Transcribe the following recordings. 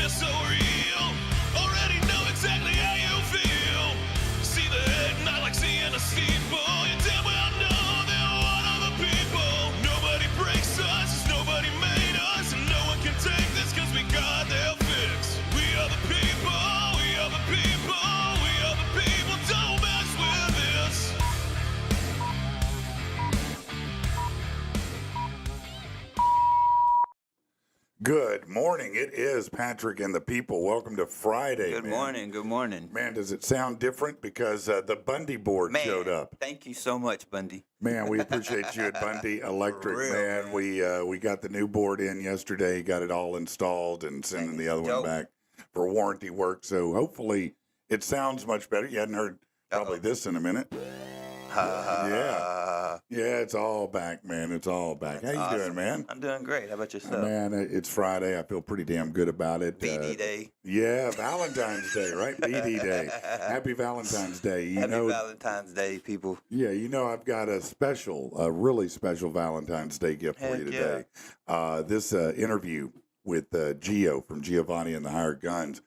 just so real. Already know exactly how you feel. See the head, not like seeing a steeple. You damn well know they're one of the people. Nobody breaks us, 'cause nobody made us, and no one can take this 'cause we got their fix. We are the people, we are the people, we are the people. Don't mess with this. Good morning. It is Patrick and the people. Welcome to Friday. Good morning. Good morning. Man, does it sound different because the Bundy board showed up? Thank you so much, Bundy. Man, we appreciate you at Bundy Electric. real, Man, we got the new board in yesterday, got it all installed, and sending the other one back for warranty work. So hopefully it sounds much better. You hadn't heard probably this in a minute. Yeah, it's all back, man. It's all back. How you doing, man? I'm doing great. How about yourself? Man, it's Friday. I feel pretty damn good about it. BD Day. Yeah, Valentine's Day, right? BD Day. Happy Valentine's Day. Happy Valentine's Day, people. Yeah, I've got a really special Valentine's Day gift for you today. This interview with Gio from Giovannie and the Hired Guns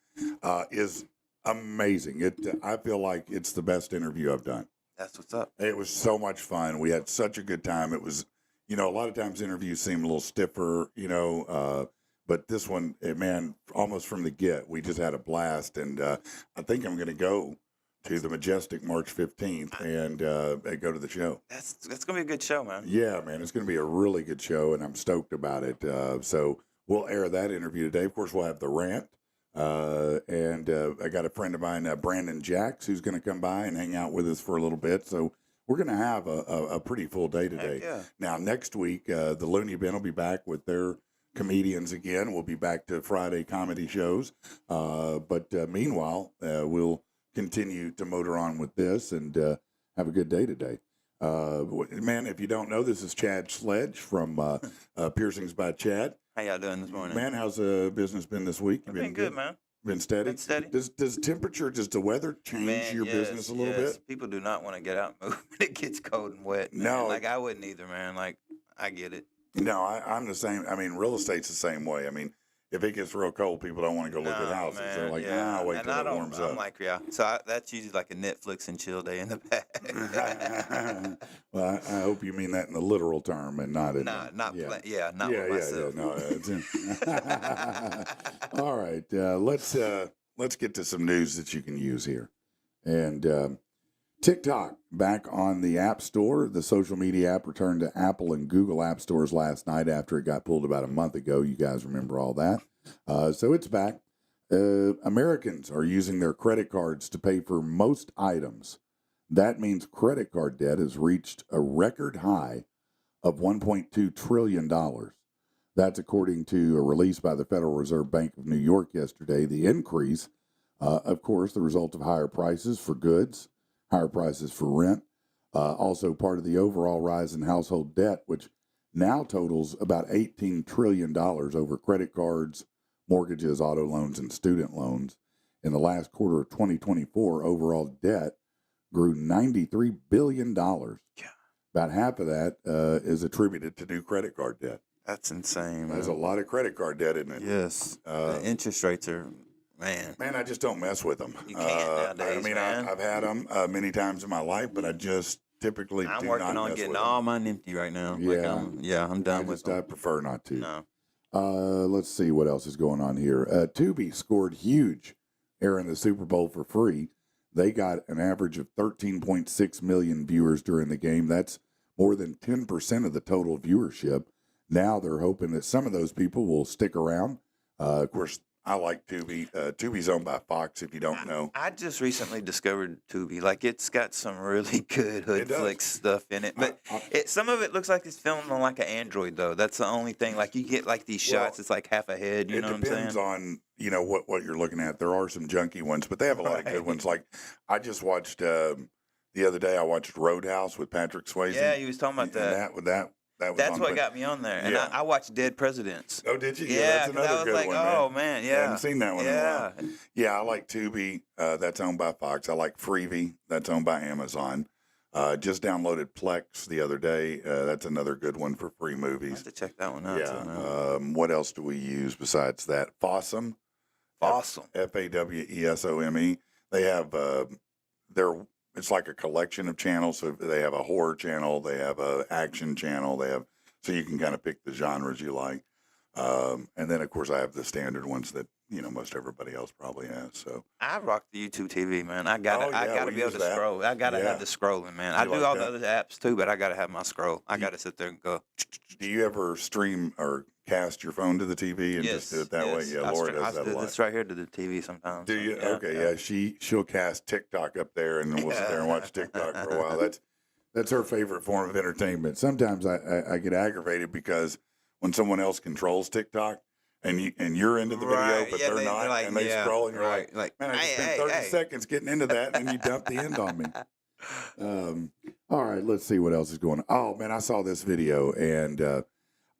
is amazing. I feel like it's the best interview I've done. That's what's up. It was so much fun. We had such a good time. It was, a lot of times interviews seem a little stiffer, but this one, man, almost from the get, we just had a blast. And I think I'm going to go to the Majestic March 15th and go to the show. That's going to be a good show, man. Yeah, man, it's going to be a really good show, and I'm stoked about it. So we'll air that interview today. Of course, we'll have the rant. And I got a friend of mine, Brandon Jacks, who's going to come by and hang out with us for a little bit. So we're going to have a pretty full day today. Yeah. Now, next week, the Looney Bin will be back with their comedians again. We'll be back to Friday comedy shows. But meanwhile, we'll continue to motor on with this and have a good day today. Man, if you don't know, this is Chad Sledge from Piercings by Chad. How y'all doing this morning? Man, how's the business been this week? Been good, man. Been steady? Been steady. Does the weather change your business a little bit? People do not want to get out and move when it gets cold and wet. Man. No. Like, I wouldn't either, man. Like, I get it. No, I'm the same. I mean, real estate's the same way. I mean, if it gets real cold, people don't want to go look at houses. Man, They're like, wait and till it warms up. I'm like, So that's usually like a Netflix and chill day in the back. Well, I hope you mean that in the literal term and not in not with myself. All right, let's get to some news that you can use here. And TikTok back on the App Store. The social media app returned to Apple and Google App Stores last night after it got pulled about a month ago. You guys remember all that. So it's back. Americans are using their credit cards to pay for most items. That means credit card debt has reached a record high of $1.2 trillion. That's according to a release by the Federal Reserve Bank of New York yesterday. The increase, of course, the result of higher prices for goods, higher prices for rent, also part of the overall rise in household debt, which now totals about $18 trillion over credit cards, mortgages, auto loans, and student loans. In the last quarter of 2024, overall debt grew $93 billion. Yeah. About half of that is attributed to new credit card debt. That's insane, man. There's a lot of credit card debt, isn't it? Yes. The interest rates are, man. Man, I just don't mess with them. You can't nowadays, I mean, man. I've had them many times in my life, but I just typically I'm do working not on mess getting with all them. mine empty right now. Yeah. I'm done with them. I prefer not to. No. Let's see what else is going on here. Tubi scored huge, airing the Super Bowl for free. They got an average of 13.6 million viewers during the game. That's more than 10% of the total viewership. Now they're hoping that some of those people will stick around. Of course, I like Tubi. Tubi's owned by Fox, if you don't know. I just recently discovered Tubi. Like, it's got some really good hood flick stuff in it. But some of it looks like it's filmed on like an Android, though. That's the only thing. Like, you get like these shots, it's like half a head. You know what I'm saying? It depends on, what you're looking at. There are some junky ones, but they have a lot of good ones. Like, I just watched, the other day, I watched Roadhouse with Patrick Swayze. Yeah, he was talking about that. That's what got me on there. And I watched Dead Presidents. Oh, did you? Yeah, that's another I was good like, one, oh, man, yeah. I haven't seen that one in a while. Yeah, I like Tubi. That's owned by Fox. I like Freevee. That's owned by Amazon. Just downloaded Plex the other day. That's another good one for free I movies. have to check that one out. Yeah. What else do we use besides that? Fossum. Awesome. FAWESOME. They have it's like a collection of channels. So they have a horror channel, they have a action channel, so you can kind of pick the genres you like. And then of course I have the standard ones that most everybody else probably has. So I rock the YouTube TV, man. I gotta be able to scroll. I gotta have the scrolling, man. I do like all that? the other apps too, but I gotta have my scroll. I gotta sit there and go. Do you ever stream or cast your phone to the TV and just do it that way? Yeah, Laura does that a lot. It's right here to the TV sometimes. Do you? Okay, she'll cast TikTok up there, and we'll sit there and watch TikTok for a while. That's her favorite form of entertainment. Sometimes I get aggravated because when someone else controls TikTok and you're into the video, but they're not, like, and they scroll, and you're like, man, I just hey, spent 30 seconds getting into that, and then you dump the end on me. All right, let's see what else is going on. Oh man, I saw this video, and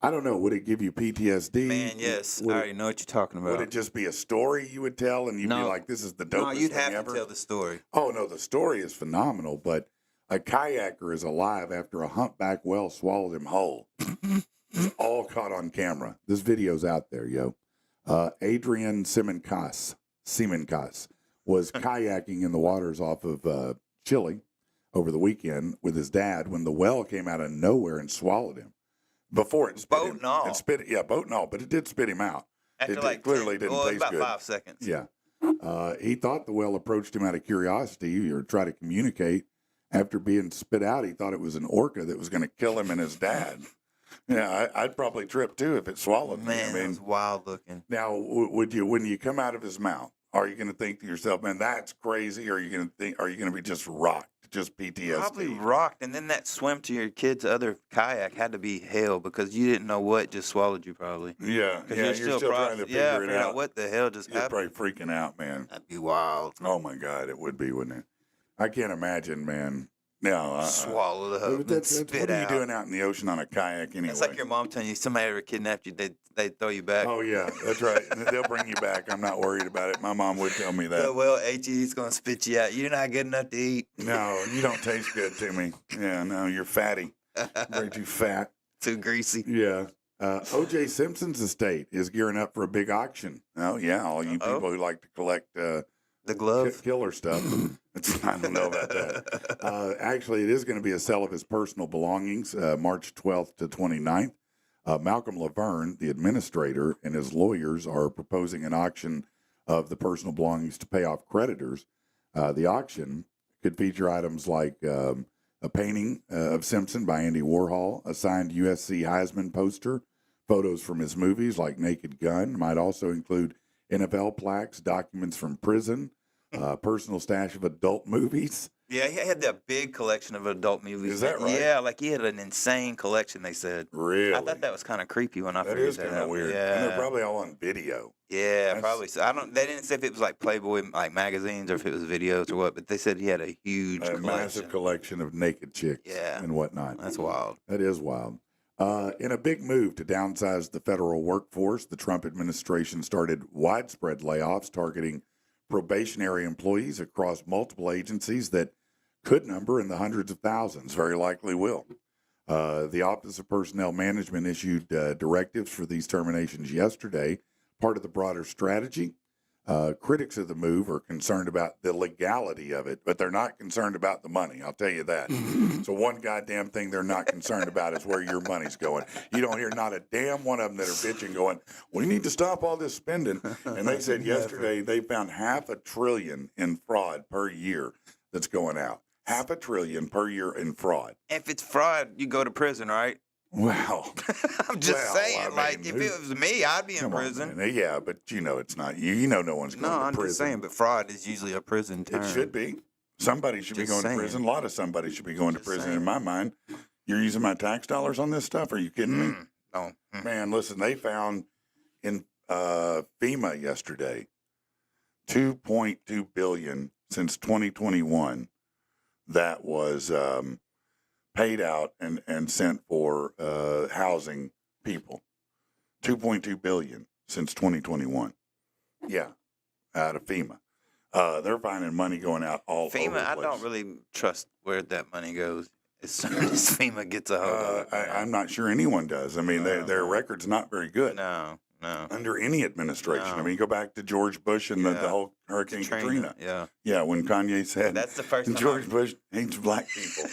I don't know. Would it give you PTSD? Man, yes. I already know what you're talking about. Would it just be a story you would tell, and you'd be like, "This is the dopest thing ever"? No, you'd have to tell the story. Oh no, the story is phenomenal. But a kayaker is alive after a humpback whale swallowed him whole. It's all caught on camera. This video's out there, yo. Adrian Semenkas was kayaking in the waters off of Chile over the weekend with his dad when the whale came out of nowhere and swallowed him. Before it spit him. Boat and all, but it did spit him out. After Clearly didn't taste about good. 5 seconds. Yeah. He thought the whale approached him out of curiosity or try to communicate. After being spit out, he thought it was an orca that was going to kill him and his dad. Yeah, I'd probably trip too if it swallowed me. Man, it was wild looking. Now, would you, when you come out of his mouth, are you going to think to yourself, man, that's crazy? Or are you going to be just rocked, just PTSD? Probably rocked. And then that swim to your kid's other kayak had to be hell because you didn't know what just swallowed you probably. Yeah, you're still trying to figure it out. What the hell just You're happened? probably freaking out, man. That'd be wild. Oh my God, it would be, wouldn't it? I can't imagine, man. No, swallow the hook. What are you doing out in the ocean on a kayak anyway? It's like your mom telling you somebody ever kidnapped you, they throw you back. Oh yeah, that's right. They'll bring you back. I'm not worried about it. My mom would tell me that. Well, HE's gonna spit you out. You're not good enough to eat. No, you don't taste good to me. Yeah, no, you're fatty. Way too fat. Too greasy. Yeah. O.J. Simpson's estate is gearing up for a big auction. Oh yeah, all you people who like to collect the glove killer stuff. I don't know about that. Actually, it is going to be a sale of his personal belongings, March 12th to 29th. Malcolm Laverne, the administrator, and his lawyers are proposing an auction of the personal belongings to pay off creditors. The auction could feature items like a painting of Simpson by Andy Warhol, a signed USC Heisman poster, photos from his movies like Naked Gun, might also include NFL plaques, documents from prison, personal stash of adult movies. Yeah, he had that big collection of adult movies. Is that right? Yeah, like he had an insane collection, they said. Really? I thought that was kind of creepy when I that figured is that kind of out. weird. Yeah. And they're probably all on video. Yeah, probably. So they didn't say if it was like Playboy like magazines or if it was videos or what, but they said he had a huge massive collection of naked chicks and whatnot. That's wild. That is wild. In a big move to downsize the federal workforce, the Trump administration started widespread layoffs targeting probationary employees across multiple agencies that could number in the hundreds of thousands, very likely will. The Office of Personnel Management issued directives for these terminations yesterday, part of the broader strategy. Critics of the move are concerned about the legality of it, but they're not concerned about the money. I'll tell you that. So one goddamn thing they're not concerned about is where your money's going. You don't hear not a damn one of them that are bitching going, we need to stop all this spending. And they said yesterday they found $500 billion in fraud per year that's going out. $500 billion per year in fraud. If it's fraud, you go to prison, right? Well, I'm just saying, if it was me, I'd be in prison. Yeah, but it's not you. You know no one's going to prison. No, I'm just saying, but fraud is usually a prison term. It should be. Somebody should be going to prison. A lot of somebody should be going to prison in my mind. You're using my tax dollars on this stuff? Are you kidding me? No. Man, listen, they found in FEMA yesterday $2.2 billion since 2021 that was paid out and sent for housing people. $2.2 billion since 2021. Yeah, out of FEMA. They're finding money going out all over the place. I don't really trust where that money goes as soon as FEMA gets a hold of it. I'm not sure anyone does. I mean, their record's not very good. No. No. under any administration. I No. mean, go back to George Bush and the Yeah. whole Hurricane Katrina. Yeah. Yeah, when Kanye said That's the first time George Bush hates black people.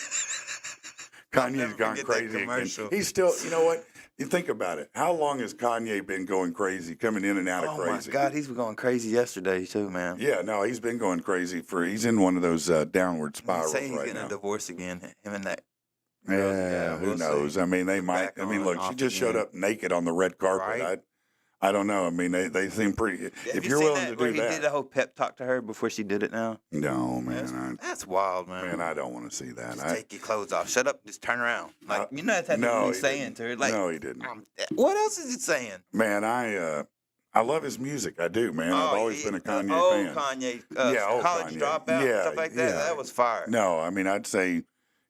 Kanye's never gone forget that crazy again. commercial. He's still, you know what? You think about it. How long has Kanye been going crazy, coming in and out of Oh crazy? my God, he's going crazy yesterday too, man. Yeah, no, he's been going crazy he's in one of those downward He's spirals saying he's right getting now. a divorce again. Him and that. Yeah, who we'll knows? see. I mean, they might. Back I mean, on look, and she off just showed again. up naked on the red carpet. Right. I don't know. I mean, they seem pretty. Have If you you're seen willing that to where do he did a that, whole pep talk to her before she did it now? no, man, That's wild, man. man, I don't want to see that. Just take your clothes off. Shut up. Just turn around. Like, you know, that's how no, he's he saying didn't. to her. Like, No, he didn't. What else is he saying? Man, I love his music. I do, man. I've always been a Kanye fan. Kanye, old college Kanye. dropout, Yeah, stuff like that. yeah. That was fire. No, I mean, I'd say,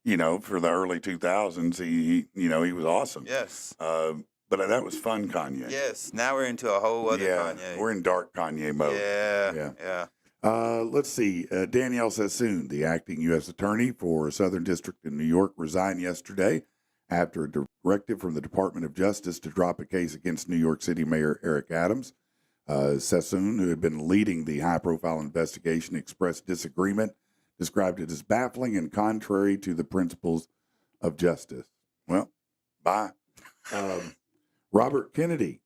you know, for the early 2000s, he he was awesome. Yes. But that was fun Kanye. Yes. Now we're into a whole other Kanye. We're in dark Kanye mode. Yeah. Let's see. Danielle Sassoon, the acting U.S. attorney for Southern District in New York, resigned yesterday after a directive from the Department of Justice to drop a case against New York City Mayor Eric Adams. Sassoon, who had been leading the high-profile investigation, expressed disagreement, described it as baffling and contrary to the principles of justice. Well, bye. Robert Kennedy,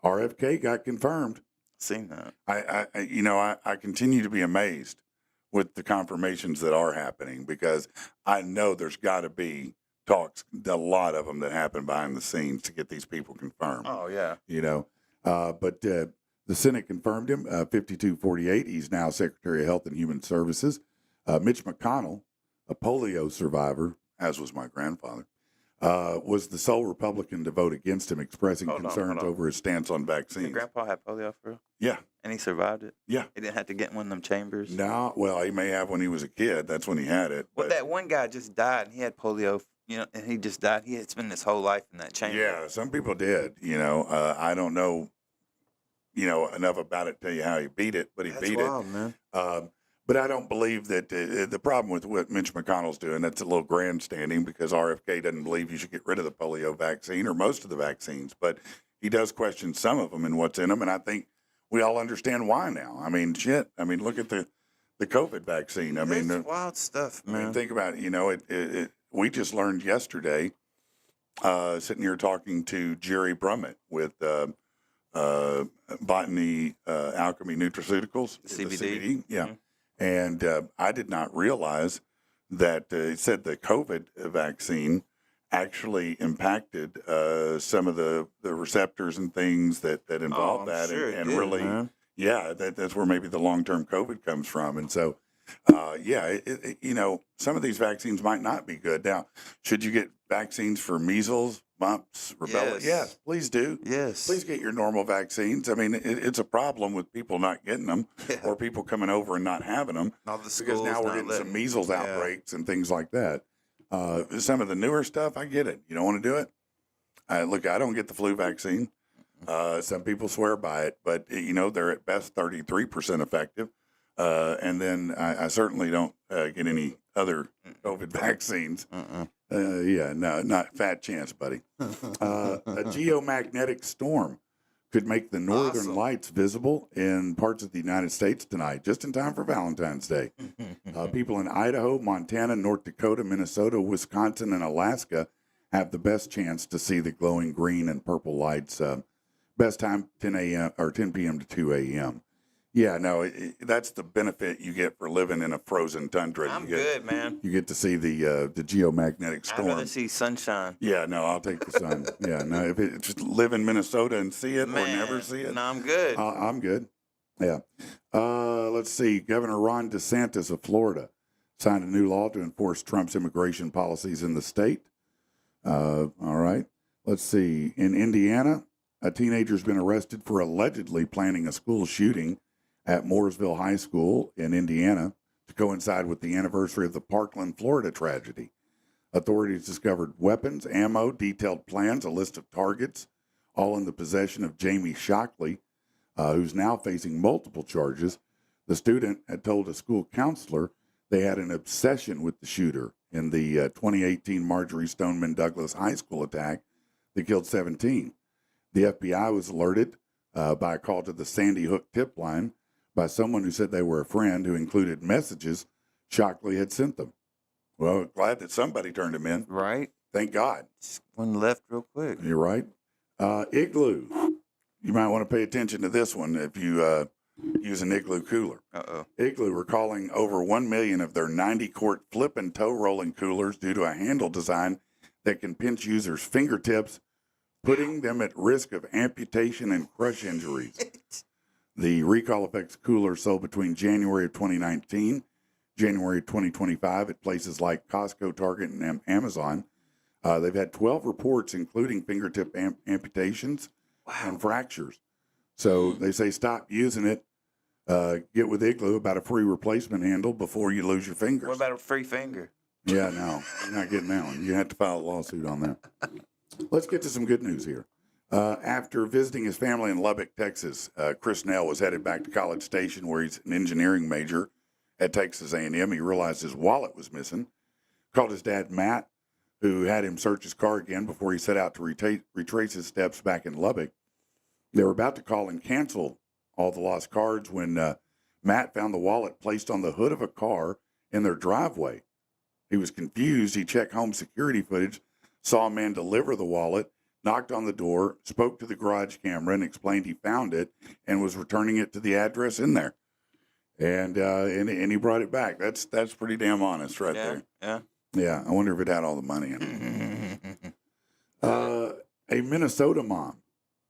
RFK, got confirmed. Seen that. I continue to be amazed with the confirmations that are happening because I know there's got to be talks, a lot of them that happen behind the scenes to get these people confirmed. Oh, yeah. But the Senate confirmed him, 52-48. He's now Secretary of Health and Human Services. Mitch McConnell, a polio survivor, as was my grandfather, was the sole Republican to vote against him, expressing concerns over his stance on vaccines. Your grandpa had polio for real? Yeah. And he survived it? Yeah. He didn't have to get in one of them chambers? No, well, he may have when he was a kid. That's when he had it. Well, but- that one guy just died, and he had polio, and he just died. He had spent his whole life in that chamber. Yeah, some people did. I don't know, enough about it to tell you how he beat it, but he That's beat wild, it. Man. But I don't believe that the problem with what Mitch McConnell's doing, that's a little grandstanding because RFK doesn't believe you should get rid of the polio vaccine or most of the vaccines, but he does question some of them and what's in them, and I think we all understand why now. I mean, shit. I mean, look at the COVID vaccine. I mean, It's wild stuff, man. I mean, think about it. We just learned yesterday, sitting here talking to Jerry Brummett with Botany Alchemy Nutraceuticals, the CBD. Yeah. Mhm. And I did not realize that it said the COVID vaccine actually impacted some of the receptors and things that involve I'm that. sure it And did, really, man. yeah, that's where maybe the long-term COVID comes from. And so, some of these vaccines might not be good. Now, should you get vaccines for measles, mumps, rubella? Yes. Yes, please do. Yes. Please get your normal vaccines. I mean, it's a problem with people not getting them Yeah. or people coming over and not having them All the because schools now we're not getting some letting- measles Yeah. outbreaks and things like that. Some of the newer stuff, I get it. You don't want to do it. Look, I don't get the flu vaccine. Some people swear by it, but they're at best 33% effective. And then I certainly don't get any other COVID vaccines. Not fat chance, buddy. A geomagnetic storm could make the northern Awesome. lights visible in parts of the United States tonight, just in time for Valentine's Day. People in Idaho, Montana, North Dakota, Minnesota, Wisconsin, and Alaska have the best chance to see the glowing green and purple lights. Best time 10 a.m. or 10 p.m. to 2 a.m. Yeah, no, that's the benefit you get for living in a frozen tundra. I'm you get, good, man. You get to see the geomagnetic I'd storm. rather see sunshine. Yeah, no, I'll take the sun. Yeah, no, if it just live in Minnesota and see it or never see it, No, I'm good. I'm good. Yeah. Let's see. Governor Ron DeSantis of Florida signed a new law to enforce Trump's immigration policies in the state. All right. Let's see. In Indiana, a teenager's been arrested for allegedly planning a school shooting at Mooresville High School in Indiana to coincide with the anniversary of the Parkland, Florida tragedy. Authorities discovered weapons, ammo, detailed plans, a list of targets, all in the possession of Jamie Shockley, who's now facing multiple charges. The student had told a school counselor they had an obsession with the shooter in the 2018 Marjorie Stoneman Douglas High School attack that killed 17. The FBI was alerted by a call to the Sandy Hook tip line by someone who said they were a friend who included messages Shockley had sent them. Well, glad that somebody turned him in. Right? Thank God. One left real quick. You're right. Igloo. You might want to pay attention to this one if you use an Igloo cooler. Uh-oh. Igloo recalling over 1 million of their 90-quart flip and toe rolling coolers due to a handle design that can pinch users' fingertips, putting them at risk of amputation and crush injuries. The recall affects coolers sold between January of 2019, January 2025 at places like Costco, Target, and Amazon. They've had 12 reports, including fingertip amputations and fractures. So they say stop using it. Get with Igloo about a free replacement handle before you lose your fingers. What about a free finger? Yeah, no, you're not getting that one. You have to file a lawsuit on that. Let's get to some good news here. After visiting his family in Lubbock, Texas, Chris Nell was headed back to College Station, where he's an engineering major at Texas A&M. He realized his wallet was missing. Called his dad, Matt, who had him search his car again before he set out to retrace his steps back in Lubbock. They were about to call and cancel all the lost cards when Matt found the wallet placed on the hood of a car in their driveway. He was confused. He checked home security footage, saw a man deliver the wallet, knocked on the door, spoke to the garage camera, and explained he found it and was returning it to the address in there. And he brought it back. That's pretty damn honest right there. Yeah. Yeah, I wonder if it had all the money in it. A Minnesota mom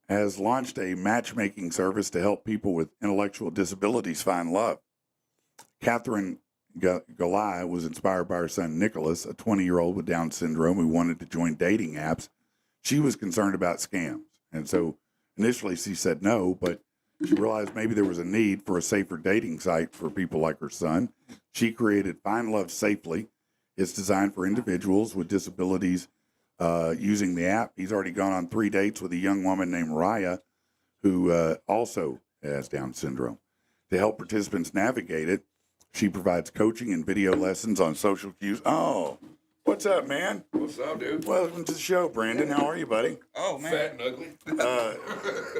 has launched a matchmaking service to help people with intellectual disabilities find love. Catherine Galai was inspired by her son Nicholas, a 20-year-old with Down syndrome who wanted to join dating apps. She was concerned about scams, and so initially she said no, but she realized maybe there was a need for a safer dating site for people like her son. She created Find Love Safely. It's designed for individuals with disabilities using the app. He's already gone on 3 dates with a young woman named Raya, who also has Down syndrome. To help participants navigate it, she provides coaching and video lessons on social cues. Oh, what's up, man? What's up, dude? Welcome to the show, Brandon. How are you, buddy? Oh, man. Fat and ugly.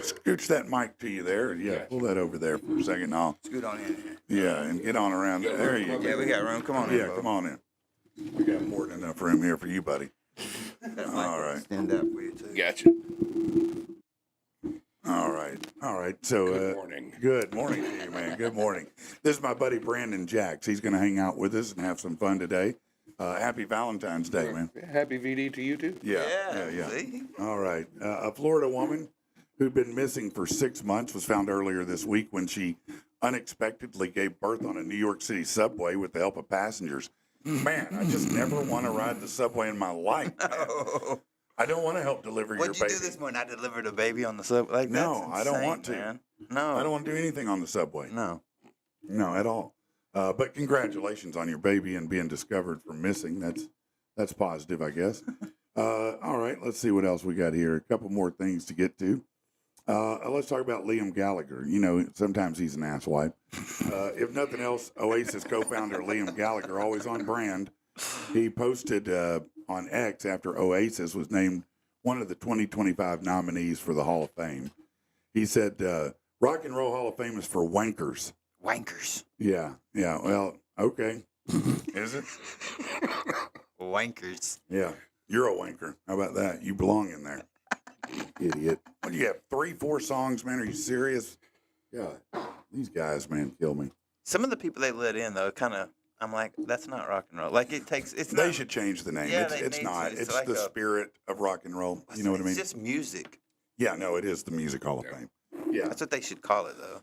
Scooch that mic to you there. Yeah, pull that over there for a second. I'll, Scoot on in here. yeah, and get on around there. There you go. Yeah, we got room. Come on in. Yeah, Bo. come on in. We got more than enough room here for you, buddy. All right. Stand up for you, too. Gotcha. All right. So, Good morning. Good morning to you, man. Good morning. This is my buddy Brandon Jacks. He's going to hang out with us and have some fun today. Happy Valentine's Day, man. Happy VD to you, too. Yeah. See? All right. A Florida woman who'd been missing for 6 months was found earlier this week when she unexpectedly gave birth on a New York City subway with the help of passengers. Man, I just never want to ride the subway in my life. Man. I don't want to help deliver your What'd baby. you do this morning? I delivered a baby on the subway. Like, No, that's I don't insane, want to. Man. No. I don't want to do anything on the subway. No. No, at all. But congratulations on your baby and being discovered for missing. That's positive, I guess. All right, let's see what else we got here. A couple more things to get to. Let's talk about Liam Gallagher. You know, sometimes he's an asswipe. If nothing else, Oasis co-founder Liam Gallagher, always on brand, he posted on X after Oasis was named one of the 2025 nominees for the Hall of Fame. He said, Rock and Roll Hall of Fame is for wankers. Wankers. Yeah. Well, okay. Is it? Wankers. Yeah. You're a wanker. How about that? You belong in there. Idiot. What do you have? 3-4 songs, man? Are you serious? Yeah. These guys, man, kill me. Some of the people they let in, though, kind of, I'm like, that's not rock and roll. Like, it's They not. should change the name. Yeah, it's they not. need to. It's It's like the a- spirit of rock and roll. You know what I mean? It's just music. Yeah, no, it is the Music Hall of Fame. Yeah, That's what they should call it, though.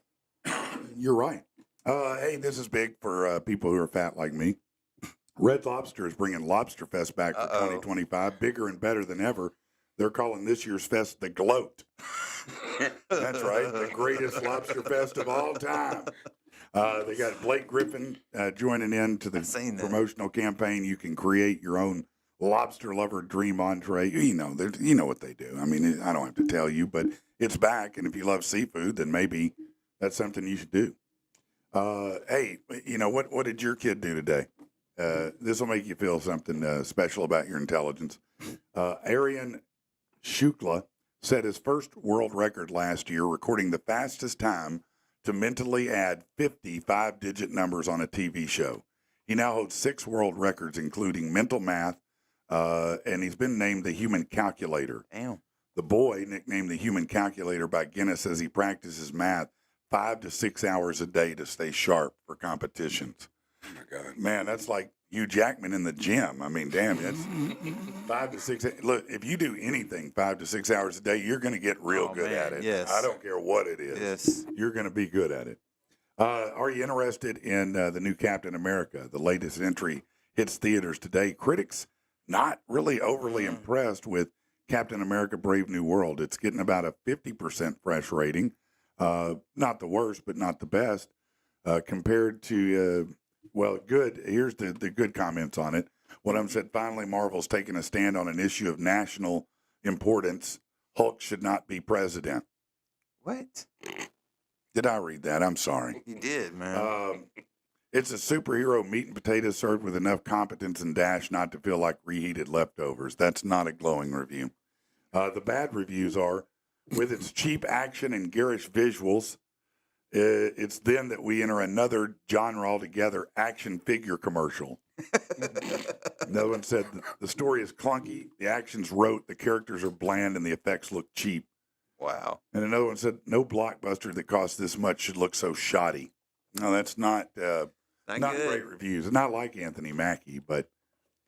you're right. Hey, this is big for people who are fat like me. Red Lobster is bringing Lobster Fest back for 2025, bigger and better than ever. They're calling this year's fest the Gloat. That's right, the greatest lobster fest of all time. They got Blake Griffin joining in to the seen that. promotional campaign. You can create your own lobster lover dream entree. You know what they do. I mean, I don't have to tell you, but it's back. And if you love seafood, then maybe that's something you should do. Hey, you know, what did your kid do today? This will make you feel something special about your intelligence. Aryan Shukla set his first world record last year, recording the fastest time to mentally add 50 five-digit numbers on a TV show. He now holds 6 world records, including mental math, and he's been named the human calculator. Damn. The boy, nicknamed the human calculator by Guinness, says he practices math 5 to 6 hours a day to stay sharp for competitions. Oh my God. Man, that's like Hugh Jackman in the gym. I mean, damn, that's 5 to 6. Look, if you do anything 5 to 6 hours a day, you're going to get real good at it. Yes. I don't care what it is. Yes. You're going to be good at it. Are you interested in the new Captain America? The latest entry hits theaters today. Critics not really overly impressed with Captain America Brave New World. It's getting about a 50% fresh rating. Not the worst, but not the best. Compared to, good. Here's the good comments on it. One of them said, finally, Marvel's taking a stand on an issue of national importance. Hulk should not be president. What? Did I read that? I'm sorry. You did, man. It's a superhero meat and potatoes served with enough competence and dash not to feel like reheated leftovers. That's not a glowing review. The bad reviews are, with its cheap action and garish visuals, it's then that we enter another genre altogether, action figure commercial. Another one said, the story is clunky, the action's rote, the characters are bland, and the effects look cheap. Wow. And another one said, no blockbuster that costs this much should look so shoddy. No, that's not Not good. great reviews. Not like Anthony Mackie, but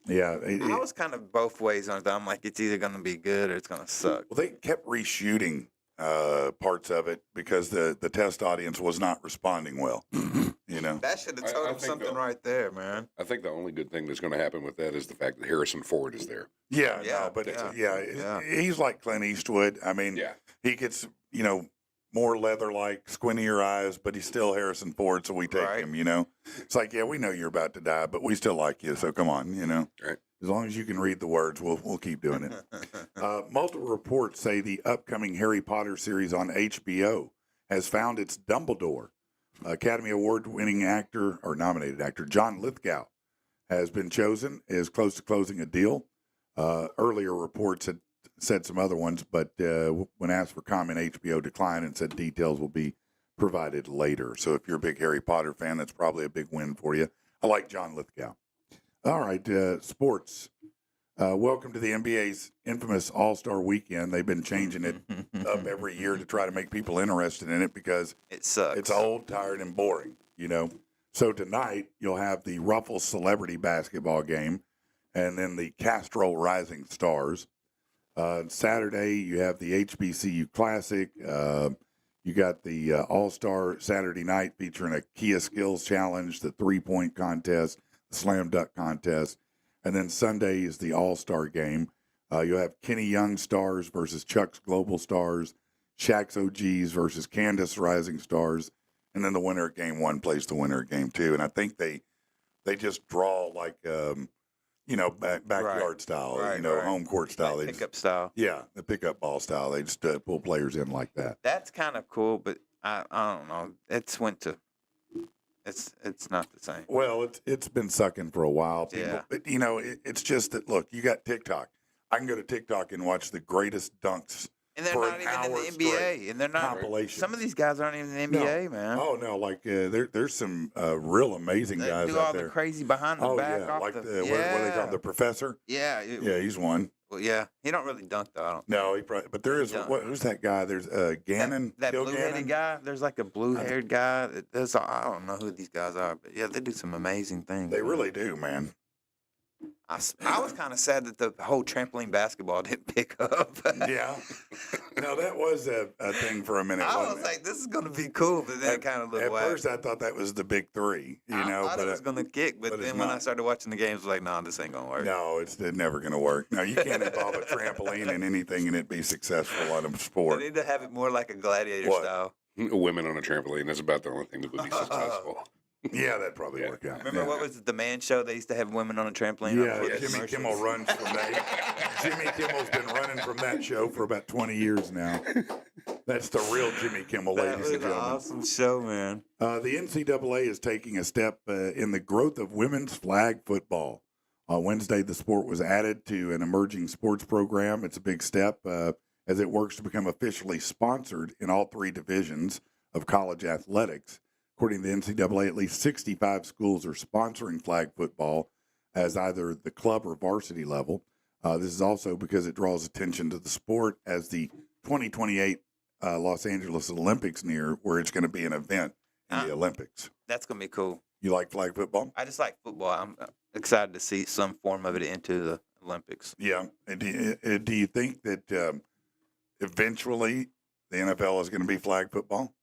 yeah. I was kind of both ways on it. I'm like, it's either going to be good or it's going to suck. Well, they kept reshooting parts of it because the test audience was not responding well. You know, That should have I told him think something they'll- right there, man. I think the only good thing that's going to happen with that is the fact that Harrison Ford is there. yeah, Yeah, no, but yeah. he's like Clint Eastwood. I mean, Yeah. he gets more leather-like, squintier eyes, but he's still Harrison Ford, so we take Right. him. It's like, yeah, we know you're about to die, but we still like you, so come on. Right. As long as you can read the words, we'll keep doing it. Multiple reports say the upcoming Harry Potter series on HBO has found its Dumbledore. Academy Award-winning actor or nominated actor John Lithgow has been chosen, is close to closing a deal. Earlier reports had said some other ones, but when asked for comment, HBO declined and said details will be provided later. So if you're a big Harry Potter fan, that's probably a big win for you. I like John Lithgow. All right, sports. Welcome to the NBA's infamous All-Star Weekend. They've been changing it up every year to try to make people interested in it because It sucks. it's old, tired, and boring, So tonight, you'll have the Ruffles Celebrity Basketball game and then the Castrol Rising Stars. Saturday, you have the HBCU Classic. You got the All-Star Saturday night featuring a Kia Skills Challenge, the three-point contest, the slam dunk contest. And then Sunday is the All-Star game. You'll have Kenny Young Stars versus Chuck's Global Stars, Shaq's OGs versus Candace Rising Stars. And then the winner of Game 1 plays the winner of Game 2. And I think they just draw like, backyard style, Right. home court style. Like They just- pickup style. yeah, the pickup ball style. They just pull players in like that. That's kind of cool, but I don't know. It's not the same. Well, it's been sucking for a while, people. Yeah. But it's just that. Look, you got TikTok. I can go to TikTok and watch the greatest dunks. And they're For not an even in hour the NBA. straight. And they're not. Compilation. Some of these guys aren't even in the NBA, man. Oh no, like there's some real amazing They guys do out all there. the crazy behind the Oh back. yeah, off like the, what do they call him? The professor? Yeah. Yeah, he's one. Well, yeah. He don't really dunk, though. I don't. No, he probably. But there is Yeah. who's that guy? There's Gannon. That Gil blue-headed Gannon? guy. There's like a blue-haired guy. I don't know who these guys are, but yeah, they do some amazing things. They man. really do, man. I was kind of sad that the whole trampoline basketball didn't pick up. Yeah. No, that was a thing for a minute. I wasn't was it? like, this is going to be cool, but then it kind of looked At whack. first, I thought that was the big three, I thought but it was going to kick, but but it's then when I not. started watching the games, I was like, nah, this ain't going to work. no, it's never going to work. No, you can't involve a trampoline in anything and it be successful on a They sport. need to have it more like a gladiator What? style. Women on a trampoline. That's about the only thing that would be successful. Yeah, that'd probably Yeah. work out. Remember yeah. what was it, the Man Show? They used to have women on a trampoline. on Yeah, the Jimmy commercials. Kimmel runs from that. Jimmy Kimmel's been running from that show for about 20 years now. That's the real Jimmy Kimmel, That ladies was and an gentlemen. awesome show, man. The NCAA is taking a step in the growth of women's flag football. On Wednesday, the sport was added to an emerging sports program. It's a big step. as it works to become officially sponsored in all 3 divisions of college athletics. According to the NCAA, at least 65 schools are sponsoring flag football as either the club or varsity level. This is also because it draws attention to the sport as the 2028 Los Angeles Olympics near, where it's going to be an event in the Olympics. That's gonna be cool. You like flag football? I just like football. I'm excited to see some form of it into the Olympics. Yeah. And do you think that eventually the NFL is going to be flag football?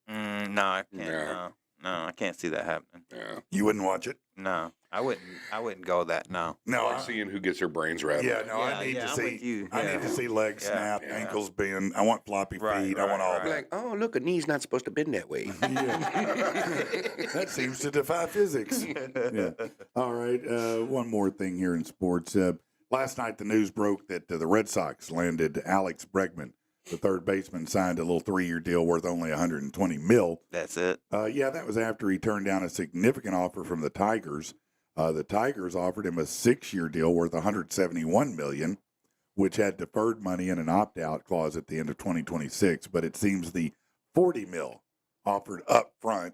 No, I can't. No, I can't see that happening. Yeah. You wouldn't watch it? No, I wouldn't go that. No. No. I'm seeing who gets their brains rattled. Yeah, no, I Yeah, need to I'm see. with you. I Yeah. need to see legs Yeah, snap, yeah. ankles bend. I want floppy feet. Right, I want all right, Be that. like, oh, look, a knee's not supposed to bend that way. That seems to defy physics. Yeah. All right. One more thing here in sports. Last night, the news broke that the Red Sox landed Alex Bregman. The third baseman signed a little 3-year deal worth only $120 million. That's it. Yeah, that was after he turned down a significant offer from the Tigers. The Tigers offered him a 6-year deal worth $171 million, which had deferred money and an opt-out clause at the end of 2026. But it seems the $40 million offered up front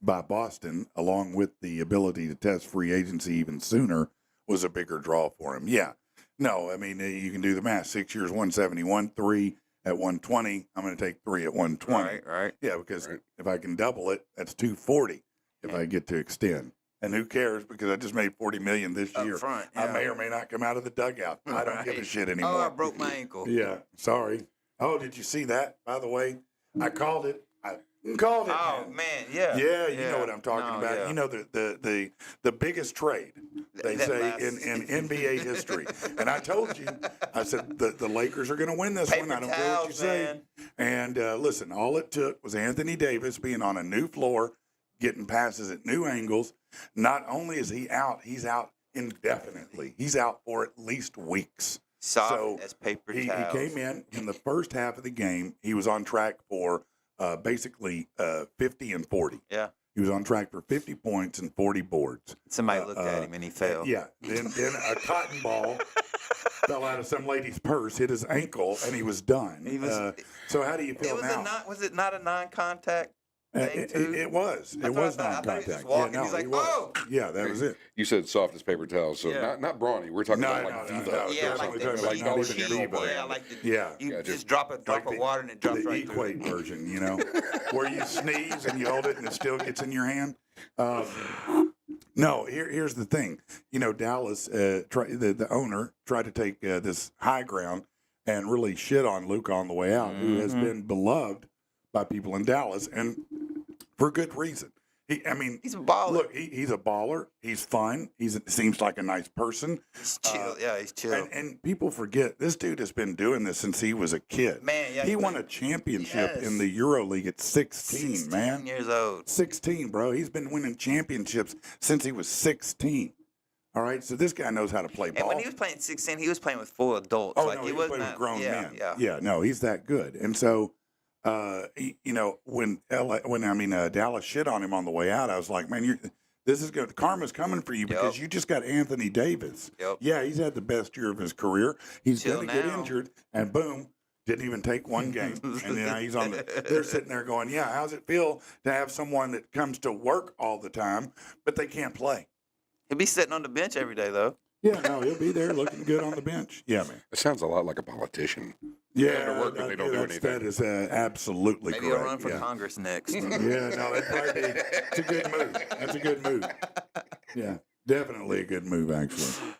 by Boston, along with the ability to test free agency even sooner, was a bigger draw for him. Yeah. No, I mean, you can do the math. 6 years, 171, 3 at 120. I'm going to take 3 at 120. Right. Yeah, because Right. if I can double it, that's 240 if I get to extend. And who cares? Because I just made $40 million this Up year. front, I yeah. may or may not come out of the dugout. I don't give a Right. shit anymore. Oh, I broke my ankle. Yeah, sorry. Oh, did you see that? By the way, I called it. I called it. Oh man, yeah. Yeah, you know what I'm talking No, about. yeah. You know the biggest trade, they That say last- in NBA history. And I told you, I said the Lakers are going to win this Paper one. I don't care what you towels, say. man. And listen, all it took was Anthony Davis being on a new floor, getting passes at new angles. Not only is he out, he's out indefinitely. He's out for at least weeks. Soft So as paper He towels. came in the first half of the game. He was on track for basically 50 and 40. Yeah. He was on track for 50 points and 40 boards. Somebody looked at him and he fell. Yeah. Then a cotton ball fell out of some lady's purse, hit his ankle, and he was done. He was- So how do you feel It was now? was it not a non-contact thing too? It was. It That's what I was thought. I thought he was non-contact. just walking. He's like, he was. "Oh!" Yeah, that was it. You said soft as paper towels, so Yeah. not brawny. We're talking No, about no, like no, diva. no. Yeah, Definitely like talking the about cheap, not even cheap, diva. yeah, like the, Yeah. you Yeah, just drop a drop Like of water and it drops the right through. Equate version, you know, where you sneeze and you hold it and it still gets in your hand. No, here's the thing. You know, Dallas, the owner tried to take this high ground and really shit on Luka on the way out, who has been beloved by people in Dallas, and for good reason. He's a baller. Look, he's a baller. He's fun. Seems like a nice person. He's chill. Yeah, he's chill. And people forget this dude has been doing this since he was a kid. Man, yeah, he he won played- a championship Yes. in the Euro League at 16, 16 man. years old. 16, bro. He's been winning championships since he was 16. All right, so this guy knows how to play ball. And when he was playing 16, he was playing with full adults. oh like no, he was was playing not with grown yeah, men. Yeah. No, he's that good. And so, you know, when Dallas shit on him on the way out, I was like, man, this is good. Karma's coming for you because Yep. you just got Anthony Davis. Yep. Yeah, he's had the best year of his career. He's Till going to get now. injured, and boom, didn't even take one game. And then he's on they're sitting there going, yeah, how's it feel to have someone that comes to work all the time, but they can't play? He'll be sitting on the bench every day though. Yeah, no, he'll be there looking good on the bench. Yeah, man. It sounds a lot like a politician. Yeah, to work, but they don't do anything. That is absolutely Maybe correct. he'll run for yeah. Congress next. Yeah, no, that'd probably be, it's a good move. That's a good move. Yeah, definitely a good move, actually.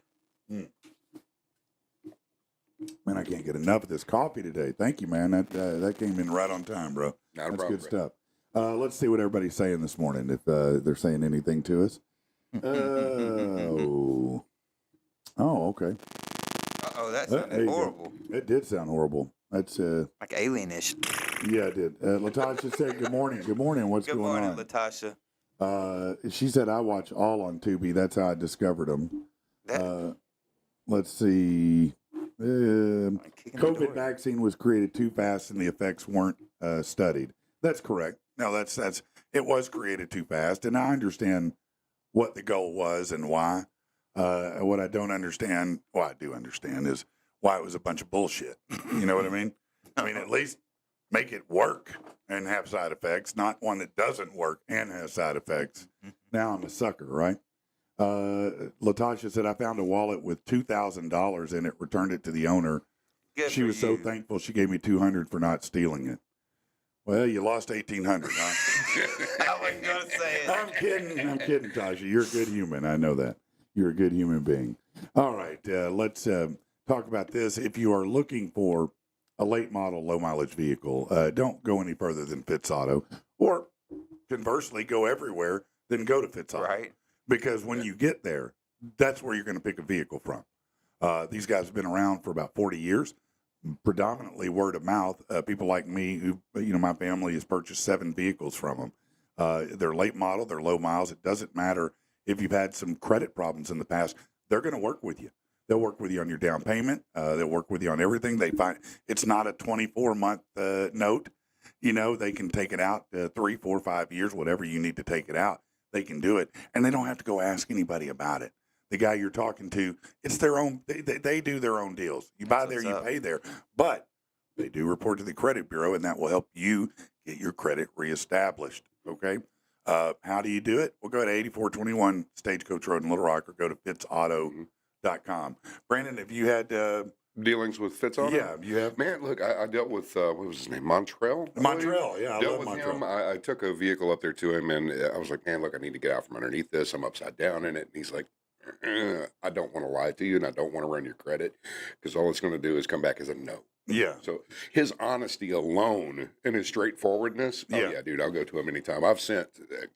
Man, I can't get enough of this coffee today. Thank you, man. That came in right on time, bro. Not a That's problem, good stuff. Let's see what everybody's saying this morning, if they're saying anything to us. Oh, okay. Oh, that There sounded you go. horrible. It did sound horrible. That's Like alienish. yeah, it did. Latasha said, "Good morning. Good morning. What's Good going morning, on?" Latasha. She said, "I watch all on Tubi. That's how I discovered them." That, Let's see. like kicking the COVID door. vaccine was created too fast, and the effects weren't studied. That's correct. No, that's it was created too fast, and I understand what the goal was and why. What I don't understand, well, I do understand, is why it was a bunch of bullshit. You know what I mean? I mean, at least make it work and have side effects, not one that doesn't work and has side effects. Now I'm a sucker, right? Latasha said, I found a wallet with $2,000 in it, returned it to the owner. Good She for was so you. thankful she gave me $200 for not stealing it. Well, you lost $1,800, huh? I wasn't gonna say it. I'm kidding, Tasha. You're a good human. I know that. You're a good human being. All right, let's talk about this. If you are looking for a late model, low mileage vehicle, don't go any further than Fitz Auto, or conversely, go everywhere, then go to Fitz Auto. Right. Because when you get there, that's where you're going to pick a vehicle from. These guys have been around for about 40 years, predominantly word of mouth. People like me, who, my family has purchased 7 vehicles from them. They're late model, they're low miles. It doesn't matter if you've had some credit problems in the past. They're going to work with you. They'll work with you on your down payment. They'll work with you on everything. They find it's not a 24-month note. They can take it out 3, 4, 5 years, whatever you need to take it out. They can do it, and they don't have to go ask anybody about it. The guy you're talking to, it's their own. They do their own deals. You buy there, you pay there, but they do report to the credit bureau, and that will help you get your credit reestablished. Okay, how do you do it? Well, go to 8421 Stagecoach Road in Little Rock, or go to fitzauto.com. Brandon, have you had Dealings with Fitz Auto? Yeah, you have. Man, look, I dealt with, what was his name? Montreal? I believe? Montreal, yeah, I Dealt love with Montreal. him. I took a vehicle up there to him, and I was like, man, look, I need to get out from underneath this. I'm upside down in it. And he's like, I don't want to lie to you, and I don't want to run your credit, because all it's going to do is come back as a no. Yeah. So his honesty alone and his straightforwardness, yeah, dude, I'll go to him anytime. I've sent,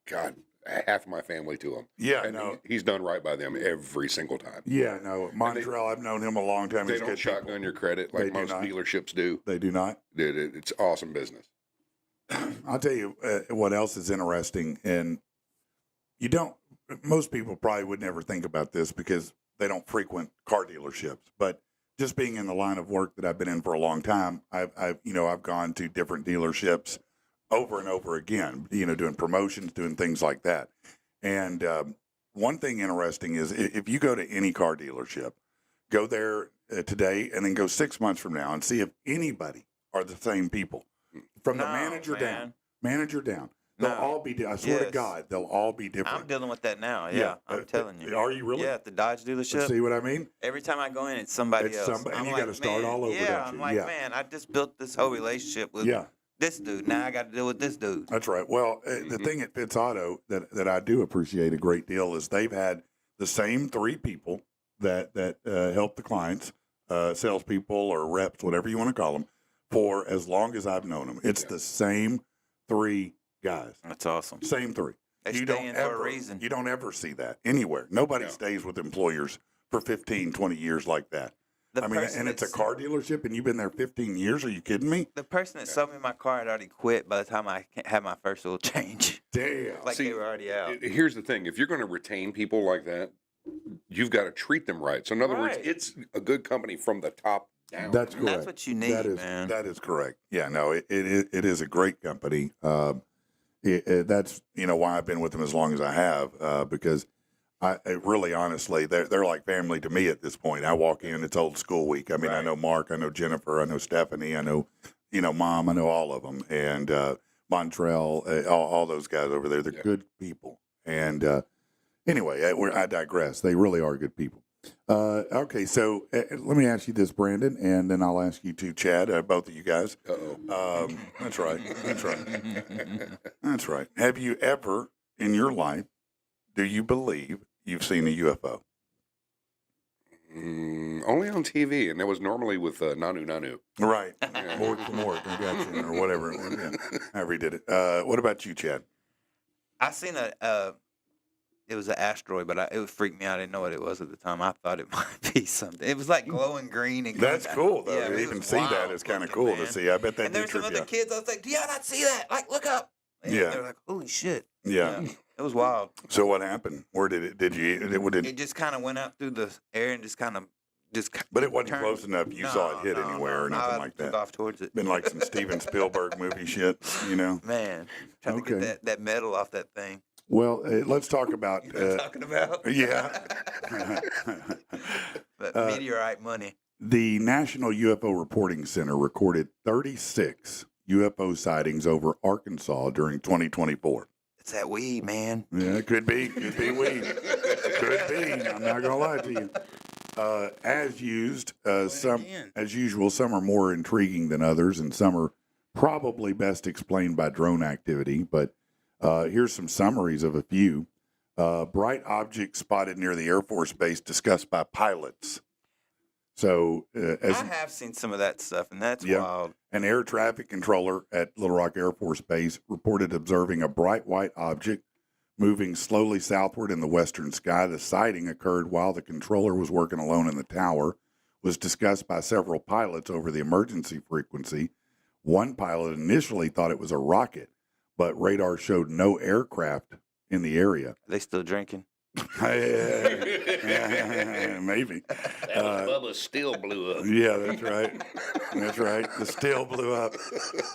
God, half of my family to him. Yeah, and no. he's done right by them every single time. Yeah, no. Montreal, I've known him a long time. They He's don't good shotgun people. your credit They like do most not. dealerships do. They do not. Dude, it's awesome business. I'll tell you what else is interesting, and most people probably would never think about this because they don't frequent car dealerships, but just being in the line of work that I've been in for a long time, I've gone to different dealerships over and over again, doing promotions, doing things like that. And one thing interesting is if you go to any car dealership, go there today and then go 6 months from now and see if anybody are the same people. From the manager down. They'll all be, I swear to God, they'll all be different. I'm dealing with that now. Yeah, I'm telling you. Are you really? Yeah, at the Dodge dealership. See what I mean? Every time I go in, it's somebody It's else. somebody- and I'm you like, gotta start man, all over, Yeah, don't I'm you? like, Yeah. man, I just built this whole relationship with this dude. Now I got to deal with this dude. That's right. Well, the thing at Fitz Auto that I do appreciate a great deal is they've had the same 3 people that help the clients, salespeople or reps, whatever you want to call them, for as long as I've known them. It's the same 3 guys. That's awesome. Same 3. They You stay don't in ever, for a reason. You don't ever see that anywhere. Nobody stays with employers for 15, 20 years like that. The I mean, person and it's a that's- car dealership, and you've been there 15 years. Are you kidding me? The person that sold me my car had already quit by the time I had my first oil change. Damn. Like See, they were already out. Here's the thing. If you're going to retain people like that, you've got to treat them right. So in other words, Right. it's a good company from the top down. That's correct. That's what you need, that is, man. That is correct. Yeah, no, it is a great company. That's why I've been with them as long as I have, because I really, honestly, they're like family to me at this point. I walk in, it's old school week. I mean, I know Mark, I know Jennifer, I know Stephanie, I know Mom, I know all of them, and Montreal, all those guys over there. They're good people. And anyway, I digress. They really are good people. Okay, so let me ask you this, Brandon, and then I'll ask you too, Chad, both of you guys. That's right. That's right. That's right. Have you ever in your life, do you believe you've seen a UFO? Only on TV, and that was normally with Nanu Nanu. Right. More for more, I got you, or whatever it was. Yeah. However he did it. What about you, Chad? I seen it was an asteroid, but it would freak me out. I didn't know what it was at the time. I thought it might be something. It was like glowing green. And That's cool, though. Yeah, To it even was see that wild is kind of looking, cool man. to see. I bet that And did there's some trip other you out. kids. I was like, "Do y'all not see that? Like, look up!" And Yeah. they're like, "Holy shit!" Yeah. It was wild. So what happened? Where did it? Did you? It just kind of went out through the air and just kind of But it wasn't turned- close enough. You saw it hit anywhere or nothing I like took that. off towards it. Been like some Steven Spielberg movie shit, Man, trying to Okay. get that metal off that thing. Well, let's talk about. You know what I'm talking about? Yeah. But meteorite money. The National UFO Reporting Center recorded 36 UFO sightings over Arkansas during 2024. It's that weed, man. Yeah, it could be. Could be weed. Could be. I'm not going to lie to you. As usual, some are more intriguing than others, and some are probably best explained by drone activity. But here's some summaries of a few. Bright object spotted near the Air Force Base discussed by pilots. So, I have seen some of that stuff, and that's wild. An air traffic controller at Little Rock Air Force Base reported observing a bright white object moving slowly southward in the western sky. The sighting occurred while the controller was working alone in the tower, was discussed by several pilots over the emergency frequency. One pilot initially thought it was a rocket, but radar showed no aircraft in the area. Are they still drinking? Maybe. That was Bubba's still blew up. Yeah, that's right. That's right. The still blew up.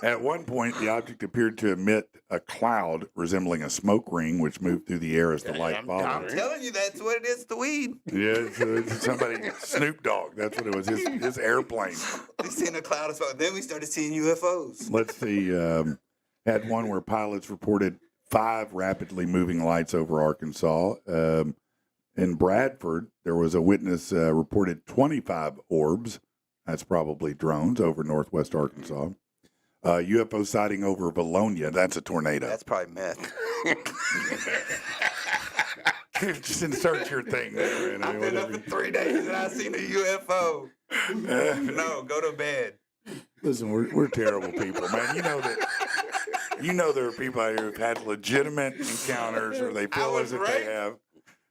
At one point, the object appeared to emit a cloud resembling a smoke ring, which moved through the air as the light I'm followed. telling you, that's what it is, the weed. Yeah, it's somebody, Snoop Dogg. That's what it was. His airplane. We seen a cloud of smoke. Then we started seeing UFOs. Let's see. Had one where pilots reported 5 rapidly moving lights over Arkansas. In Bradford, there was a witness reported 25 orbs. That's probably drones over northwest Arkansas. UFO sighting over Valonia. That's a tornado. That's probably meth. Just insert your thing there. Man. I've been up for 3 days and I've seen a UFO. No, go to bed. Listen, we're terrible people, man. You know there are people out here who've had legitimate encounters, or they feel as if they have.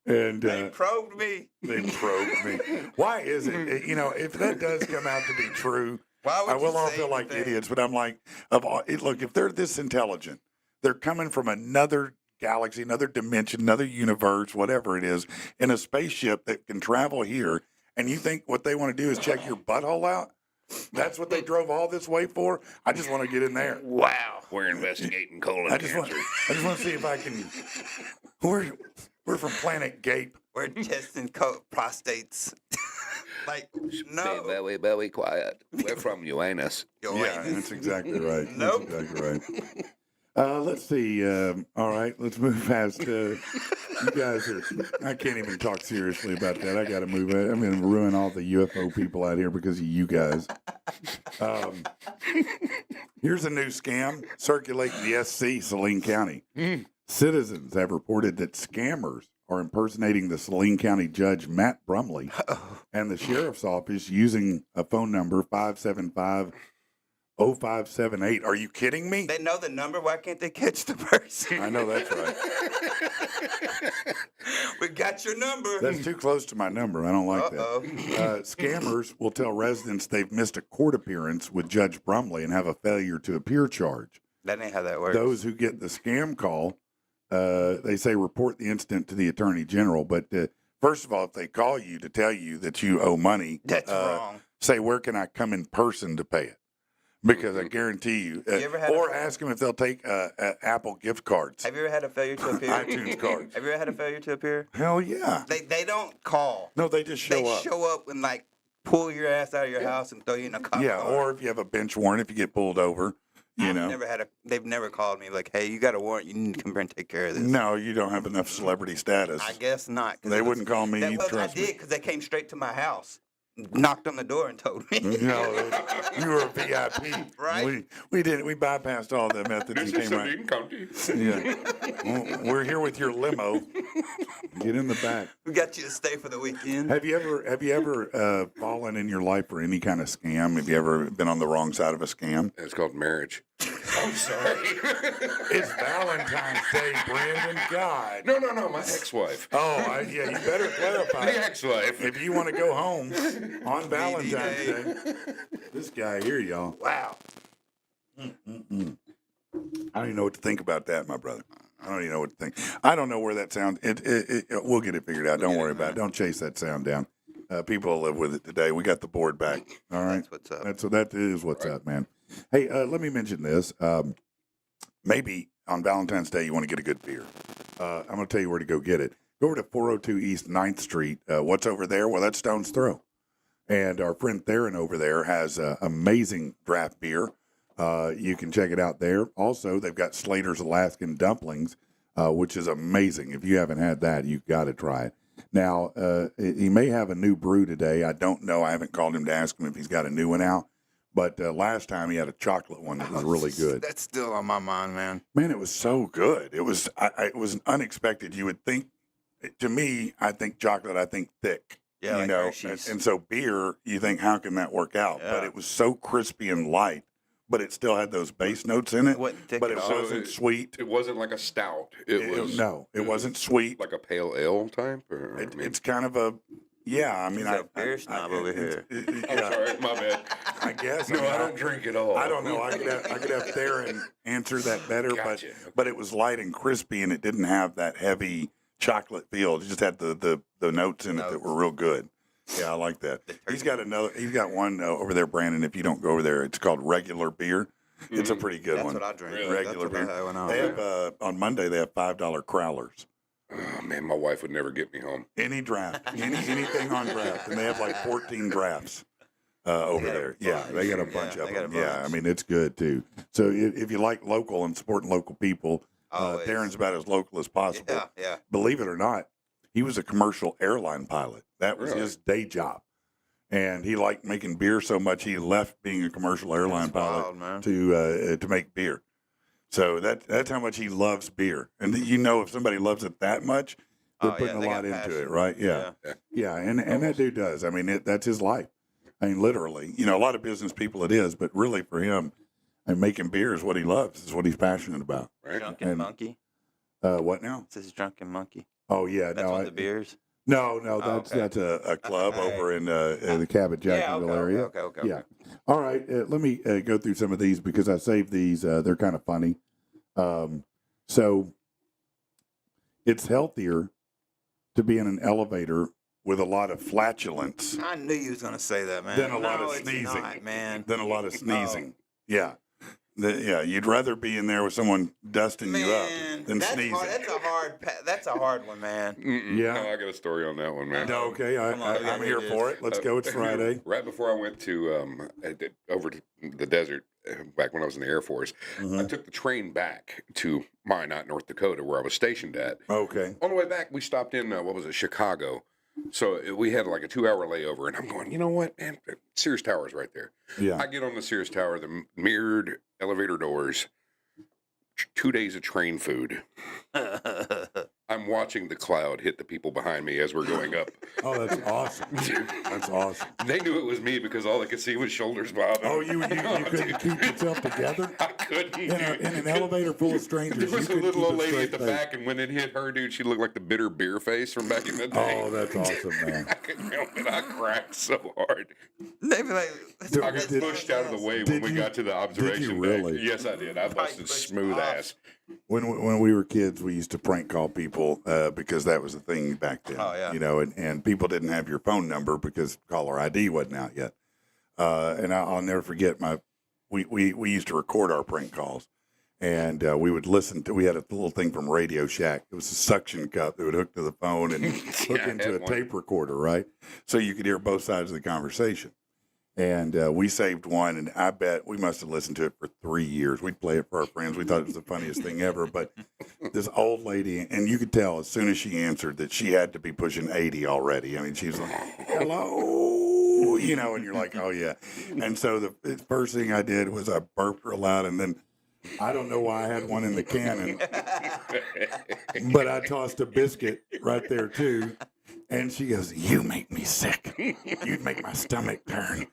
And They probed me. They probed me. Why is it? If that does come out to be true, Why would I will you all say feel like anything? idiots. But I'm like, look, if they're this intelligent, they're coming from another galaxy, another dimension, another universe, whatever it is, in a spaceship that can travel here. And you think what they want to do is check your butthole out? That's what they drove all this way for? I just want to get in there. Wow. We're investigating colon I just want cancer. to see if I can. We're from Planet Gape. We're testing prostates. Like, no. Very quiet. We're from Uranus. Yeah, that's exactly right. Nope. That's exactly right. Let's see. All right, let's move past. You guys are. I can't even talk seriously about that. I got to move. I'm going to ruin all the UFO people out here because of you guys. Here's a new scam circulating the SC, Saline County. Citizens have reported that scammers are impersonating the Saline County Judge Matt Brumley and the sheriff's office using a phone number 575-0578. Are you kidding me? They know the number. Why can't they catch the person? I know that's right. We got your number. That's too close to my number. I don't like that. Scammers will tell residents they've missed a court appearance with Judge Brumley and have a failure to appear charge. That ain't how that works. Those who get the scam call, they say report the incident to the Attorney General. But first of all, if they call you to tell you that you owe money, That's wrong. say, where can I come in person to pay it? Because I guarantee you, ever had or a- ask them if they'll take Apple gift cards, Have you ever had a failure to appear? iTunes cards. Have you ever had a failure to appear? Hell yeah. They don't call. No, they just show They up. show up and like pull your ass out of your house and throw you in a cop Yeah, car. or if you have a bench warrant, if you get pulled over, you know. They've never called me like, hey, you got a warrant. You need to come here and take care of this. No, you don't have enough celebrity status. I guess not. 'Cause They it was- wouldn't call me, I trust me. did because they came straight to my house, knocked on the door and told me. No, you were a VIP. Right. We didn't. We bypassed all the methods and This is came right. Saline County. Yeah. Well, we're here with your limo. Get in the back. We got you to stay for the weekend. Have you ever fallen in your life for any kind of scam? Have you ever been on the wrong side of a scam? It's called marriage. I'm sorry. It's Valentine's Day, Brandon. God. No, my ex-wife. Oh, yeah. You better clarify. The ex-wife. If you want to go home on Valentine's Day. Day, this guy here, y'all. Wow. I don't even know what to think about that, my brother. I don't even know what to think. I don't know where that sound. We'll get it figured out. Don't worry about it. Don't chase that sound down. People will live with it today. We got the board back. All right. That's what's up. That is what's up, man. Hey, let me mention this. Maybe on Valentine's Day you want to get a good beer. I'm going to tell you where to go get it. Go over to 402 East 9th Street. What's over there? Well, that's Stone's Throw. And our friend Theron over there has amazing draft beer. You can check it out there. Also, they've got Slater's Alaskan Dumplings, which is amazing. If you haven't had that, you've got to try it. Now, he may have a new brew today. I don't know. I haven't called him to ask him if he's got a new one out. But last time he had a chocolate one that was really good. That's still on my mind, man. Man, it was so good. It was it was unexpected. You would think, to me, I think chocolate, I think thick. Yeah, you like know, Hershey's. and so beer, you think, how can that work out? But Yeah. it was so crispy and light, but it still had those base notes in it. It wasn't thick But at it all. wasn't sweet. It wasn't like a stout. It was No, it wasn't sweet. like a pale ale type. Or, It's kind of a, yeah. I mean, He's a beer snob over here. I'm Yeah, sorry, my bad. I guess. No, mean, I don't drink at all. I don't know. I could have Theron answer that better, Gotcha. but it was light and crispy, and it didn't have that heavy chocolate feel. It just had the notes in it that were real good. Yeah, I like that. He's got one over there, Brandon. If you don't go over there, it's called Regular Beer. It's a pretty good That's one. what I drink. Really? Regular That's what beer. I had when I They was have on Monday. They have $5 crowlers. Oh, man, my wife would never get me home. Any draft, anything on draft, and they have like 14 drafts over got a there. Yeah, they got a bunch. bunch Yeah, of they got a them. Yeah, I bunch. mean it's good too. So if you like local and supporting local people, Always. Darren's about as local as possible. Yeah. Believe it or not, he was a commercial airline pilot. That was Really? his day job. And he liked making beer so much he left being a commercial airline That's pilot wild, man. to make beer. So that's how much he loves beer. And you know, if somebody loves it that much, they're Oh, yeah, putting they a got lot into passion. it, right? Yeah, and that dude does. I mean, that's his life. I mean, literally. You know, a lot of business people it is, but really for him, and making beer is what he loves. Is what he's passionate about. Right? Drunken And- Monkey. What now? This is Drunken Monkey. Oh yeah, That's no, one of the beers. No, Oh, that's okay. that's a club over in the Cabot Jacksonville area. Okay. Yeah. All right. Let me go through some of these because I saved these. They're kind of funny. So it's healthier to be in an elevator with a lot of flatulence I knew you was gonna say that, man. than a lot No, of it's sneezing. not, man. Than a lot of sneezing. Yeah. Yeah. You'd rather be in there with someone dusting you up than that's sneezing. hard. That's a hard one, man. Yeah. Yeah. No, I got a story on that one, man. No, okay. Come on, I'm here it for is. it. Let's go. It's Friday. Right before I went to over to the desert, back when I was in the Air Force, I took the train back to Minot, North Dakota, where I was stationed at. Okay. On the way back, we stopped in Chicago. So we had like a 2-hour layover, and I'm going, you know what, man? Sears Tower's right there. Yeah. I get on the Sears Tower, the mirrored elevator doors, 2 days of train food. I'm watching the cloud hit the people behind me as we're going up. Oh, that's awesome. That's awesome. They knew it was me because all they could see was shoulders bobbing. Oh, you couldn't keep yourself together I couldn't. in an elevator full of strangers. There was you a couldn't little keep old a lady at straight the face. back, and when it hit her, dude, she looked like the bitter beer face from back in the day. Oh, that's awesome, man. I couldn't help it. I cracked so hard. They be like, Dude, I got Did- pushed out of the way when did we you- got to the observation deck. really? Yes, I did. I busted pushed smooth off. ass. When we were kids, we used to prank call people because that was a thing back then. Oh, yeah. You know, and people didn't have your phone number because caller ID wasn't out yet. And I'll never forget we used to record our prank calls, and we would listen to. We had a little thing from Radio Shack. It was a suction cup that would hook to the phone and hook Yeah, I into a had one. tape recorder, right? So you could hear both sides of the conversation. And we saved one, and I bet we must have listened to it for 3 years. We'd play it for our friends. We thought it was the funniest thing ever. But this old lady, and you could tell as soon as she answered that she had to be pushing 80 already. I mean, she was like, hello, you know, and you're like, oh, yeah. And so the first thing I did was I burped real loud, and then I don't know why I had one in the cannon, but I tossed a biscuit right there, too. And she goes, you make me sick. You'd make my stomach turn.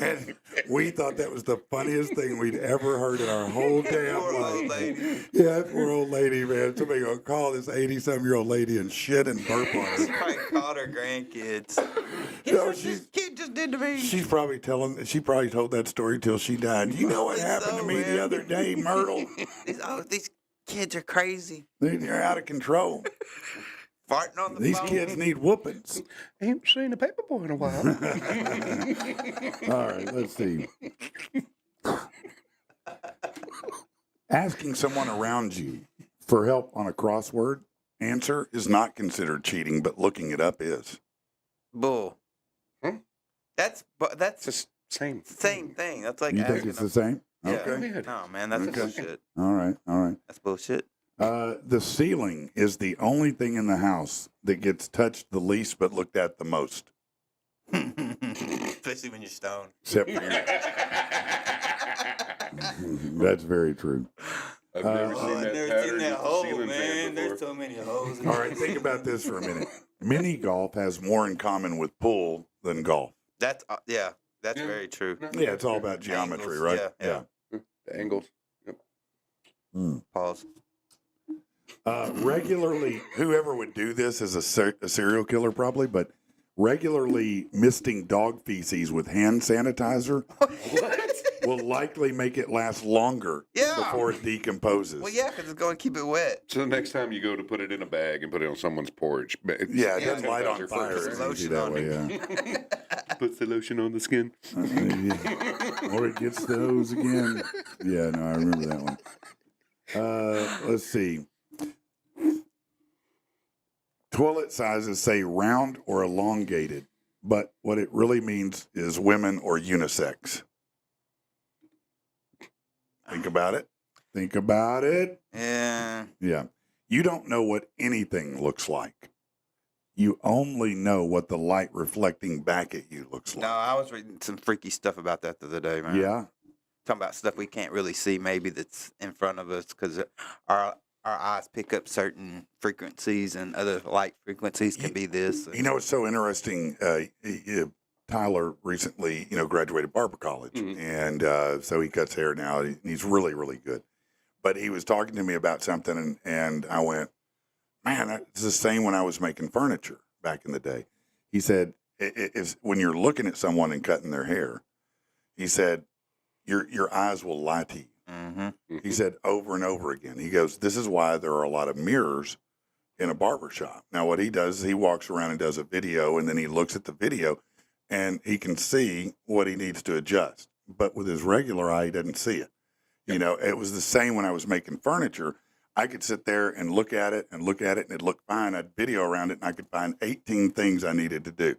And we thought that was the funniest thing we'd ever heard in our whole damn Poor old life. lady. Yeah, poor old lady, man. Somebody gonna call this 80-some-year-old lady and shit and burp on her. Probably called her grandkids. You know, Guess what this kid just did to me? She probably told that story till she died. You know what Probably happened so, to me man. the other day, Myrtle? These kids are crazy. They're out of control. Farting on the These phone. kids need whoopings. Ain't seen a paper boy in a while. All right, let's see. Asking someone around you for help on a crossword answer is not considered cheating, but looking it up is. Bull. Hmm? That's It's the same same thing. That's like You think asking it's the same? Yeah. Okay. No, man, that's Okay. bullshit. All right. That's bullshit. The ceiling is the only thing in the house that gets touched the least but looked at the most. Especially when you're stoned. Except for That's very true. I've never Oh, seen I've that never pattern seen that with the hole, ceiling fan man. There's before. so many holes. All right, think about this for a minute. Mini golf has more in common with pool than golf. That's that's Yeah. very true. No, Yeah, it's all about geometry, Angles, right? yeah. the angles. Pause. Regularly, whoever would do this is a serial killer, probably, but regularly misting dog feces with hand sanitizer will likely make it last longer Yeah. before it decomposes. Well, yeah, because it's going to keep it wet. So the next time you go to put it in a bag and put it on someone's porch, Yeah, it doesn't light on sanitizer fire. first. It's easy Lotion that on way, it. yeah. Puts the lotion on the skin. Or it gets the hose again. Yeah, no, I remember that one. Let's see. Toilet sizes say round or elongated, but what it really means is women or unisex. Think about it. Think about it. Yeah. Yeah. You don't know what anything looks like. You only know what the light reflecting back at you looks No, like. I was reading some freaky stuff about that the other day, man. Yeah. Talking about stuff we can't really see, maybe that's in front of us, because our eyes pick up certain frequencies, and other light frequencies can be this. You know, it's so interesting. Tyler recently, graduated barber college, Mhm. and so he cuts hair now. He's really, really good. But he was talking to me about something, and I went, man, it's the same when I was making furniture back in the day. He said, it's when you're looking at someone and cutting their hair, he said, your eyes will lie to you. Mm-hmm. He said over and over again. He goes, this is why there are a lot of mirrors in a barber shop. Now, what he does is he walks around and does a video, and then he looks at the video, and he can see what he needs to adjust. But with his regular eye, he doesn't see it. It was the same when I was making furniture. I could sit there and look at it, and it looked fine. I'd video around it, and I could find 18 things I needed to do.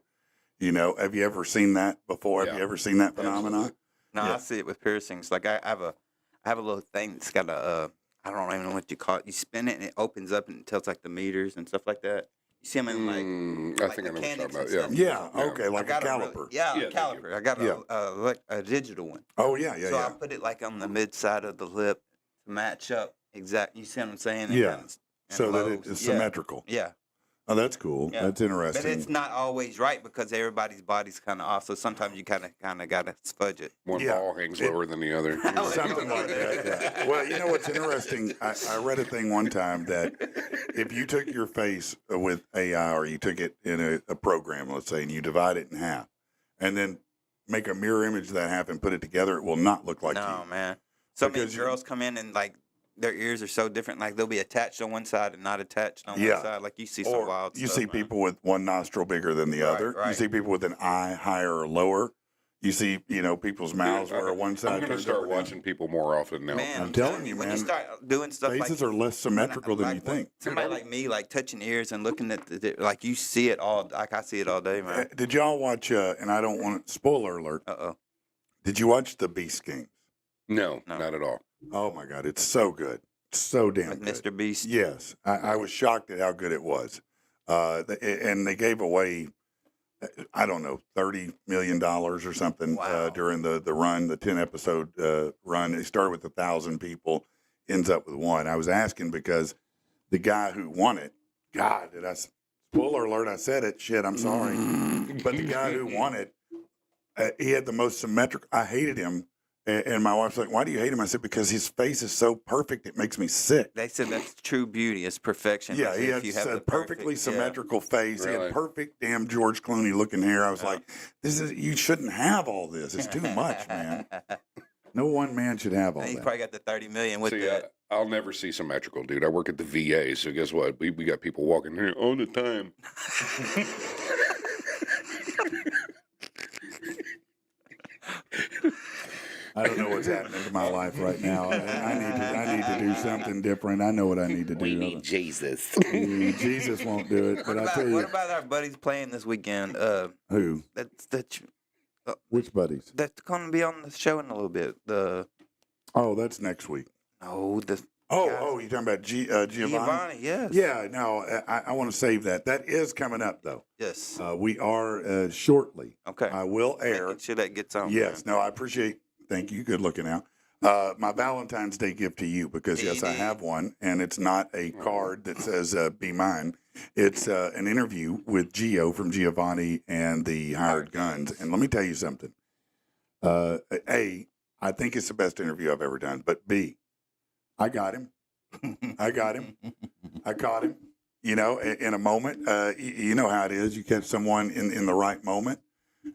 Have you ever seen that before? Have Yeah. you ever seen that phenomenon? No, Yeah. I see it with piercings. Like I have a little thing that's got a I don't even know what you call it. You spin it and it opens up and it tells like the meters and stuff like that. You see them in like I like think I know what you're mechanics talking about. and Yeah. stuff. Yeah, okay, I like a got caliper. really- Yeah, a thank caliper. I got a digital one. Oh, yeah. So I put it like on the mid side of the lip to match up exact. You see what I'm saying? And Yeah. and So that lows. it's Yeah. symmetrical. Yeah. Oh, that's cool. Yeah. That's But interesting. it's not always right because everybody's body's kind of off. So sometimes you kind of got to fudge it. One Yeah. ball hangs lower than the other. Something like that. Yeah. Well, you know what's interesting? I read a thing one time that if you took your face with AI, or you took it in a program, let's say, and you divide it in half, and then make a mirror image of that half and put it together, it will not look like No, you. man. So many Because you- girls come in and like their ears are so different. Like they'll be attached on one side and not attached on Yeah. one side. Like you see some Or wild you stuff. see man. people with one nostril bigger than the Right, other. You right. see people with an eye higher or lower. You see, people's mouths where one I'm side going to turns start up or down. watching people more often now. Man, I'm telling you, when man, you start doing stuff Faces like are less symmetrical than you when think. Somebody like me, like touching ears and looking at like you see it all. Like I see it all day, man. Did y'all watch, and I don't want to, spoiler alert, Uh-oh. did you watch the Beast Games? No, No. not at all. Oh my God, it's so good. It's so damn Like good. Mr. Beast. Yes, I was shocked at how good it was. And they gave away, I don't know, $30 million or something Wow. during the run, the 10-episode run. It started with 1,000 people, ends up with one. I was asking because the guy who won it, God, spoiler alert, I said it. Shit, I'm sorry. But the guy who won it, he had the most symmetrical. I hated him. And my wife's like, why do you hate him? I said, because his face is so perfect, it makes me sick. They said that's true beauty. It's perfection. Yeah, It's he if had you have a the perfectly perfect- yeah. symmetrical face. He Really? had perfect damn George Clooney looking hair. I was Yeah. like, you shouldn't have all this. It's too much, man. No one man should have all He that. probably got the 30 million with See, that. I'll never see symmetrical, dude. I work at the VA, so guess what? We got people walking here all the time. I don't know what's happening to my life right now. I need to do something different. I know what I need to do. We need Jesus. Jesus won't do it, but I tell What you, about our buddies playing this weekend? who? That's Which buddies? That's going to be on the show in a little bit. Oh, that's next week. No, the Oh, guys- you're talking about Giovanni? Giovanni, yes. Yeah, no, I want to save that. That is coming up, though. Yes. We are shortly. Okay. I will air. Making sure that gets on. Yes, no, I appreciate. Thank you. Good looking out. My Valentine's Day gift to you, because yes, I have one, and it's not a card that says "Be mine." It's an interview with Gio from Giovanni and the Hired Guns, and let me tell you something. A, I think it's the best interview I've ever done, but B, I got him. I got him. I caught him. You know, in a moment. You know how it is. You catch someone in the right moment,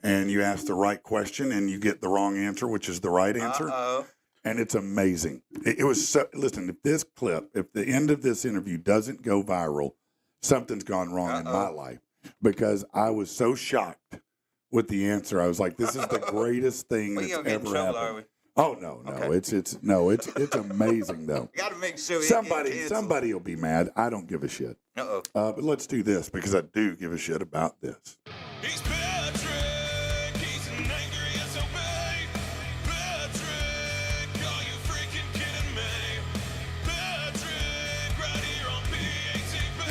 and you ask the right question, and you get the wrong answer, which is the right answer. Uh-oh. And it's amazing. It was so. Listen, if this clip, if the end of this interview doesn't go viral, something's gone wrong in my life, because I was so shocked with the answer. I was like, "This is the greatest thing We that's gonna get in ever trouble, happened." are we? Oh no, Okay. it's amazing though. Got to make sure Somebody will be mad. I don't give a shit. Uh-oh. But let's do this, because I do give a shit about this. He's Patrick, he's an angry SOB. Patrick, are you freaking kidding me? Patrick, right here on PATV.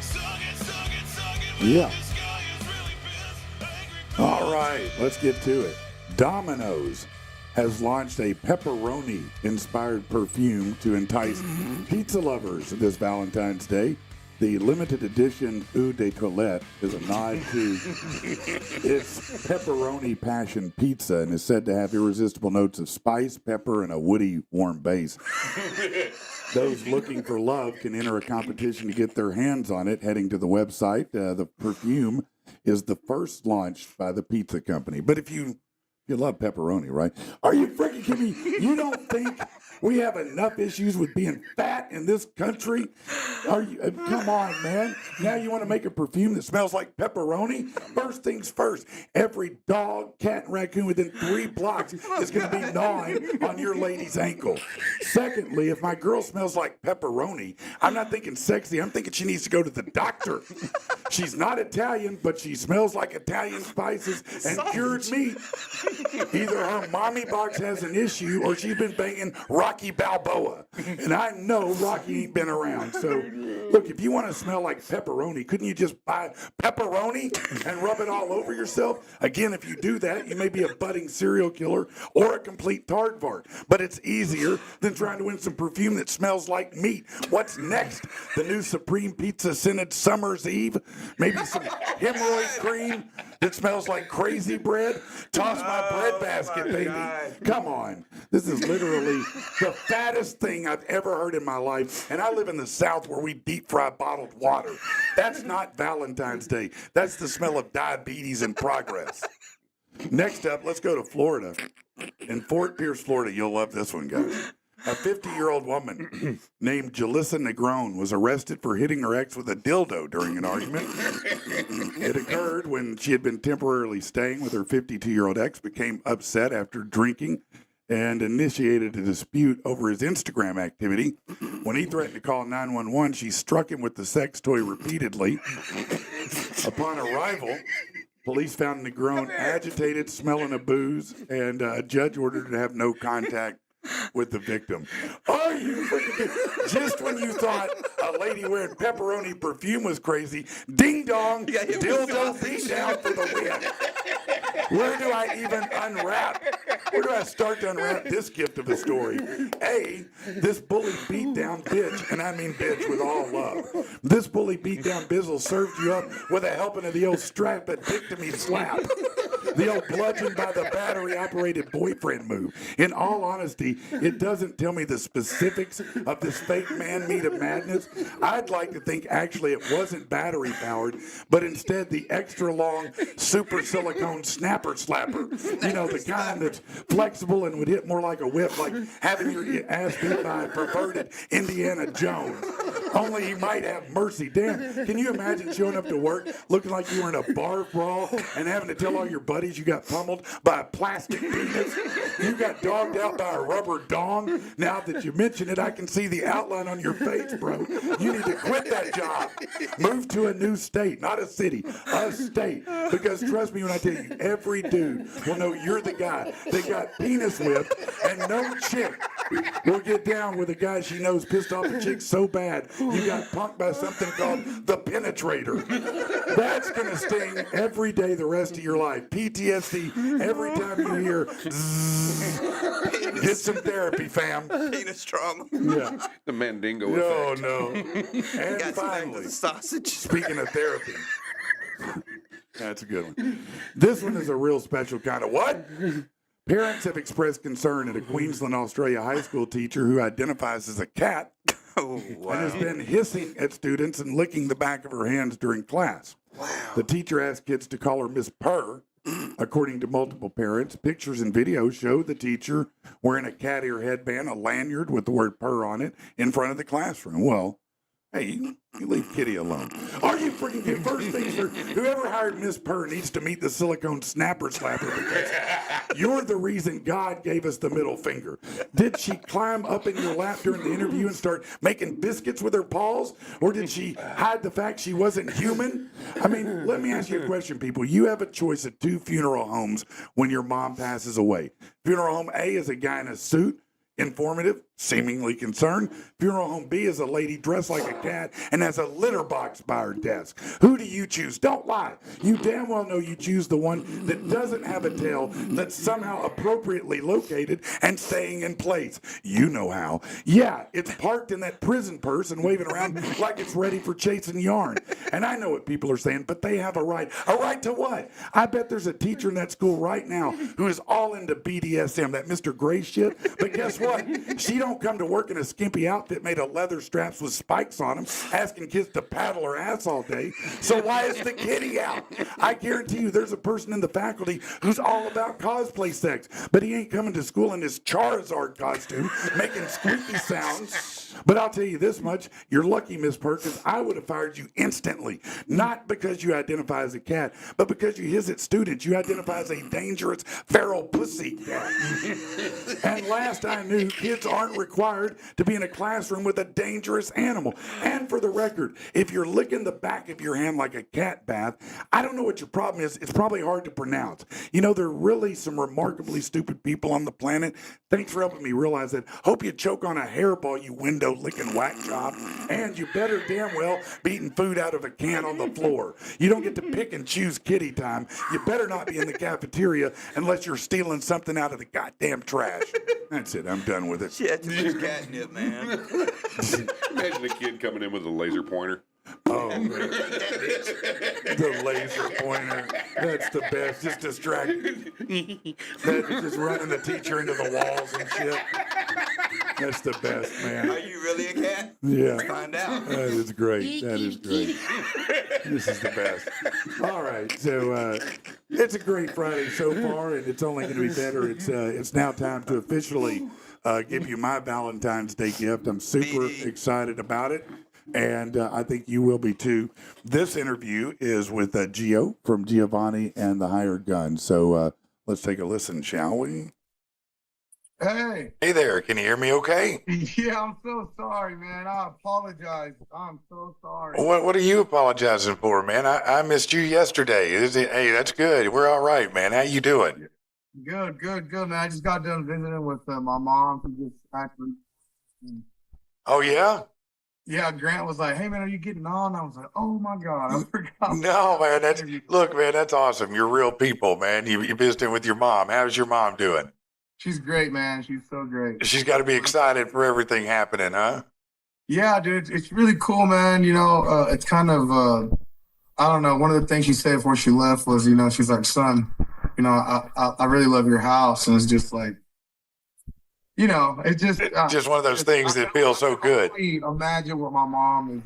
Suck it, Yeah. this guy is really pissed. Angry All right, let's get to it. Domino's has launched a pepperoni-inspired perfume to entice pizza lovers this Valentine's Day. The limited edition Eau de Toilette is a nod to its pepperoni passion pizza and is said to have irresistible notes of spice, pepper, and a woody, warm base. Those looking for love can enter a competition to get their hands on it, heading to the website. The perfume is the first launched by the pizza company. But if you love pepperoni, right? Are you freaking kidding me? You don't think we have enough issues with being fat in this country? Are you? Come on, man. Now you want to make a perfume that smells like pepperoni? First things first, every dog, cat, and raccoon within 3 blocks is going to be gnawing on your lady's ankle. Secondly, if my girl smells like pepperoni, I'm not thinking sexy. I'm thinking she needs to go to the doctor. She's not Italian, but she smells like Italian spices and cured meat. Either her mommy box has an issue, or she's been banging Rocky Balboa. And I know Rocky ain't been around. So, look, if you want to smell like pepperoni, couldn't you just buy pepperoni and rub it all over yourself? Again, if you do that, you may be a budding serial killer or a complete tardvart. But it's easier than trying to win some perfume that smells like meat. What's next? The new Supreme Pizza scented Summer's Eve? Maybe some hemorrhoid cream that smells like crazy bread? Toss my bread basket, baby. God. Come on. This is literally the fattest thing I've ever heard in my life. And I live in the South where we deep fry bottled water. That's not Valentine's Day. That's the smell of diabetes in progress. Next up, let's go to Florida. In Fort Pierce, Florida, you'll love this one, guys. A 50-year-old woman named Jalissa Negron was arrested for hitting her ex with a dildo during an argument. It occurred when she had been temporarily staying with her 52-year-old ex, became upset after drinking, and initiated a dispute over his Instagram activity. When he threatened to call 911, she struck him with the sex toy repeatedly. Upon arrival, police found Negron agitated, smelling of booze, and a judge ordered her to have no contact with the victim. Are you freaking just when you thought a lady wearing pepperoni perfume was crazy, ding dong, dildo beat down for the win. Where do I even unwrap? Where do I start to unwrap this gift of a story? A, this bully beat down bitch, and I mean bitch with all love. This bully beat down bizzle served you up with a helping of the old strap-a-dick-to-me slap. The old bludgeon by the battery-operated boyfriend move. In all honesty, it doesn't tell me the specifics of this fake man-meat of madness. I'd like to think actually it wasn't battery-powered, but instead the extra-long super silicone snapper slapper. You know, the kind that's flexible and would hit more like a whip, like having your ass beat by a perverted Indiana Jones. Only he might have mercy. Dan, can you imagine showing up to work looking like you were in a bar brawl and having to tell all your buddies you got pummeled by a plastic penis? You got dogged out by a rubber dong? Now that you mention it, I can see the outline on your face, bro. You need to quit that job. Move to a new state, not a city, a state. Because trust me when I tell you, every dude will know you're the guy that got penis whipped, and no chick will get down with a guy she knows pissed off a chick so bad you got punked by something called the penetrator. That's going to sting every day the rest of your life. PTSD every time you hear zzz. Get some therapy, fam. Penis trauma. Yeah. The Mandingo No, effect. no. And Got back to finally, the sausage. speaking of therapy. That's a good one. This one is a real special kind of what? Parents have expressed concern at a Queensland, Australia high school teacher who identifies as a cat Oh, wow. and has been hissing at students and licking the back of her hands during class. Wow. The teacher asked kids to call her Miss Purr. According to multiple parents, pictures and videos show the teacher wearing a cat ear headband, a lanyard with the word purr on it, in front of the classroom. Well, hey, you leave Kitty alone. Are you freaking kidding? First things first, whoever hired Miss Purr needs to meet the silicone snapper slapper because you're the reason God gave us the middle finger. Did she climb up in your lap during the interview and start making biscuits with her paws? Or did she hide the fact she wasn't human? I mean, let me ask you a question, people. You have a choice of two funeral homes when your mom passes away. Funeral home A is a guy in a suit, informative, seemingly concerned. Funeral home B is a lady dressed like a cat and has a litter box by her desk. Who do you choose? Don't lie. You damn well know you choose the one that doesn't have a tail, that's somehow appropriately located and staying in place. You know how. Yeah, it's parked in that prison purse and waving around like it's ready for chasing yarn. And I know what people are saying, but they have a right. A right to what? I bet there's a teacher in that school right now who is all into BDSM, that Mr. Gray shit. But guess what? She don't come to work in a skimpy outfit made of leather straps with spikes on them, asking kids to paddle her ass all day. So why is the kitty out? I guarantee you there's a person in the faculty who's all about cosplay sex, but he ain't coming to school in his Charizard costume, making squeaky sounds. But I'll tell you this much, you're lucky, Miss Perkins. I would have fired you instantly. Not because you identify as a cat, but because you hiss at students. You identify as a dangerous feral pussy cat. And last I knew, kids aren't required to be in a classroom with a dangerous animal. And for the record, if you're licking the back of your hand like a cat bath, I don't know what your problem is. It's probably hard to pronounce. You know, there are really some remarkably stupid people on the planet. Thanks for helping me realize that. Hope you choke on a hairball, you window licking whack job. And you better damn well be eating food out of a can on the floor. You don't get to pick and choose kitty time. You better not be in the cafeteria unless you're stealing something out of the goddamn trash. That's it. I'm done with it. She had too much catnip, man. Imagine a kid coming in with a laser pointer. Oh, man. The laser pointer. That's the best. Just distracting. That just running the teacher into the walls and shit. That's the best, man. Are you really a cat? Yeah. Find out. That is great. That is great. This is the best. All right. So it's a great Friday so far, and it's only going to be better. It's now time to officially give you my Valentine's Day gift. I'm super excited about it. And I think you will be too. This interview is with Gio from Giovannie and the Hired Gun. So let's take a listen, shall we? Hey, Hey there. Can you hear me okay? yeah, I'm so sorry, man. I apologize. I'm so sorry. What are you apologizing for, man? I missed you yesterday. Hey, that's good. We're all right, man. How you doing? Good, man. I just got done visiting with my mom. She just actually, Oh, yeah? yeah, Grant was like, "Hey, man, are you getting on?" I was like, "Oh my God, I forgot." No, man. Look, man, that's awesome. You're real people, man. You visiting with your mom. How's your mom doing? She's great, man. She's so great. She's got to be excited for everything happening, huh? Yeah, dude, it's really cool, man. You know, it's kind of, I don't know. One of the things she said before she left was, you know, she's like, "Son, you know, I really love your house," and it's just like, you know, it's just one of those things that feels so good. Imagine what my mom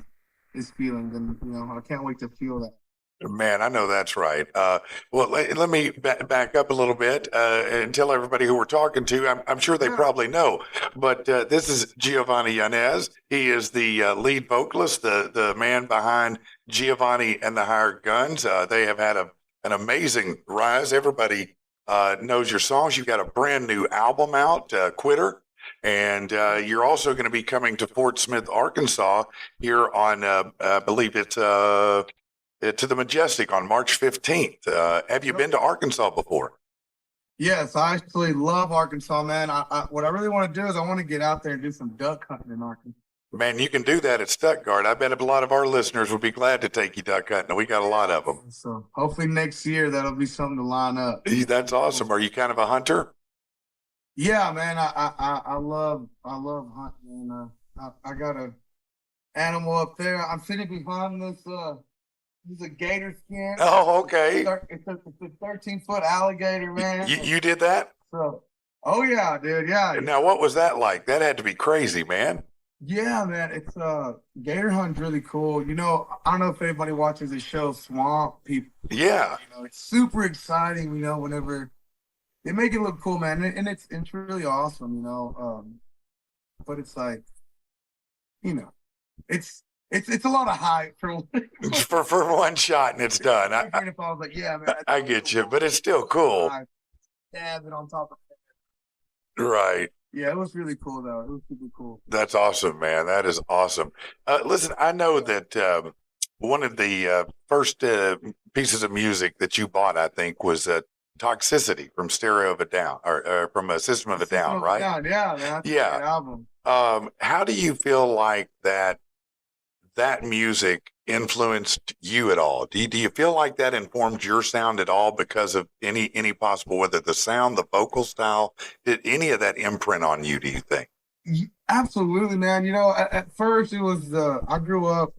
is feeling, and you know, I can't wait to feel that. Man, I know that's right. Well, let me back up a little bit and tell everybody who we're talking to. I'm sure they probably know, but this is Giovannie Yanez. He is the lead vocalist, the man behind Giovannie and the Hired Guns. They have had an amazing rise. Everybody knows your songs. You've got a brand new album out, Quitter. And you're also going to be coming to Fort Smith, Arkansas here on, I believe it's to the Majestic on March 15th. Have you been to Arkansas before? Yes, I actually love Arkansas, man. What I really want to do is I want to get out there and do some duck hunting in Arkansas. Man, you can do that at Stuttgart. I bet a lot of our listeners would be glad to take you duck hunting. We got a lot of them. So hopefully next year that'll be something to line up. That's awesome. Are you kind of a hunter? Yeah, man. I love hunting. And, I got a animal up there. I'm sitting behind this. This is a gator skin. Oh, okay. It's a 13-foot alligator, man. You did that? So, oh yeah, dude. Yeah. Now, what was that like? That had to be crazy, man. Yeah, man. It's gator hunting's really cool. You know, I don't know if anybody watches the show Swamp People. Yeah. You know, it's super exciting. You know, whenever they make it look cool, man, and it's really awesome. You know, but it's like, you know, it's a lot of hype for one shot and it's done. if I was like, yeah, man, I get you, but it's still cool. Stab it on top of it. Right. Yeah, it was really cool though. It was super cool. That's awesome, man. That is awesome. Listen, I know that one of the first pieces of music that you bought, I think, was Toxicity from Stereo of a Down, or from a System of a Down, right? Yeah, man. That's Yeah. a great album. How do you feel like that music influenced you at all? Do you feel like that informed your sound at all because of any possible, whether the sound, the vocal style, did any of that imprint on you, do you think? Absolutely, man. You know, at first it was I grew up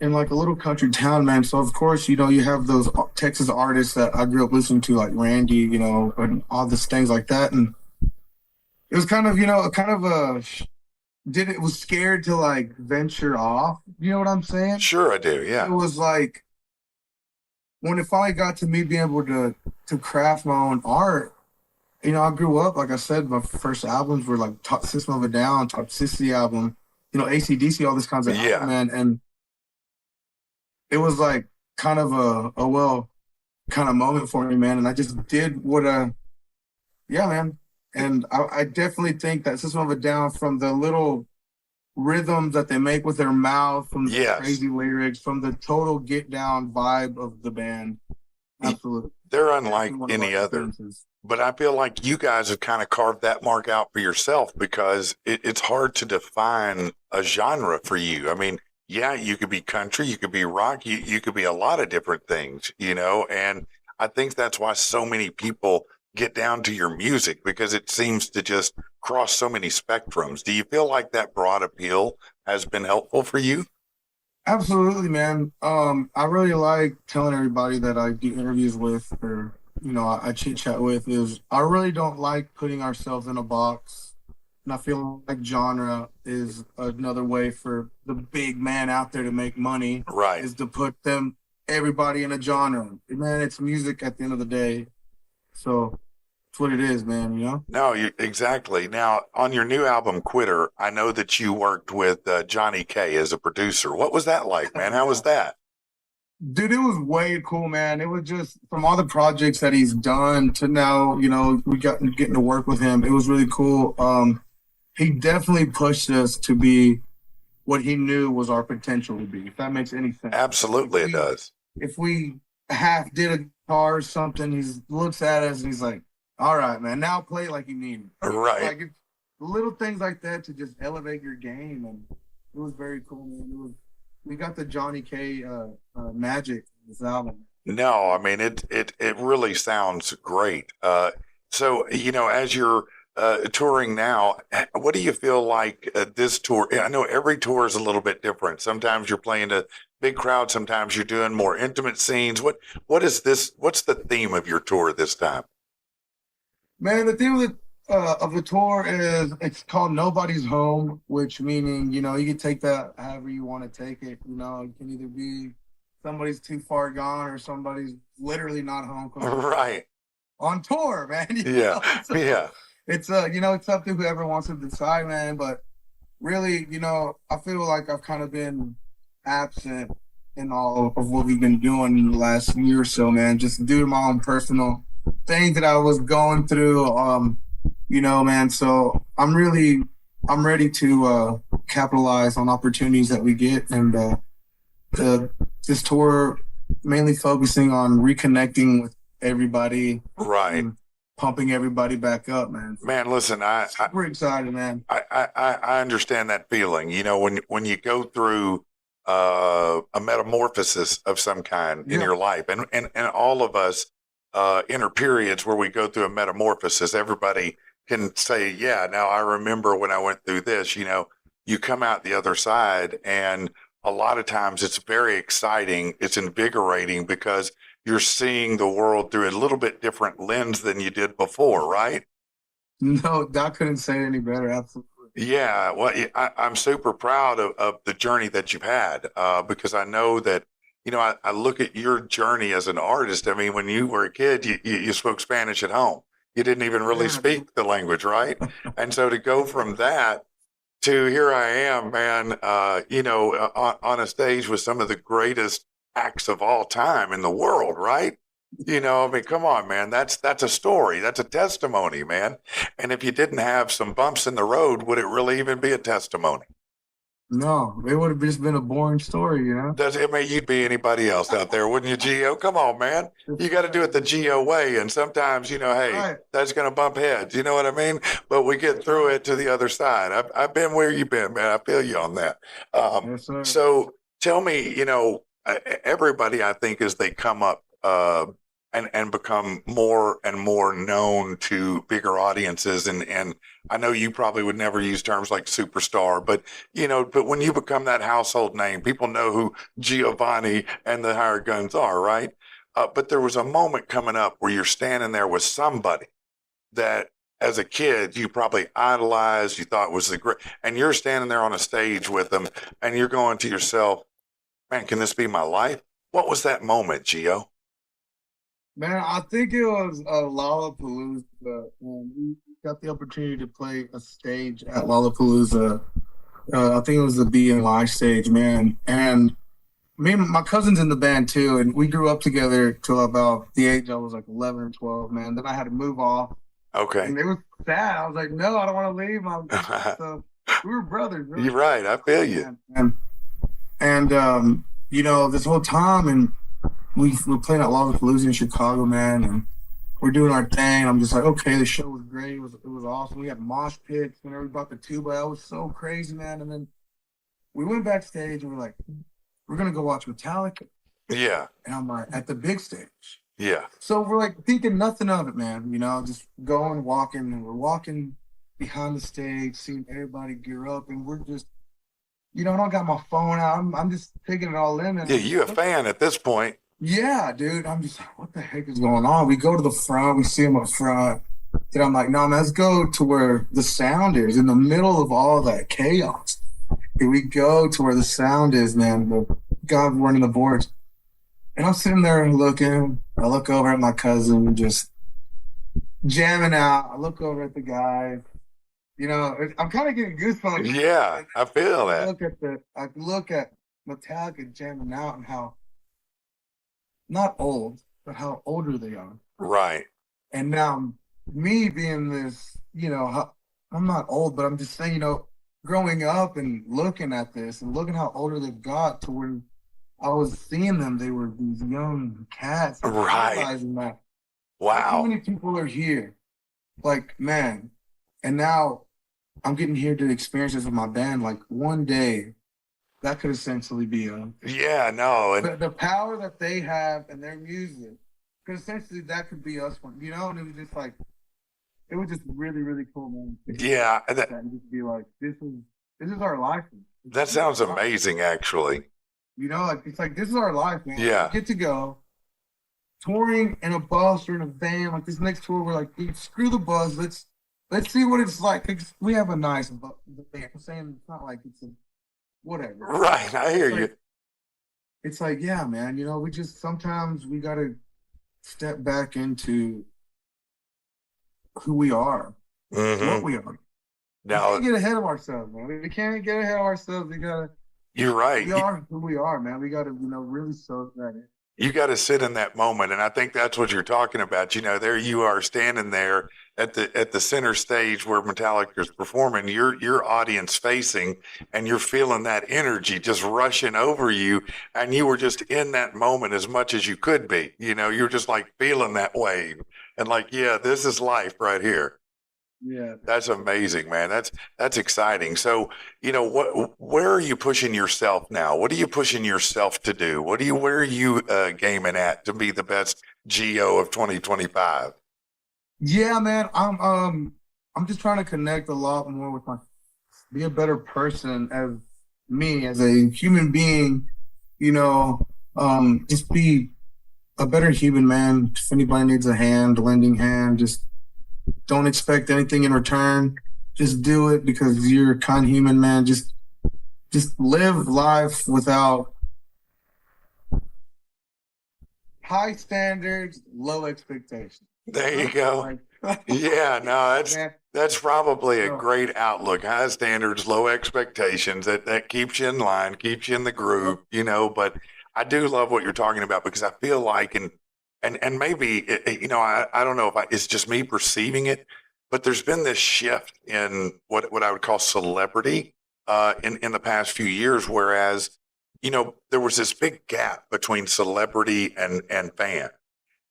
in like a little country town, man. So of course, you know, you have those Texas artists that I grew up listening to, like Randy, you know, and all these things like that. And it was kind of, you know, was scared to like venture off. You know what I'm saying? Sure, I do. Yeah. It was like when it finally got to me being able to craft my own art. You know, I grew up, like I said, my first albums were like System of a Down, Toxicity album, you know, AC/DC, all this kinds of album, man. And it was like kind of a kind of moment for me, man. And I just did yeah, man. And I definitely think that System of a Down, from the little rhythms that they make with their mouth, from the crazy lyrics, from the total get down vibe of the band. Absolutely. They're unlike any other. But I feel like you guys have kind of carved that mark out for yourself, because it's hard to define a genre for you. I mean, yeah, you could be country, you could be rock, you could be a lot of different things, you know, and I think that's why so many people get down to your music, because it seems to just cross so many spectrums. Do you feel like that broad appeal has been helpful for you? Absolutely, man. I really like telling everybody that I do interviews with, or, you know, I chit chat with, is I really don't like putting ourselves in a box. And I feel like genre is another way for the big man out there to make money. Right. Is to put everybody in a genre. Man, it's music at the end of the day. So that's what it is, man, you know? No, exactly. Now, on your new album, Quitter, I know that you worked with Johnny K as a producer. What was that like, man? How was that? Dude, it was way cool, man. It was just, from all the projects that he's done to now, you know, getting to work with him. It was really cool. He definitely pushed us to be what he knew was our potential to be, if that makes any sense. Absolutely, it does. If we half did a guitar or something, he looks at us and he's like, all right, man, now play it like you mean it. Right. Like, it's little things like that to just elevate your game. And it was very cool, man. We got the Johnny K magic in this album. No, I mean, it really sounds great. So, you know, as you're touring now, what do you feel like this tour? I know every tour is a little bit different. Sometimes you're playing a big crowd, sometimes you're doing more intimate scenes. What is this? What's the theme of your tour this time? Man, the theme of the tour is, it's called Nobody's Home, which meaning, you know, you can take that however you want to take it. You know, it can either be somebody's too far gone or somebody's literally not home 'cause Right. on tour, man. Yeah. So Yeah. it's it's up to whoever wants to decide, man. But really, I feel like I've kind of been absent in all of what we've been doing in the last year or so, man. Just due to my own personal things that I was going through. Man. So I'm ready to capitalize on opportunities that we get, and this tour mainly focusing on reconnecting with everybody, Right. and pumping everybody back up, man. Man, listen, Super excited, man. I understand that feeling. When you go through a metamorphosis of some kind in Yeah. your life, and all of us enter periods where we go through a metamorphosis. Everybody can say, yeah, now I remember when I went through this. You come out the other side, and a lot of times it's very exciting. It's invigorating because you're seeing the world through a little bit different lens than you did before, right? No, Doc couldn't say it any better. Absolutely. Yeah, well, I'm super proud of the journey that you've had because I know that, I look at your journey as an artist. I mean, when you were a kid, you spoke Spanish at home. You didn't even really Yeah. speak the language, right? And so to go from that to here I am, man, on a stage with some of the greatest acts of all time in the world, right? I mean, come on, man. That's a story. That's a testimony, man. And if you didn't have some bumps in the road, would it really even be a testimony? No, it would have just been a boring story, Does it mean you'd be anybody else out there, wouldn't you, Gio? Come on, man. You got to do it the Gio way. And sometimes, hey, Right. that's going to bump heads. You know what I mean? But we get through it to the other side. I've been where you've been, man. I feel you on that. Yes, sir. So tell me, everybody, I think, as they come up and become more and more known to bigger audiences, and I know you probably would never use terms like superstar, but when you become that household name, people know who Giovannie and the Hired Guns are, right? But there was a moment coming up where you're standing there with somebody that as a kid you probably idolized, you thought was the great, and you're standing there on a stage with them, and you're going to yourself, man, can this be my life? What was that moment, Gio? Man, I think it was Lollapalooza. We got the opportunity to play a stage at Lollapalooza. I think it was the BMI stage, man. And me and my cousin's in the band too, and we grew up together till about the age I was like 11 or 12, man. Then I had to move off, Okay. and it was sad. I was like, no, I don't want to leave. So we were brothers. Really. You're right. I feel you. And this whole time, and we're playing at Lollapalooza in Chicago, man, and we're doing our thing. I'm just like, okay, the show was great. It was awesome. We had mosh pits whenever we brought the tuba. That was so crazy, man. And then we went backstage and we're like, we're gonna go watch Metallica. Yeah. And I'm like, at the big stage. Yeah. So we're like thinking nothing of it, man. Just going, walking, and we're walking behind the stage, seeing everybody gear up, and we're just, I don't got my phone out. I'm just taking it all in. And Yeah, you a fan at this point. yeah, dude. I'm just like, what the heck is going on? We go to the front, we see him up front. And I'm like, no, man, let's go to where the sound is in the middle of all that chaos. And we go to where the sound is, man, the guy running the boards. And I'm sitting there and looking. I look over at my cousin just jamming out. I look over at the guy. I'm kind of getting goosebumps. Yeah, I feel that. I look at Metallica jamming out and how not old, but how older they are. Right. And now me being this, I'm not old, but I'm just saying, growing up and looking at this and looking how older they've got to when I was seeing them, they were these young cats. Right. Realizing that. Wow. How many people are here? Like, man. And now I'm getting here to experience this with my band. Like, one day, that could essentially be Yeah, no. And the power that they have and their music, because essentially that could be us one, and it was just like, it was just really, really cool, man. yeah, And just be like, this is our life. that sounds amazing, actually. It's like, this is our life, man. Yeah. We get to go touring in a bus or in a van. Like this next tour, we're like, dude, screw the bus. Let's see what it's like. We have a nice van. I'm saying it's not like it's a whatever. Right, I hear you. it's like, yeah, man, we just sometimes we gotta step back into who we are, what we are. We Now, can't get ahead of ourselves, man. We can't get ahead of ourselves. you're right. We are who we are, man. We gotta, really soak that in. You got to sit in that moment, and I think that's what you're talking about. There you are standing there at the center stage where Metallica's performing. Your audience facing, and you're feeling that energy just rushing over you, and you were just in that moment as much as you could be. You're just like feeling that wave, and like, yeah, this is life right here. Yeah, That's amazing, man. That's exciting. So, where are you pushing yourself now? What are you pushing yourself to do? Where are you gaming at to be the best GO of 2025? yeah, man. I'm just trying to connect a lot more with be a better person as me, as a human being. Just be a better human, man. If anybody needs a hand, lending hand, just don't expect anything in return. Just do it because you're a kind human, man. Just live life without high standards, low expectations. There you go. Yeah, no, that's probably a great outlook. High standards, low expectations. That keeps you in line, keeps you in the groove, But I do love what you're talking about because I feel like, and maybe I don't know if it's just me perceiving it, but there's been this shift in what I would call celebrity in the past few years, whereas there was this big gap between celebrity and fan.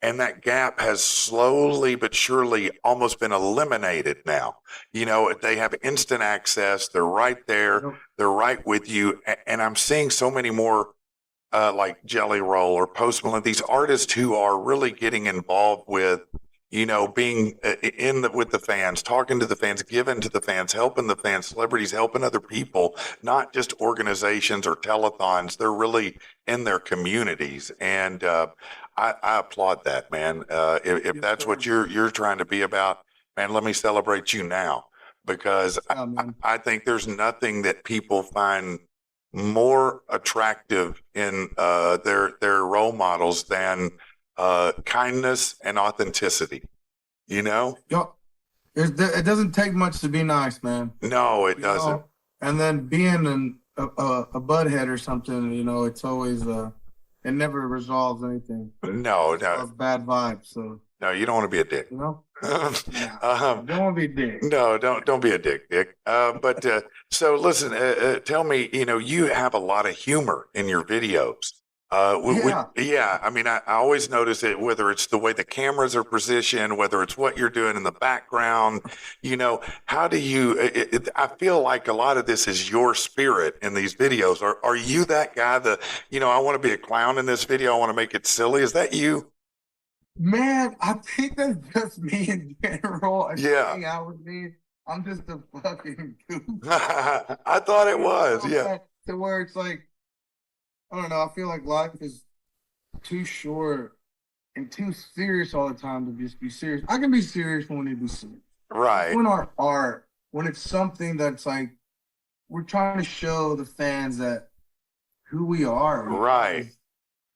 And that gap has slowly but surely almost been eliminated now. They have instant access. They're right there. They're right with you. And I'm seeing so many more like Jelly Roll or Post Malone, these artists who are really getting involved with, being with the fans, talking to the fans, giving to the fans, helping the fans, celebrities helping other people, not just organizations or telethons. They're really in their communities, and I applaud that, man. If that's what you're trying to be about, man, let me celebrate you now because I think there's nothing that people find more attractive in their role models than kindness and authenticity. Yo, it doesn't take much to be nice, man. No, it doesn't. And then being a butthead or something, it's always it never resolves anything. No, It's bad vibes. So no, you don't want to be a dick. don't want to be a dick. No, don't be a dick, Dick. But so listen, tell me, you have a lot of humor in your videos. Yeah. I mean, I always notice it, whether it's the way the cameras are positioned, whether it's what you're doing in the background, how do you, I feel like a lot of this is your spirit in these videos. Are you that guy I want to be a clown in this video. I want to make it silly. Is that you? Man, I think that's just me in general. Yeah. Hang out with me. I'm just a fucking goof. I thought it was, yeah. To where it's like, I don't know. I feel like life is too short and too serious all the time to just be serious. I can be serious when we need to be serious. Right. When our art, when it's something that's like, we're trying to show the fans that who we are. Right.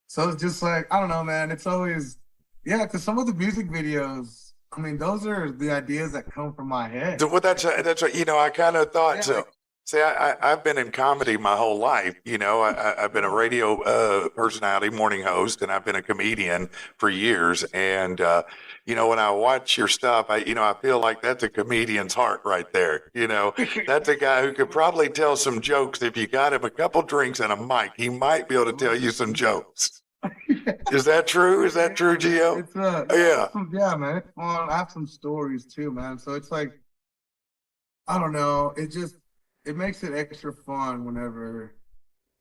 So it's just like, I don't know, man. It's always, yeah, because some of the music videos, I mean, those are the ideas that come from my head. Well, that's right. I kind of thought so. See, I've been in comedy my whole life. I've been a radio personality, morning host, and I've been a comedian for years. And, when I watch your stuff, I feel like that's a comedian's heart right there. That's a guy who could probably tell some jokes. If you got him a couple drinks and a mic, he might be able to tell you some jokes. Is that true? Is that true, Gio? It's Yeah, man. It's fun. I have some stories too, man. So it's like, I don't know. It makes it extra fun whenever,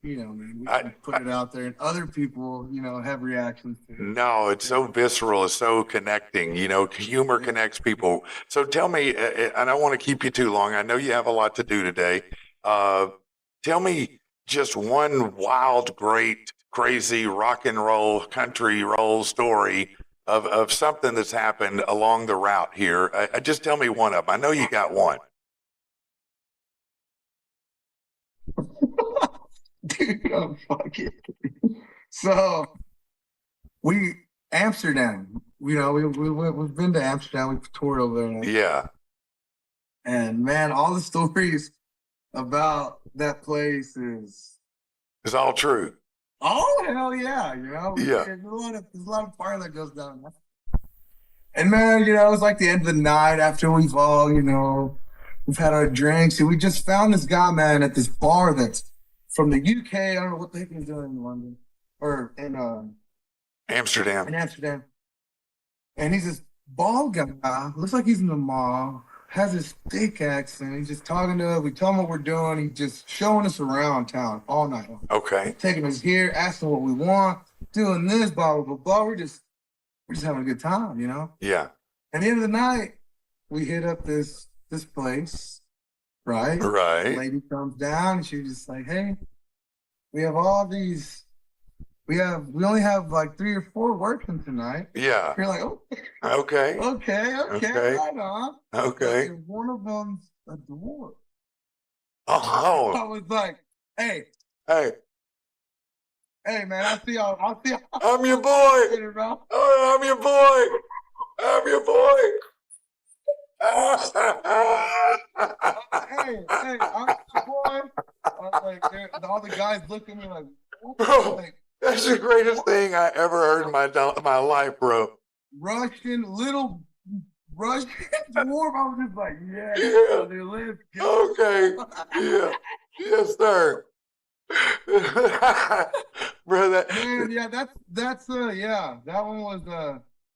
man, we can put it out there and other people, have reactions to it. No, it's so visceral. It's so connecting. Humor connects people. So tell me, I don't want to keep you too long. I know you have a lot to do today. Tell me just one wild, great, crazy rock and roll, country roll story of something that's happened along the route here. Just tell me one of them. I know you got one. Dude, I'm fucking. So Amsterdam. We've been to Amsterdam. We've toured over there, Yeah. and man, all the stories about that place is It's all true. oh hell yeah, Yeah. There's a lot of fire that goes down. And man, it's like the end of the night after we've all, we've had our drinks, and we just found this guy, man, at this bar that's from the UK. I don't know what the heck he's doing in London or in Amsterdam. Amsterdam. And he's this bald guy, looks like he's in the mall, has this thick accent. He's just talking to us. We tell him what we're doing. He's just showing us around town all night long. Okay. Taking us here, asking what we want, doing this, blah, blah, blah, blah. We're just having a good time, Yeah. At the end of the night, we hit up this place, right? The Right. lady comes down and she's just like, hey, we have all these, we only have like 3 or 4 working tonight. Yeah. You're like, oh, Okay. okay, Okay. right on. Okay. And one of them's a dwarf. Oh. I was like, hey, Hey, man, I see y'all. I'm your boy. Bro. Oh, I'm your boy. I'm your boy. Hey, I'm the boy. I was like, and all the guys look at me like, what? Bro. Like, That's the greatest thing I ever heard in my life, bro. little Russian dwarf. I was just like, yeah, Yeah. they live. Okay. Yeah. Yes, sir. Bro, Man, yeah, that's yeah, that one was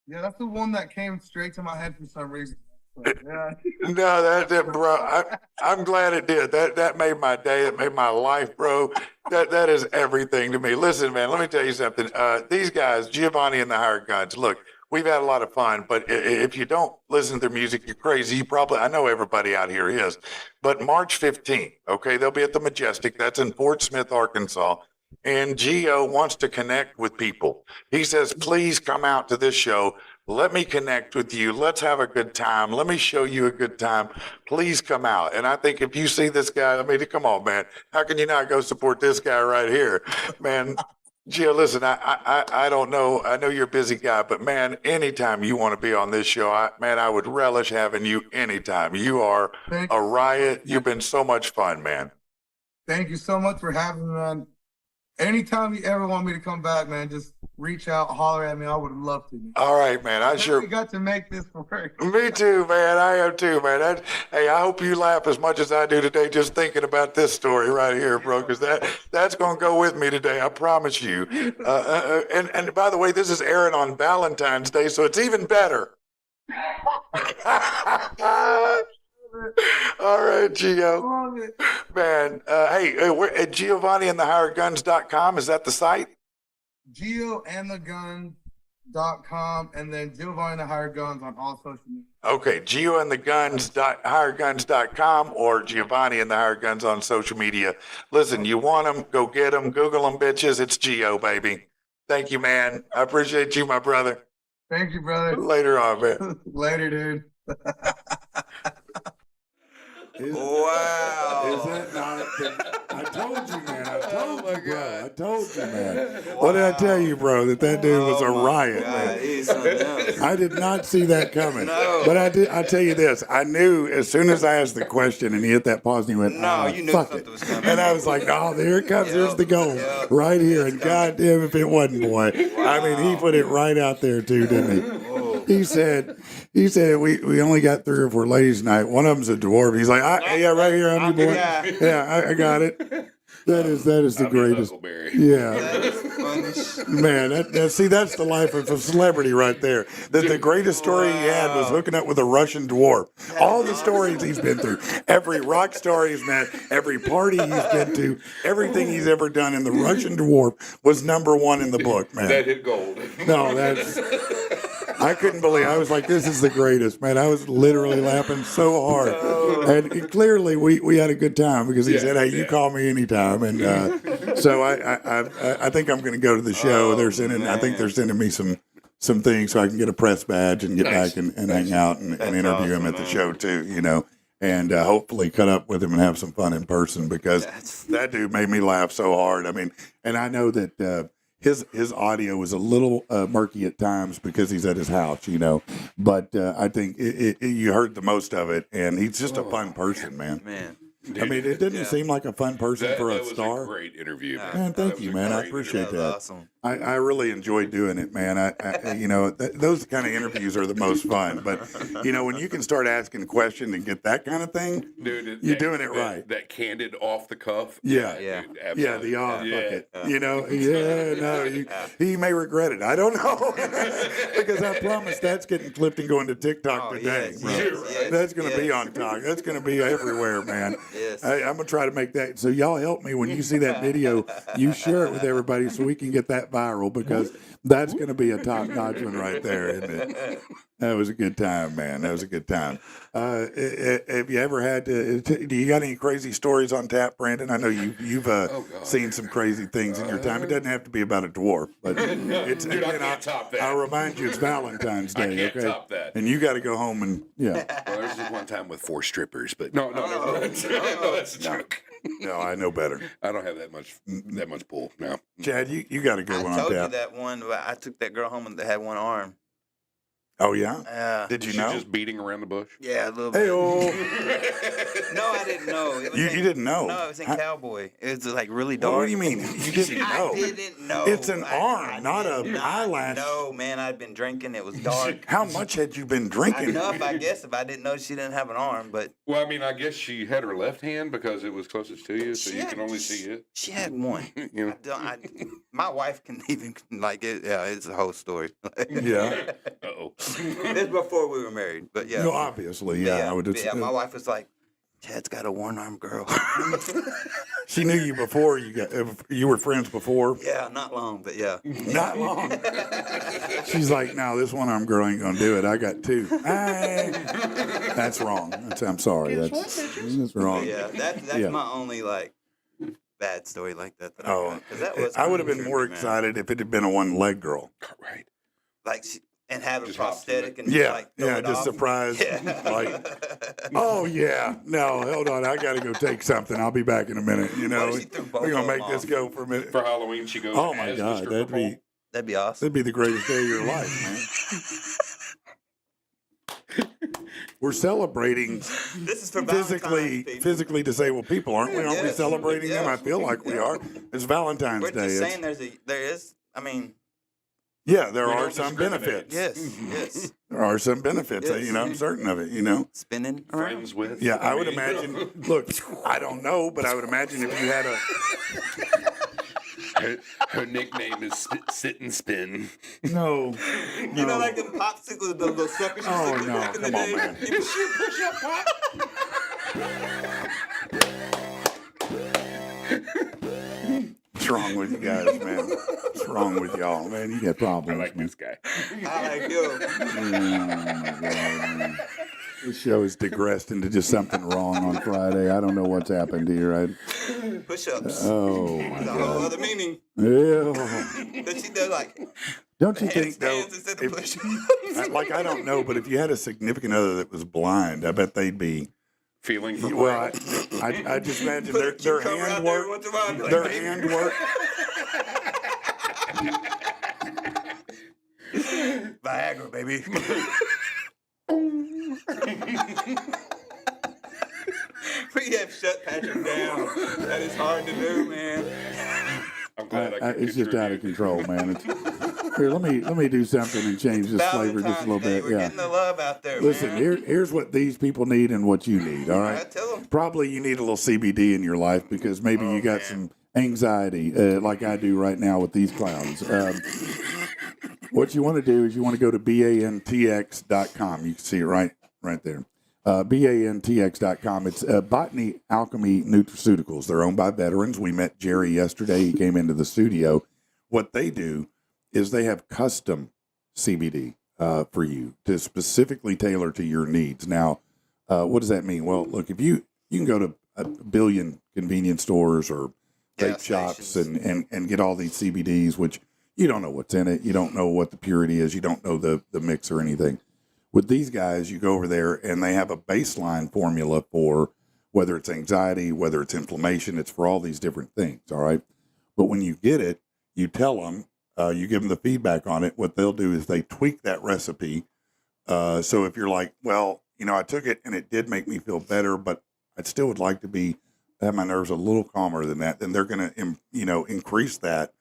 yeah, that's the one that came straight to my head for some reason. But, yeah. no, that bro. I'm glad it did. That made my day. That made my life, bro. That is everything to me. Listen, man, let me tell you something. These guys, Giovannie and the Hired Guns. Look, we've had a lot of fun, but if you don't listen to their music, you're crazy. I know everybody out here is. But March 15th, okay, they'll be at the Majestic. That's in Fort Smith, Arkansas. And Gio wants to connect with people. He says, please come out to this show. Let me connect with you. Let's have a good time. Let me show you a good time. Please come out. And I think if you see this guy, I mean, come on, man. How can you not go support this guy right here? Man, Gio, listen, I don't know. I know you're a busy guy, but man, anytime you want to be on this show, I would relish having you anytime. You are a riot. You've been so much fun, man. Thank you so much for having me, man. Anytime you ever want me to come back, man, just reach out, holler at me. I would love to. All right, man. We got to make this work. Me too, man. I am too, man. Hey, I hope you laugh as much as I do today just thinking about this story right here, bro, because that's going to go with me today. I promise you. And by the way, this is airing on Valentine's Day, so it's even better. All right, Gio. Man, hey, we're at GiovanniandtheHiredGuns.com. Is that the site? GioandtheGuns.com, and then Giovanni and the Hired Guns on all social media. Okay, GioandtheHiredGuns.com or Giovanni and the Hired Guns on social media. Listen, you want them, go get them, Google them, bitches. It's Gio, baby. Thank you, man. I appreciate you, my brother. Thank you, brother. Later on, man. Later, dude. Wow. Is that not? I told you, man. I told you, bro. I told you, man. What did I tell you, bro? That dude was a riot, man. He's something else. I did not see that coming. No. But I did. I tell you this. I knew as soon as I asked the question and he hit that pause and he went, No, you knew fuck something it. was coming. And I was like, oh, there it comes. Yep. There's the goal Yep. right here. And It's coming. goddamn if it wasn't, boy. I mean, he put it right out there too, didn't he? He said we only got 3 or 4 ladies tonight. One of them's a dwarf. He's like, yeah, right here, I'm your boy. Yeah, I got it. That is the greatest. Yeah, That is funny. man. That's the life of a celebrity right there. The greatest story he had was hooking up with a Russian dwarf. All the stories he's been through, every rock star he's met, every party he's been to, everything he's ever done, and the Russian dwarf was #1 in the book, man. That hit gold. No, that's. I couldn't believe. I was like, "This is the greatest, man!" I was literally laughing so hard, and clearly we had a good time because he said, "Hey, you call me anytime." And so I think I'm going to go to the show. I think they're sending me some things so I can get a press badge and get back and hang out and interview him at the show too. You know, and hopefully cut up with him and have some fun in person because that dude made me laugh so hard. I mean, and I know that his audio is a little murky at times because he's at his house, but I think you heard the most of it, and he's just a fun person, man. Dude, I mean, it didn't seem like a fun person for a that was star. a great interview, man. Man, thank That you, was a man. I great appreciate interview. that. Awesome. I really enjoyed doing it, man. Those kind of interviews are the most fun. But when you can start asking a question and get that kind of thing, Dude, you're doing it right. That candid off the cuff. Yeah. Yeah. Dude, Yeah, absolutely. the off Yeah. bucket. He may regret it. I don't know because I promise that's getting clipped and going to TikTok today, yes, bro. yes, That's going to be yes. on TikTok. That's going to be everywhere, man. Yes. I'm gonna try to make that. So y'all help me when you see that video. You share it with everybody so we can get that viral because that's going to be a top notch one right there, isn't it? That was a good time, man. That was a good time. Have you ever had to? Do you got any crazy stories on tap, Brandon? I know you've seen some crazy things in your time. It doesn't have to be about a dwarf, but it's. Dude, I can't top that. I'll remind you, it's Valentine's Day. I can't okay, top that. and you got to go home and Well, there's this one time with 4 strippers, but no, that's a joke. No, I know better. I don't have that much pull. No. Chad, you got a good one I on told you tap. that one. But I took that girl home and they had one arm. Oh yeah. Did Did you She know? just beating around the bush. Yeah, a little bit. Hey, No, I didn't know. It was you in- didn't know? No, it was in How- Cowboy. It was like really dark. What do you mean? You didn't know? I didn't know. It's an arm, I not did an not eyelash. No, man, I'd been drinking. It was dark. How much had you been drinking? Enough, I guess, if I didn't know she didn't have an arm, but Well, I mean, I guess she had her left hand because it was closest to you, so She you had- can only see it. she had one. You know. My wife can even like it. Yeah, it's a whole story. Yeah. Uh-oh. It's before we were married, but yeah. No, obviously, yeah. I would. but yeah, my wife was like, "Chad's got a one-armed girl." She knew you before you were friends before. Yeah, not long, but yeah. Not long. She's like, no, this one-armed girl ain't gonna do it. I got 2. Hey. That's wrong. I'm sorry. That's wrong. Yeah, that's Yeah. my only like bad story like that. That Oh, 'cause that was I would have been kinda more tricky, man. excited if it had been a one-leg girl. Right. Like and have a Just hop through prosthetic it. and Yeah, like throw yeah, it just off. surprise. Yeah. Like, oh yeah, no, hold on, I got to go take something. I'll be back in a minute. You know, What if she threw both we're gonna of make them this off? go for a minute. For Halloween, she goes. Oh my as the God, stripper that'd be pole. That'd be awesome. that'd be the greatest day of your life, man. We're celebrating This is for Valentine's, people. physically disabled people, aren't we? Aren't we Yes, celebrating them? I yes. feel like we are. It's Valentine's We're Day. just It's- saying there is. I mean, yeah, there We are don't some discriminate. benefits. yes. There are some benefits. Yes. I'm certain of it. You know. Spinning around. Friends with. Yeah, I would mean, imagine. Look, I don't know, but I would imagine if you had a. Her nickname is Sit and Spin. No. You know, like them popsicles, the little suckers. Oh, you stick no, back in the come on, day? man. You push up pop. What's wrong with you guys, man? What's wrong with y'all, man? You got I problems, like man. this guy. I like you. Oh, my God, man. This show has digressed into just something wrong on Friday. I don't know what's happened here. Push ups. Oh, my It's a whole God. other meaning. Ew. That she does like Don't you think, though, handstands instead of if, push I don't know, but if you had a significant other that was blind, I bet they'd be. Feeling for Well, I just imagine their handwork. Their handwork. Viagra, baby. We have shut Patrick down. That is hard to do, man. I'm glad I could It's just out of contribute. control, man. Here, let me do something and change this flavor just a little Valentine's Day, bit. we're Yeah. getting the love out there, Listen, man. here's what these people need and what you need. All I right. tell them. Probably you need a little CBD in your life because maybe you got some anxiety, like I do right now with these clowns. What you want to do is you want to go to bantx.com. You can see it right there. bantx.com. It's Botany Alchemy Nutraceuticals. They're owned by veterans. We met Jerry yesterday. He came into the studio. What they do is they have custom CBD for you to specifically tailor to your needs. Now, what does that mean? Well, look, if you can go to a billion convenience stores or vape Gas shops stations. and get all these CBDs, which you don't know what's in it. You don't know what the purity is. You don't know the mix or anything. With these guys, you go over there and they have a baseline formula for whether it's anxiety, whether it's inflammation. It's for all these different things. All right. But when you get it, you tell them, you give them the feedback on it. What they'll do is they tweak that recipe. So if you're like, well, I took it and it did make me feel better, but I still would like to have my nerves a little calmer than that, then they're going to, increase that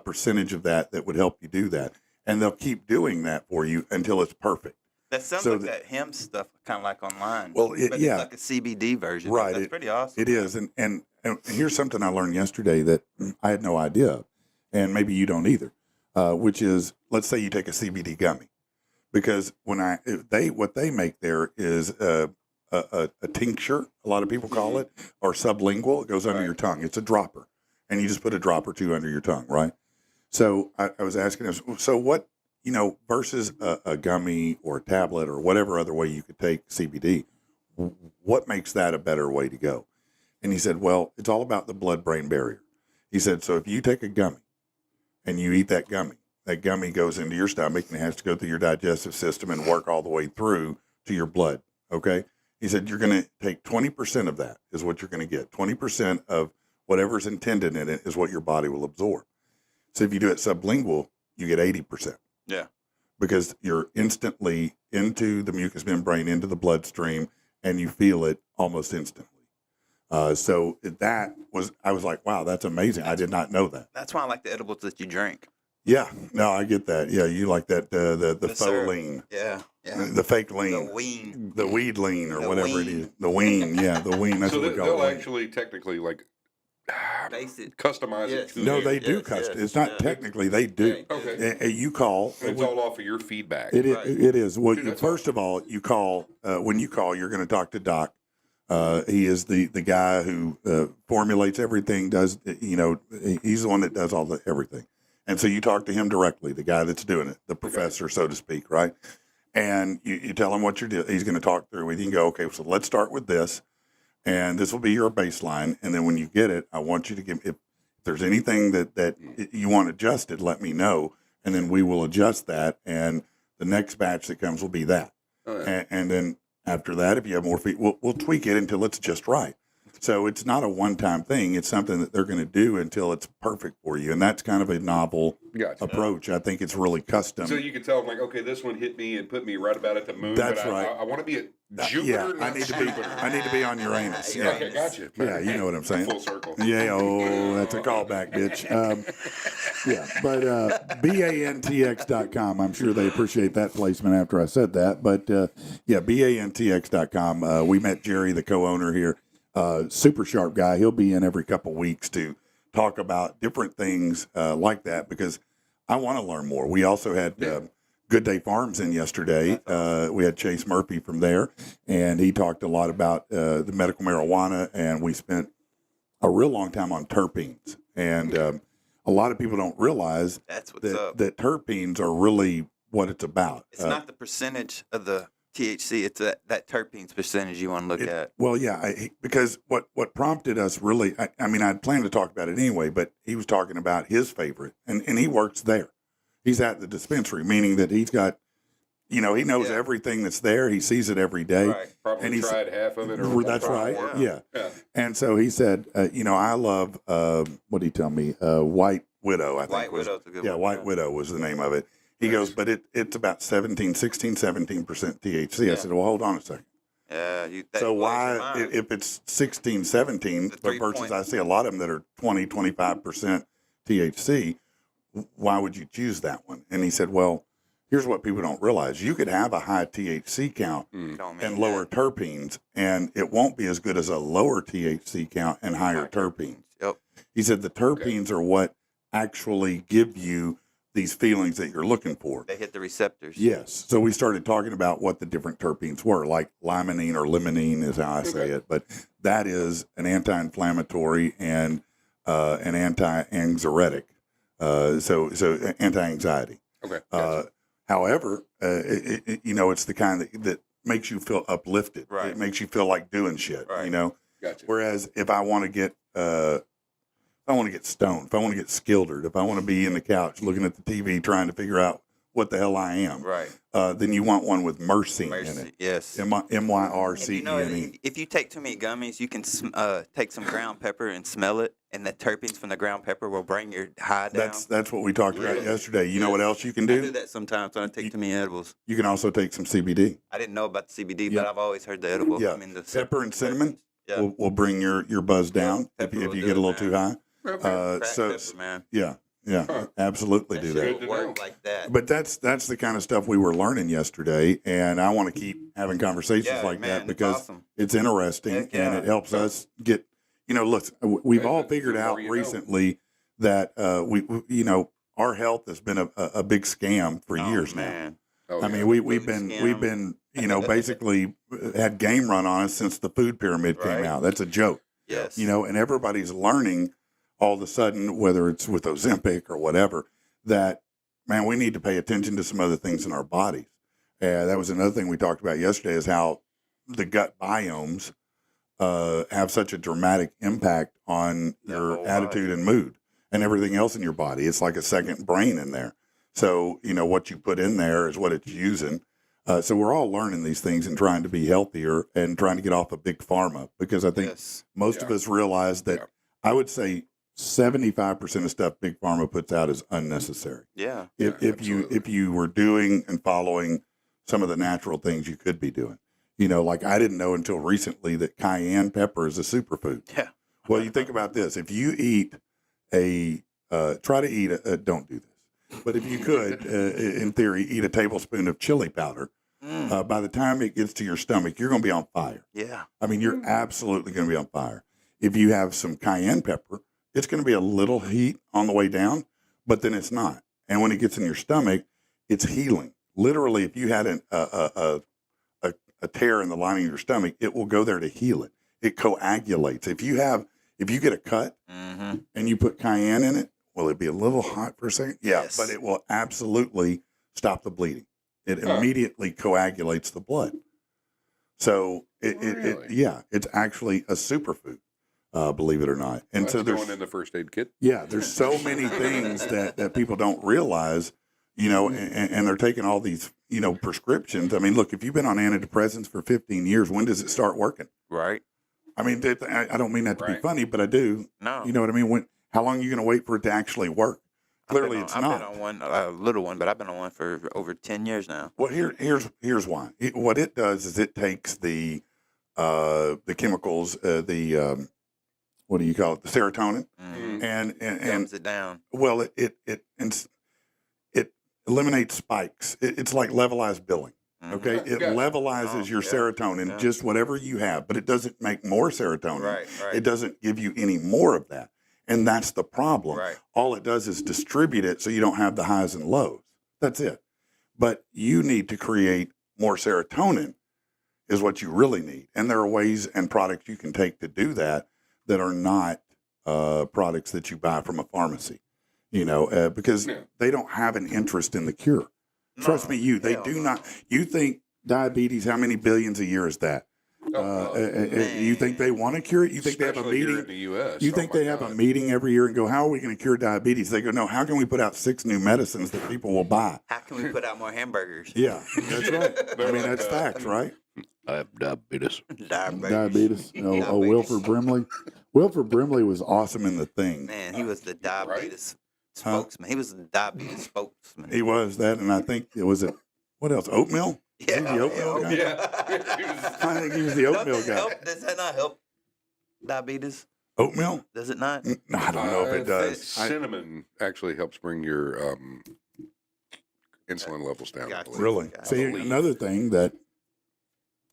percentage of that would help you do that. And they'll keep doing that for you until it's perfect. That sounds like that hemp stuff, kind of like online. Well, but yeah. it's like a CBD version. Right. That's pretty awesome. It is. And here's something I learned yesterday that I had no idea of, and maybe you don't either, which is, let's say you take a CBD gummy. Because what they make there is a tincture, a lot of people call it, or sublingual. It goes under your tongue. It's a dropper, and you just put a drop or two under your tongue, right? So I was asking him, so what, versus a gummy or a tablet or whatever other way you could take CBD, what makes that a better way to go? And he said, well, it's all about the blood-brain barrier. He said, so if you take a gummy and you eat that gummy goes into your stomach and it has to go through your digestive system and work all the way through to your blood. Okay. He said, you're going to take 20% of that is what you're going to get. 20% of whatever's intended in it is what your body will absorb. So if you do it sublingual, you get 80%. Yeah. Because you're instantly into the mucous membrane, into the bloodstream, and you feel it almost instantly. So I was like, wow, that's amazing. I did not know that. That's why I like the edibles that you drink. Yeah, no, I get that. Yeah, you like that the faux syrup. lean, Yeah. the fake lean, The wean. the weed lean, or The whatever it wean. is. The wean, yeah, the wean. That's So what we call they'll it. actually technically Base it. customize Yes. it to No, you. they do Yes, custom. yes, It's not yeah. technically they do. Okay. You call. It's all off of your feedback. It is. Right. It is. Well, Dude, that's first of all, you call. When you call, you're going to talk to Doc. He is the guy who formulates everything. He's the one that does everything. And so you talk to him directly, the guy that's doing it, the professor, so to speak, right? And you tell him what you're doing. He's going to talk through with you and go, okay, so let's start with this. And this will be your baseline. And then when you get it, I want you to give, if there's anything that you want adjusted, let me know. And then we will adjust that. And the next batch that comes will be that. Oh, yeah. And then after that, if you have more feet, we'll tweak it until it's just right. So it's not a one-time thing. It's something that they're going to do until it's perfect for you. And that's kind of a novel Gotcha. approach. I think it's really custom. So you can tell them, like, okay, this one hit me and put me right about at the moon. That's but right. I want to be at Jupiter. Yeah, I not need to be. Jupiter. I need to be on Uranus. Yeah. Yeah, Okay, gotcha. yeah, you know what I'm saying. Full circle. Yeah, oh, that's a callback, bitch. Yeah, but bantx.com. I'm sure they appreciate that placement after I said that. But yeah, bantx.com. We met Jerry, the co-owner here. Super sharp guy. He'll be in every couple weeks to talk about different things like that because I want to learn more. We also had Good Day Farms in yesterday. We had Chase Murphy from there, and he talked a lot about the medical marijuana, and we spent a real long time on terpenes. And a lot of people don't realize That's what's up. that terpenes are really what it's about. It's not the percentage of the THC. It's that terpenes percentage you want to look at. Well, yeah, because what prompted us really, I mean, I'd planned to talk about it anyway, but he was talking about his favorite, and he works there. He's at the dispensary, meaning that he's got, he knows Yeah. everything that's there. He sees it every day. Right. Probably And he's- tried half of it. Or That's right. more. Yeah. Yeah. And so he said, I love, what did he tell me? White Widow, I think. White was, Widow's a good yeah, one. White Widow was the name of it. He goes, but it's about 17% THC. I Yeah. said, well, hold on a second. Yeah. So That blows your why, mind. if it's 16, 17, The but 3 versus point- I see a lot of them that are 20, 25% THC, why would you choose that one? And he said, well, here's what people don't realize. You could have a high THC count Don't mean and lower that. terpenes, and it won't be as good as a lower THC count and higher terpenes. Yep. He said the terpenes are what actually give you these feelings that you're looking for. They hit the receptors. Yes. So we started talking about what the different terpenes were, like limonene or limonene is how I say it. But that is an anti-inflammatory and an anti-anxiolytic. So anti-anxiety. Okay. However, it's the kind that makes you feel uplifted. Right. It makes you feel like doing shit. Right. Gotcha. Whereas if I want to get stoned, if I want to get skildered, if I want to be in the couch looking at the TV trying to figure out what the hell I am, Right. then you want one with myrcene in Mercy. it. Yes. M-Y-R-C-E-N-E. You know, if you take too many gummies, you can take some ground pepper and smell it, and the terpenes from the ground pepper will bring your high down. That's what we talked about yesterday. You know what else you can I do? do that sometimes when I take too many edibles. You can also take some CBD. I didn't know about the CBD, Yeah. but I've always heard the edible. Yeah. I mean, the Pepper and cinnamon Yeah. will bring your buzz down pepper if will you do get a it, little too high. Crack So pepper, man. yeah, Huh. absolutely do Shit that. Good will to work know. like that. But that's the kind of stuff we were learning yesterday, and I want to keep having conversations Yeah, like man, that it's because awesome. it's interesting Heck yeah. and it helps us get. Look, we've all The figured more out you know. recently that we our health has been a big scam for Oh, years now. man. Oh, I yeah. mean, we've Food been scam. basically had game run on us since the food pyramid came Right. out. That's a joke, Yes. and everybody's learning all of a sudden, whether it's with Ozempic or whatever, that man, we need to pay attention to some other things in our bodies. That was another thing we talked about yesterday is how the gut biomes have such a dramatic impact on your whole attitude and mood and everything else in your body. It's like a second brain in there. So, what you put in there is what it's using. So we're all learning these things and trying to be healthier and trying to get off of big pharma because I think Yes. most of us realize that Yeah. I would say 75% of stuff big pharma puts out is unnecessary. Yeah. If absolutely. you were doing and following some of the natural things you could be doing, like I didn't know until recently that cayenne pepper is a superfood. Yeah. Well, you think about this: if you eat try to eat don't do this, but if you could, in theory, eat a tablespoon of chili powder, by the time it gets to your stomach, you're going to be on fire. Yeah. I mean, you're absolutely going to be on fire. If you have some cayenne pepper, it's going to be a little heat on the way down, but then it's not. And when it gets in your stomach, it's healing. Literally, if you had a tear in the lining of your stomach, it will go there to heal it. It coagulates. If you get a cut Mm-hmm. and you put cayenne in it, will it be a little hot for a second? Yeah, Yes. but it will absolutely stop the bleeding. It immediately coagulates the blood. So Really? it's actually a superfood, believe it or not. And That's so going in the first aid kit. yeah, there's so many things that people don't realize, and they're taking all these, prescriptions. I mean, look, if you've been on antidepressants for 15 years, when does it start working? Right. I mean, I don't mean that to be Right. funny, but I do. No. You know what I mean? How long are you going to wait for it to actually work? Clearly, it's I've not. been on one, a little one, but I've been on one for over 10 years now. Well, here's why. What it does is it takes the chemicals, what do you call it, the serotonin, Mm-hmm. and Dumbs it down. well, it eliminates spikes. It's like levelized billing. Mhm. Okay, it Gotcha. levelizes Oh, your yeah, serotonin, yeah. just whatever you have, but it doesn't make more serotonin. Right. Right. It doesn't give you any more of that, and that's the problem. Right. All it does is distribute it so you don't have the highs and lows. That's it. But you need to create more serotonin is what you really need. And there are ways and products you can take to do that that are not products that you buy from a pharmacy, because Yeah. they don't have an interest in the cure. Trust me, they hell do no. not. You think diabetes, how many billions a year is that? Oh, You think they want to cure it? You think they have a especially here meeting? in the U.S. You Oh think my they have a God. meeting every year and go, how are we going to cure diabetes? They go, no, how can we put out 6 new medicines that people will buy? How can we put out more hamburgers? Yeah, that's right. I They're mean, like that's that. facts, right? I have diabetes. Diabetes. Oh, Wilford Brimley. Wilford Brimley was awesome in The Thing. Man, he was the diabetes spokesman. He was the diabetes spokesman. He was that, and I think it was what else? Oatmeal? Yeah, Was he the oatmeal guy? Yeah. I think he was the oatmeal Does it guy. help? Does that not help diabetes? Oatmeal? Does it not? No, I don't know if it does. Cinnamon actually helps bring your insulin levels down. I Gotcha. believe. Really? I See, believe. another thing that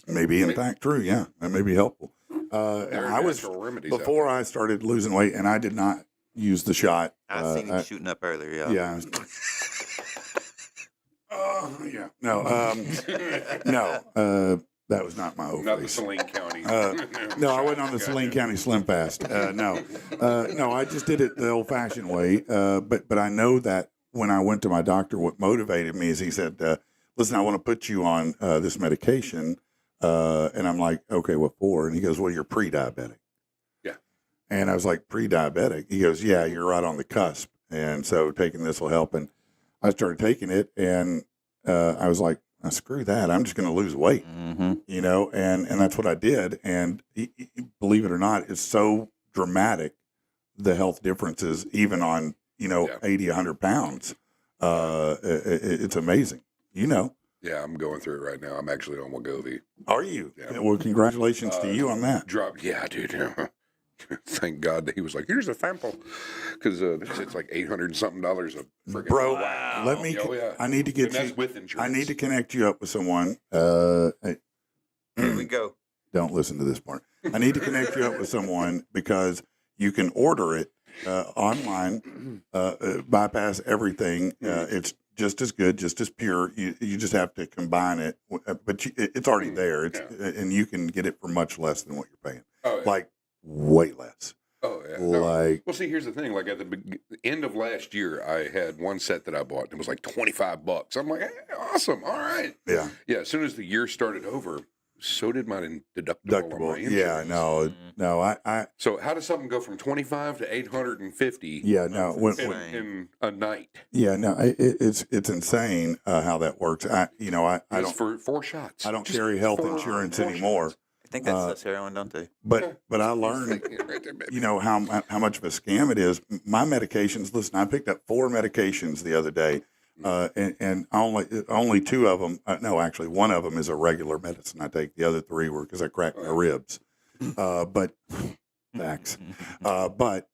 may be in fact true. Yeah, that may be helpful. There are I was natural remedies out before there. I started losing weight, and I did not use the shot. I seen him shooting up earlier. Yeah. Yeah. Yeah. No. No. That was not my old Not the face. Saline County. No, I wasn't on the Saline County Slim Fast. No. No, I just did it the old-fashioned way. But I know that when I went to my doctor, what motivated me is he said, "Listen, I want to put you on this medication." And I'm like, "Okay, what for?" And he goes, "Well, you're pre-diabetic." Yeah. And I was like, "Pre-diabetic?" He goes, "Yeah, you're right on the cusp, and so taking this will help." And I started taking it, and I was like, screw that. I'm just going to lose weight, you know, and that's what I did. And believe it or not, it's so dramatic, the health differences, even on, you know, 80, 100 pounds. It's amazing, you know. Yeah, I'm going through it right now. I'm actually on Wegovy. Are you? Yeah. Well, congratulations to you on that. Yeah, dude. Thank God that he was like, here's a sample. Because it's like $800 something a freaking. Bro, Wow. let me, I need to get And that's you, with insurance. I need to connect you up with someone. Here we go. Don't listen to this part. I need to connect you up with someone because you can order it online, bypass everything. It's just as good, just as pure. You just have to combine it, but it's already there. And you can get it for much less than what you're paying. Oh, yeah. Like way less. Oh, yeah. Like, well, see, here's the thing. Like at the end of last year, I had one set that I bought, and it was like $25. I'm like, hey, awesome. All right. yeah. Yeah. As soon as the year started over, so did my deductible on my insurance. Yeah, no, I. So how does something go from 25 to 850? Yeah, no, in a night. yeah, no, it's insane how that works. I It's don't for 4 shots. I don't carry health insurance anymore. I think that's heroin, don't they? But I learned, you know, how much of a scam it is. My medications. Listen, I picked up 4 medications the other day, and only 2 of them. No, actually, 1 of them is a regular medicine I take. The other 3 were because I cracked my ribs. But facts. But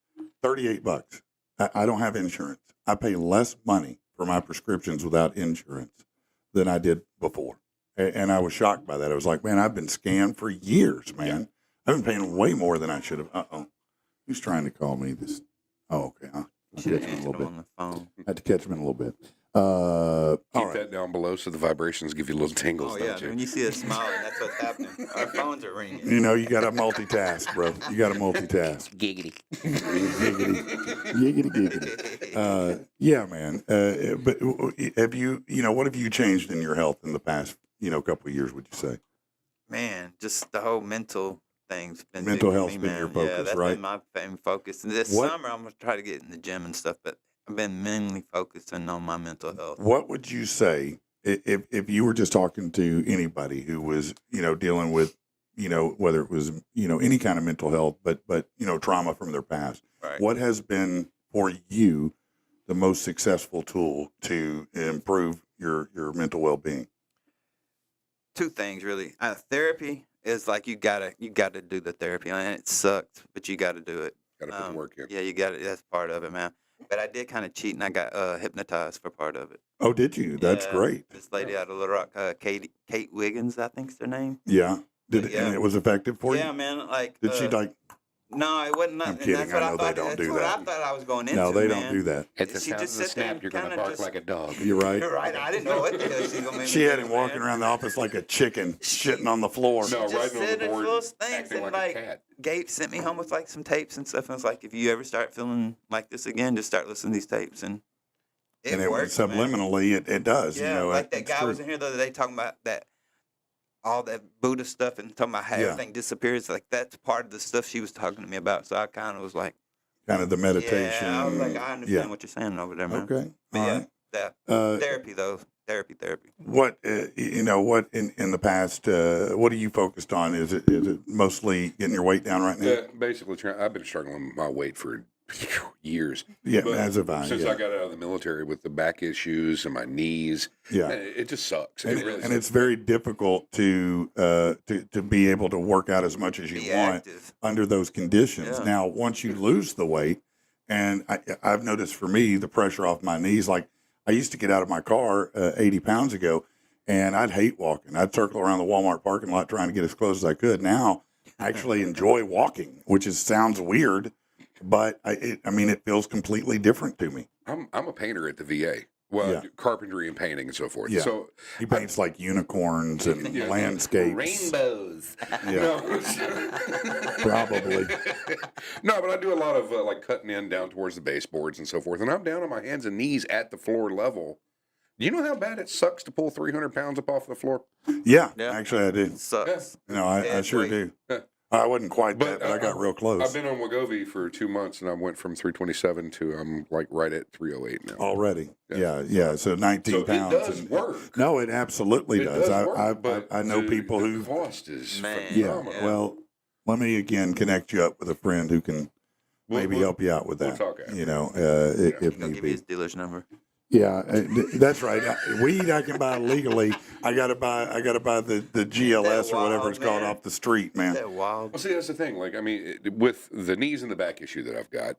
$38. I don't have insurance. I pay less money for my prescriptions without insurance than I did before. And I was shocked by that. I was like, man, I've been scammed for years, man. I've been paying way more than I should have. Uh-oh. Who's trying to call me this? Oh, okay. I'll Should catch have him in a answered little on bit. the phone. I had to catch him in a little bit. All Keep right. that down below so the vibrations give you little tingles. Oh, yeah. Don't you? When you see us smiling, that's what's happening. Our phones are ringing. You know, you got to multitask, bro. You got to multitask. Giggity. Giggity. Yeah, man. But have you, what have you changed in your health in the past, couple of years, would you say? Man, just the whole mental thing's been big Mental for health's me, been man. your focus, yeah, that's right? been my main focus. And this What- summer, I'm going to try to get in the gym and stuff, but I've been mainly focusing on my mental health. What would you say if you were just talking to anybody who was, dealing with, whether it was, any kind of mental health, but trauma from their past? Right. What has been for you the most successful tool to improve your mental well-being? 2 things, really. Therapy is like you gotta do the therapy, and it sucks, but you gotta do it. Gotta put the work in. Yeah, you got it. That's part of it, man. But I did kind of cheat, and I got hypnotized for part of it. Oh, did you? That's Yeah, great. This lady out of Little Rock, Kate Wiggins, I think's her name. Yeah. And Yeah. it was effective for Yeah, you? man. Like, Did she No, it wasn't. I'm And kidding. That's what I know they thought. don't That's do what that. I thought I was going into. No, they man. don't do that. At the She sound of just the sit there snap, and you're going to kinda bark just- like a dog. You're right. You're right. I didn't know what the hell she was gonna make She me had do, him walking man. around the office like a chicken, shitting on the floor. No, Just right on said the it board, full of things, acting and like a cat. Gabe sent me home with like some tapes and stuff, and was like, if you ever start feeling like this again, just start listening to these tapes, and And it works, man. subliminally, it does. Yeah, like that it's guy true. was in here the other day talking about that, all that Buddha stuff, and talking about how Yeah. everything disappears. Like that's part of the stuff she was talking to me about. So I kind of was like, Kind of the meditation. yeah, I was like, I understand yeah. what you're saying over there, man. Okay. But All yeah, right. that Uh, therapy though, therapy. what what in the past? What are you focused on? Is it mostly getting your weight down right now? Yeah, basically, I've been struggling with my weight for years. Yeah, But as have I. Since Yeah. I got out of the military with the back issues and my knees, Yeah. it just sucks. And, It really and sucks. it's very difficult to be able to work out as much as you Be want active. under those conditions. Yeah. Now, once you lose the weight, and I've noticed for me the pressure off my knees. Like I used to get out of my car 80 pounds ago, and I'd hate walking. I'd circle around the Walmart parking lot trying to get as close as I could. Now, I actually enjoy walking, which sounds weird, but it feels completely different to me. I'm a painter at the VA. Well, Yeah. carpentry and painting and so forth. Yeah. So He paints like unicorns and Yeah. landscapes. Rainbows. Yeah, no, probably. no, but I do a lot of like cutting in down towards the baseboards and so forth, and I'm down on my hands and knees at the floor level. Do you know how bad it sucks to pull 300 pounds up off the floor? Yeah, Yeah. actually, I do. Sucks. No, I Yeah, sure wait. do. Yeah. I wasn't quite But that, but I got real close. I've been on Wegovy for 2 months, and I went from 327 to I'm like right at 308 now. Already. Yeah. Yeah. So 19 So pounds. it does work. No, it absolutely It does. work, but I know people the who. cost is Man. phenomenal. Yeah. Well, let me again connect you up with a friend who can maybe help you out with we'll that. talk after. You know, You if gonna need give me be. his dealer's number? Yeah, that's right. Weed I can buy legally. I gotta buy the GLS or whatever it's called man. off the street, man. That wild. Well, see, that's the thing. Like, I mean, with the knees and the back issue that I've got,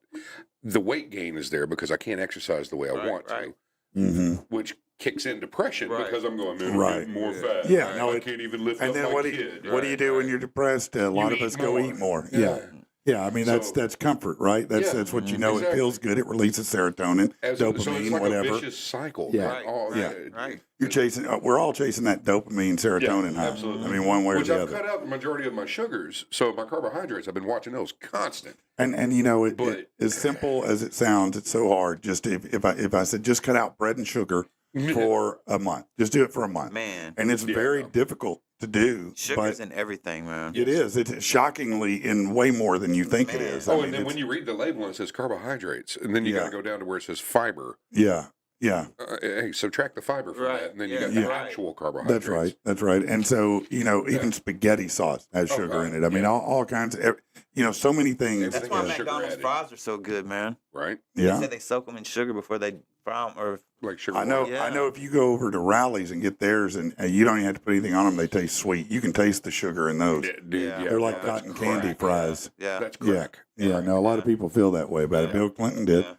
the weight gain is there because I can't exercise the way I want right. to, Mm-hmm. which kicks in depression Right. because I'm going, man, I'm Right. getting more fat. Yeah, no, I can't even lift And up then my what kid. do you do when you're depressed? A lot of eat us go more. eat more. Yeah. Yeah. I mean that's comfort, right? That's what you know. Exactly. It feels good. It releases serotonin, So dopamine, it's like whatever. a vicious cycle. Yeah. Right? Oh, Yeah. Right. You're chasing. We're all chasing that dopamine, serotonin high. absolutely. I mean, one way Which or the I've other. cut out the majority of my sugars. So my carbohydrates, I've been watching those constant. And you know, But- as simple as it sounds, it's so hard. Just if I said just cut out bread and sugar for a month, just do it for a month, Man, and it's very difficult to do. sugar's but in everything, man. it is. It's shockingly in way more than you think it Man. is. I Oh, mean, and then it's- when you read the label and it says carbohydrates, and then you got Yeah. to go down to where it says fiber. yeah. Hey, subtract the fiber from Right. that, and then you Yeah. got the Yeah. actual carbohydrates. That's right. That's right. And so, you know, even spaghetti sauce has Oh, sugar right. in it. I mean, Yeah. all kinds of, so many things. That's That's why sugar McDonald's added. fries are so good, man. Right? They Yeah. said they soak them in sugar before they fry them, or Like sugar. I know. water. Yeah. I know. If you go over to Rallies and get theirs, and you don't even have to put anything on them, they taste sweet. You can taste the sugar in those. Yeah, dude, Yeah. yeah, They're like that's cotton candy crack. fries. yeah. That's Yeah. crack. Yeah. No, a lot of people feel that way about it. Yeah. Bill Clinton did. Yeah.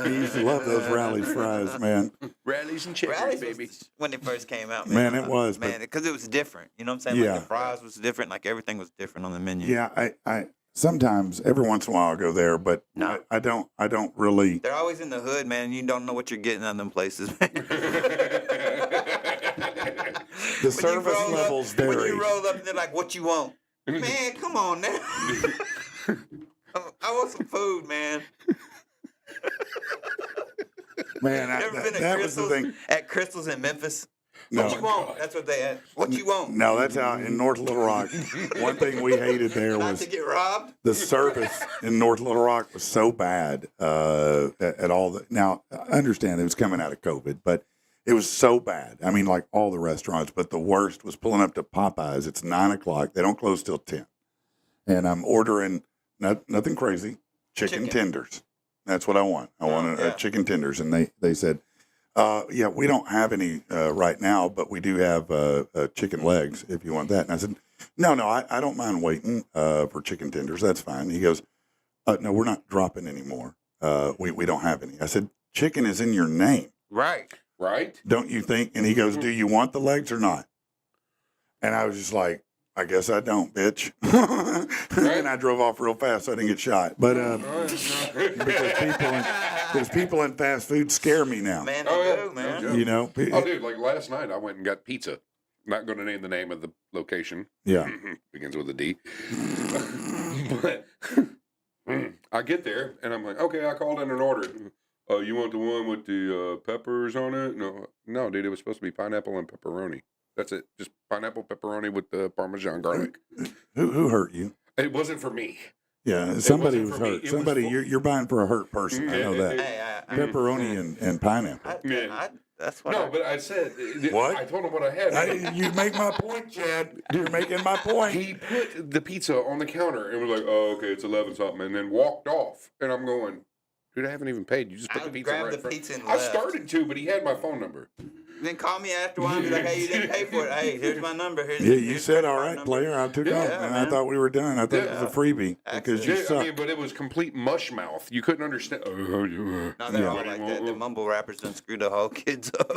He used to love those Rallies fries, man. Rallies and checkers, Rallies baby. was when it first came out, Man, it was, man, but- because it was different. You know what I'm saying? Yeah. Like the fries was different. Like everything was different on the menu. Yeah. I sometimes every once in a while I go there, but No. I don't really. They're always in the hood, man. And you don't know what you're getting out of them places, man. The service levels When vary. you roll up, and they're like, "What you want?" Man, come on now. I want some food, man. Man, You ever been at that was the Crystal's? thing. At Crystal's in Memphis? No. What you want? That's what they had. What you want? No, that's out in North Little Rock. One thing we hated there Not was to get robbed? the service in North Little Rock was so bad at all. Now, I understand it was coming out of COVID, but it was so bad. I mean, like all the restaurants, but the worst was pulling up to Popeyes. It's 9:00. They don't close till 10. And I'm ordering nothing crazy, chicken tenders. That's what I want. I want yeah. chicken tenders. And they said, yeah, we don't have any right now, but we do have chicken legs if you want that. And I said, no, I don't mind waiting for chicken tenders. That's fine. He goes, no, we're not dropping anymore. We don't have any. I said, chicken is in your name, Right. Right? don't you think? And he goes, do you want the legs or not? And I was just like, I guess I don't, bitch. And I drove off real fast so I didn't get shot. But because people in fast food scare me now. Man, they Oh, yeah. do, man. No joke. You know? Oh, dude, like last night I went and got pizza. Not going to name the name of the location. Yeah. Begins with a D. But I get there and I'm like, okay, I called in an order. You want the one with the peppers on it? No, dude, it was supposed to be pineapple and pepperoni. That's it. Just pineapple pepperoni with the Parmesan garlic. Who hurt you? It wasn't for me. Yeah, somebody wasn't was for me. hurt. It was Somebody, for- you're buying for a hurt person. I know that. Hey, Pepperoni and pineapple. that's what No, but I said, What? I told him what I had. You make my point, Chad. You're making my point. He put the pizza on the counter and was like, "Oh, okay, it's 11 something," and then walked off. And I'm going, "Dude, I haven't even paid. You just put I the pizza grabbed right the in front." pizza and I left. started to, but he had my phone number. Then call me after a while and be like, hey, you didn't pay for it. Hey, here's my number. Here's, Yeah, you here's said, my all right, number." player. I took Yeah, off, and I man. thought we were done. I thought it was a freebie because you Yeah, suck. I mean, but it was complete mush mouth. You couldn't understand. No, they're all like that. The mumble rappers done screwed the whole kids up.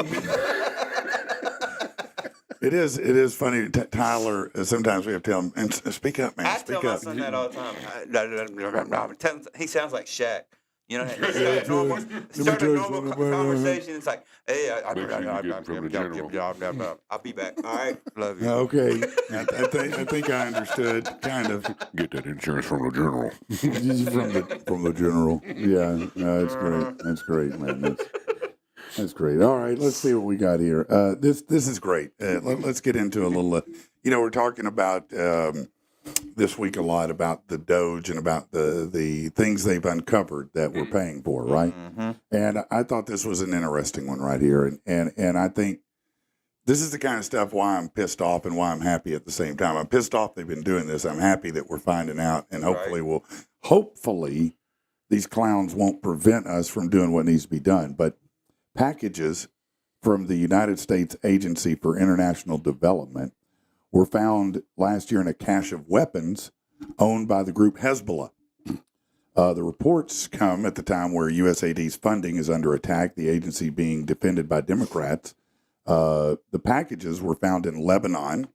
It is funny. Tyler, sometimes we have to tell him, and speak up, man. I Speak tell my up. son that all the time. He sounds like Shaq. You know, start a normal conversation. It's like, hey, Make sure you get it from the general. I'll be back. All right, love you. Okay, I think I understood, kind of. Get that insurance from the general. from the general. Yeah, no, that's great. That's great, man. That's great. All right, let's see what we got here. This is great. Let's get into a little. We're talking about this week a lot about the Doge and about the things they've uncovered that we're paying for, right? Mm-hmm. And I thought this was an interesting one right here, and I think this is the kind of stuff why I'm pissed off and why I'm happy at the same time. I'm pissed off they've been doing this. I'm happy that we're finding out, and hopefully these clowns won't prevent us from doing what needs to be done. But packages from the United States Agency for International Development were found last year in a cache of weapons owned by the group Hezbollah. The reports come at the time where USAID's funding is under attack, the agency being defended by Democrats. The packages were found in Lebanon,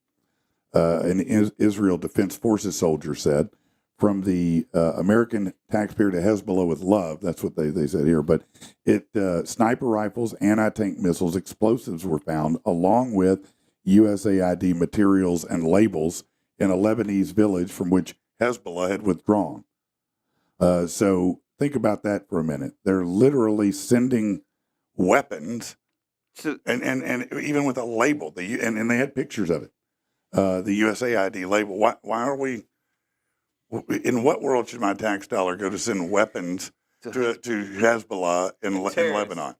an Israel Defense Forces soldier said, from the American taxpayer to Hezbollah with love. That's what they said here. But sniper rifles, anti-tank missiles, explosives were found, along with USAID materials and labels in a Lebanese village from which Hezbollah had withdrawn. So think about that for a minute. They're literally sending weapons, and even with a label, and they had pictures of it. The USAID label. Why are we? In what world should my tax dollar go to send weapons to Hezbollah in Lebanon?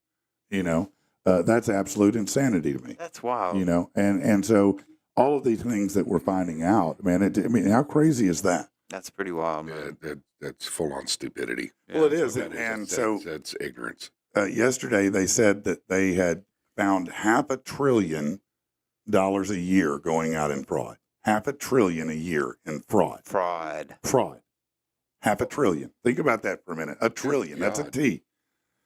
You know, that's absolute insanity to me. That's wild. You know, and so all of these things that we're finding out, man. I mean, how crazy is that? That's pretty wild, man. That's full on stupidity. Well, it is, That's ignorance. Yesterday they said that they had found $500 billion a year going out in fraud. $500 billion a year in fraud. Fraud. $500 billion. Think about that for a minute. A trillion. That's a T.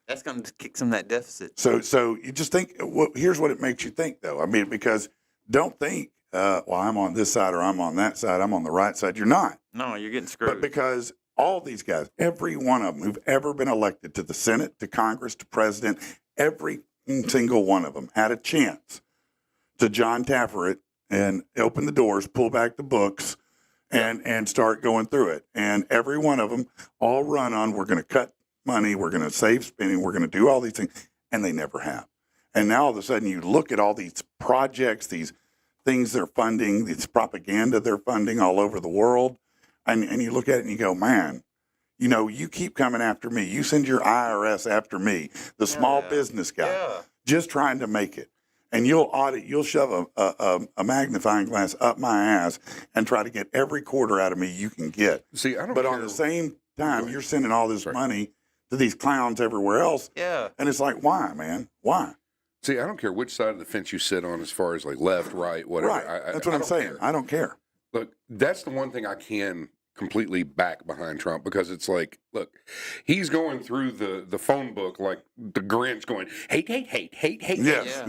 That's going to kick some of that deficit. So you just think. Here's what it makes you think, though. I mean, because don't think, well, I'm on this side or I'm on that side. I'm on the right side. You're not. No, you're getting screwed. But because all these guys, every one of them who've ever been elected to the Senate, to Congress, to president, every single one of them had a chance to John Taffer it and open the doors, pull back the books, and start going through it. And every one of them all run on, we're going to cut money, we're going to save spending, we're going to do all these things, and they never have. And now all of a sudden you look at all these projects, these things they're funding, this propaganda they're funding all over the world, and you look at it and you go, man, you know, you keep coming after me. You send your IRS after me, the small business guy, just trying to make it. And you'll shove a magnifying glass up my ass and try to get every quarter out of me you can get. See, I don't. But care. on the same time, you're sending all this money to these clowns everywhere else. Yeah. And it's like, why, man? Why? See, I don't care which side of the fence you sit on, as far as like left, right, whatever. Right. That's what I'm saying. I don't care. Look, that's the one thing I can completely back behind Trump, because it's like, look, he's going through the phone book like the Grinch, going hate. Yes.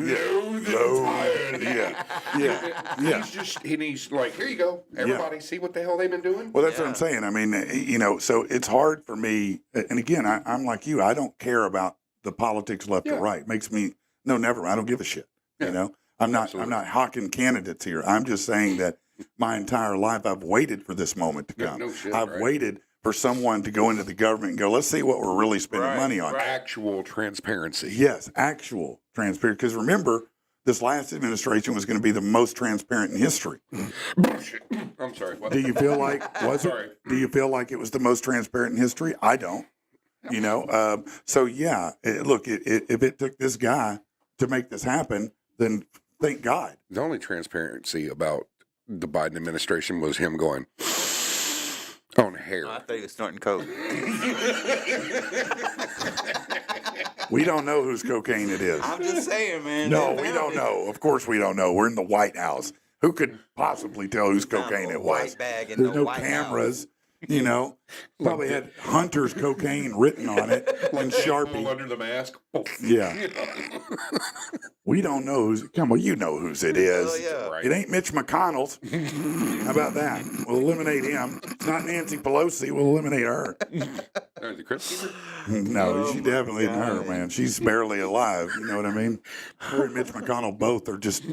Yeah. He's like, here you go, everybody, see what the hell they've been doing. Well, that's what I'm saying. I mean, you know, so it's hard for me. And again, I'm like you. I don't care about the politics left or right. It makes me never. I don't give a shit. You know, I'm not hawking candidates here. I'm just saying that my entire life I've waited for this moment to come. I've waited for someone to go into the government and go, let's see what we're really spending money on. Actual transparency. Yes, actual transparency. Because remember, this last administration was going to be the most transparent in history. I'm sorry. What? Do you feel like Do you feel like it was the most transparent in history? I don't. You know. So yeah, look, if it took this guy to make this happen, then thank God. The only transparency about the Biden administration was him going on hair. I thought he was snorting coke. We don't know whose cocaine it is. I'm just saying, man. No, we don't know. Of course we don't know. We're in the White House. Who could possibly tell whose cocaine it was? White bag in There's the no White cameras. You know, probably had Hunter's cocaine written on it in Sharpie. Under the mask. Yeah. We don't know who's. Come on, you know whose it is. Yeah. It ain't Mitch McConnell's. How about that? We'll eliminate him. It's not Nancy Pelosi. We'll eliminate her. The Chris Keeper? No, she definitely isn't her, man. She's barely alive. You know what I mean? Her and Mitch McConnell both are just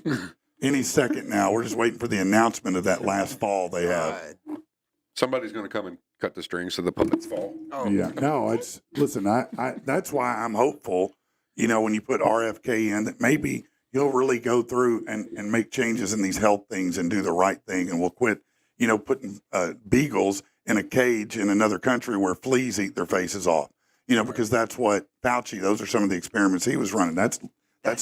any second now. We're just waiting for the announcement of that last fall they have. Somebody's going to come and cut the strings so the puppets fall. Oh. Yeah. No, it's listen, I that's why I'm hopeful, you know, when you put RFK in, that maybe he'll really go through and make changes in these health things and do the right thing, and we'll quit putting beagles in a cage in another country where fleas eat their faces off. Because that's what Fauci. Those are some of the experiments he was running. That's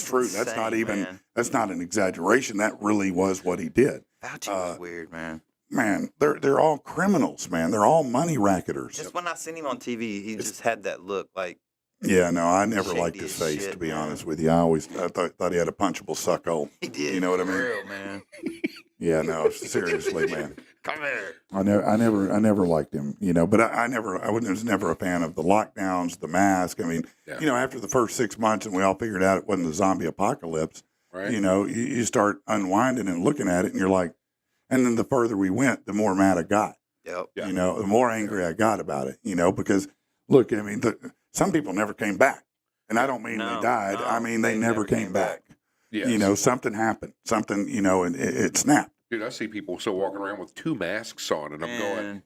true. That's not insane, even. man. That's not an exaggeration. That really was what he did. Fauci was weird, man. Man, they're all criminals, man. They're all money racketers. Just when I seen him on TV, he just had that look like. Yeah, no, I never Shady liked his as face, shit, to be man. honest with you. I thought he had a punchable suckhole. He did. You know what I mean? Real, man. Yeah, no, seriously, man. Come here. I never liked him, but I was never a fan of the lockdowns, the mask. I mean, after the first 6 months and we all figured out it wasn't the zombie apocalypse, Right. you start unwinding and looking at it and you're like, and then the further we went, the more mad I got, Yep. Yeah. the more angry I got about it, because look, I mean, some people never came back, and I don't mean No, they died. no, I mean, they never came back. Yes. Something happened, and it snapped. Dude, I see people still walking around with 2 masks on, and I'm going, Man,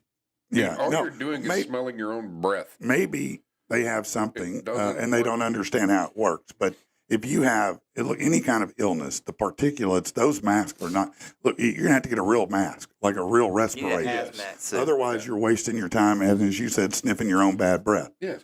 Yeah. all No, you're doing is may- smelling your own breath. maybe they have something It doesn't and they work. don't understand how it works. But if you have any kind of illness, the particulates, those masks are not. Look, you're gonna have to get a real mask, like a real you need a respirator. hazmat suit. Otherwise, you're wasting your time, as you said, sniffing your own bad breath. Yes.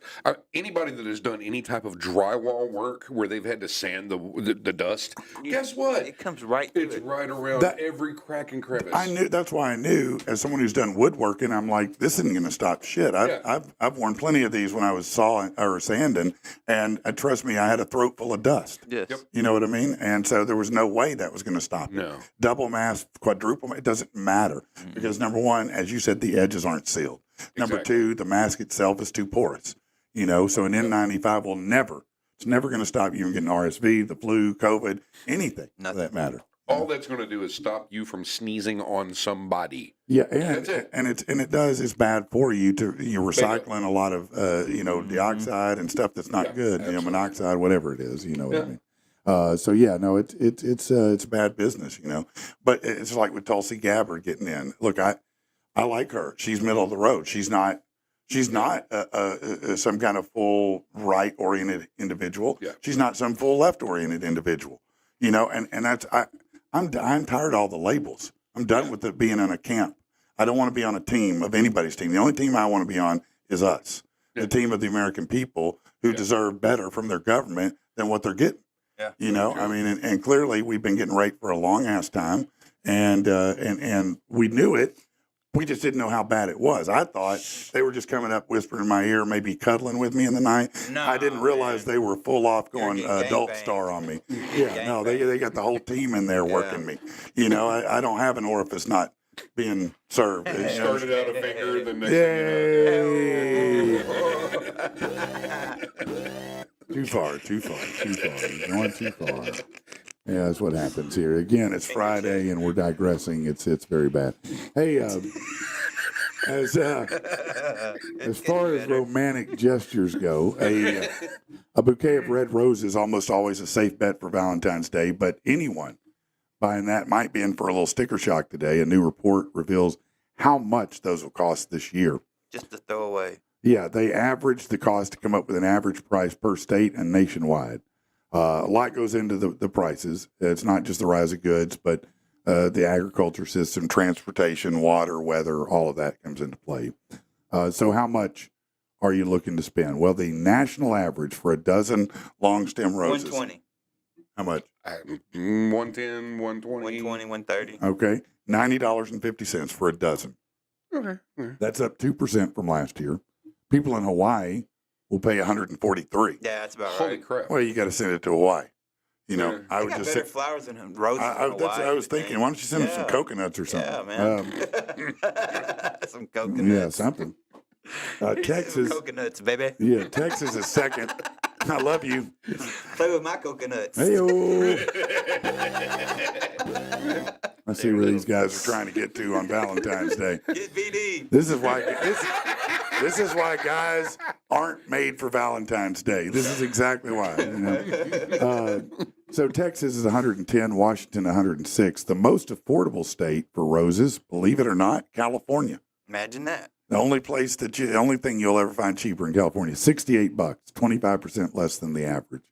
Anybody that has done any type of drywall work where they've had to sand the dust, guess what? It comes right through It's it. right around That- every crack and crevice. I knew that's why I knew, as someone who's done woodworking, I'm like, this isn't going to stop shit. I've worn plenty of these when I was sawing or sanding, and trust me, I had a throat full of dust. Yes. Yep. You know what I mean? And so there was no way that was going to stop it. No. Double mask, quadruple mask, it doesn't matter because number one, as you said, the edges aren't sealed. Number Exactly. two, the mask itself is too porous. So an N95 will it's never going to stop you from getting RSV, the flu, COVID, anything for Nothing. that matter. All that's going to do is stop you from sneezing on somebody. Yeah, That's it. and it's bad for you you're recycling a lot of dioxide and stuff that's not Yeah, good, absolutely. monoxide, whatever it is, what Yeah. I mean. It's bad business, But it's like with Tulsi Gabbard getting in. Look, I like her. She's middle of the road. She's not some kind of full right oriented individual. Yeah. She's not some full left oriented individual. And that's I'm tired of all the labels. I'm done with it being on a camp. I don't want to be on a team of anybody's team. The only team I want to be on is us, Yeah. the team of the American people who deserve better from their government than what they're getting. Yeah. I mean, and clearly we've been getting raped for a long ass time, and we knew it. We just didn't know how bad it was. I thought they were just coming up, whispering in my ear, maybe cuddling with me in the night. No, I didn't realize they were full off going getting adult gangbanged. star on me. Yeah, no, they got the whole team in there working me. I don't have an orifice not being served. It started out a finger, the next Yay! thing you know. Too far. You're going too far. Yeah, that's what happens here. Again, it's Friday and we're digressing. It's very bad. Hey, as far as romantic gestures go, a bouquet of red roses is almost always a safe bet for Valentine's Day, but anyone buying that might be in for a little sticker shock today. A new report reveals how much those will cost this year. Just to throw away. Yeah, they averaged the cost to come up with an average price per state and nationwide. A lot goes into the prices. It's not just the rise of goods, but the agriculture system, transportation, water, weather, all of that comes into play. So how much are you looking to spend? Well, the national average for a dozen long stem roses. 120, How much? 110, 120. 120, 130. Okay, $90.50 for a dozen. Okay. That's up 2% from last year. People in Hawaii will pay $143. Yeah, that's about Holy right. crap. Well, you got to send it to Hawaii. Yeah. I They would got just better say, flowers than roses. that's what I was thinking. Why don't you send them some Yeah. coconuts or something? Yeah, man. Yeah, Some coconuts. something. Some Texas, coconuts, baby. yeah, Texas is second. I love you. Play with my coconuts. Hey, I see where these guys are trying to get to on Valentine's Day. Get VD. This is why guys aren't made for Valentine's Day. This is exactly why. So Texas is 110, Washington 106. The most affordable state for roses, believe it or not, California. Imagine that. The only thing you'll ever find cheaper in California, $68, 25% less than the average.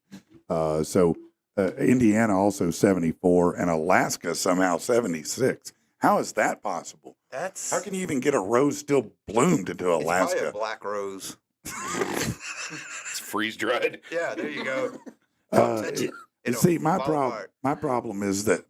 Indiana also 74, and Alaska somehow 76. How is that possible? That's How can you even get a rose still bloomed into it's probably Alaska? a black rose. It's freeze dried. Yeah, there you go. Uh, Touch it. You It'll see, my fall problem. apart. My problem is that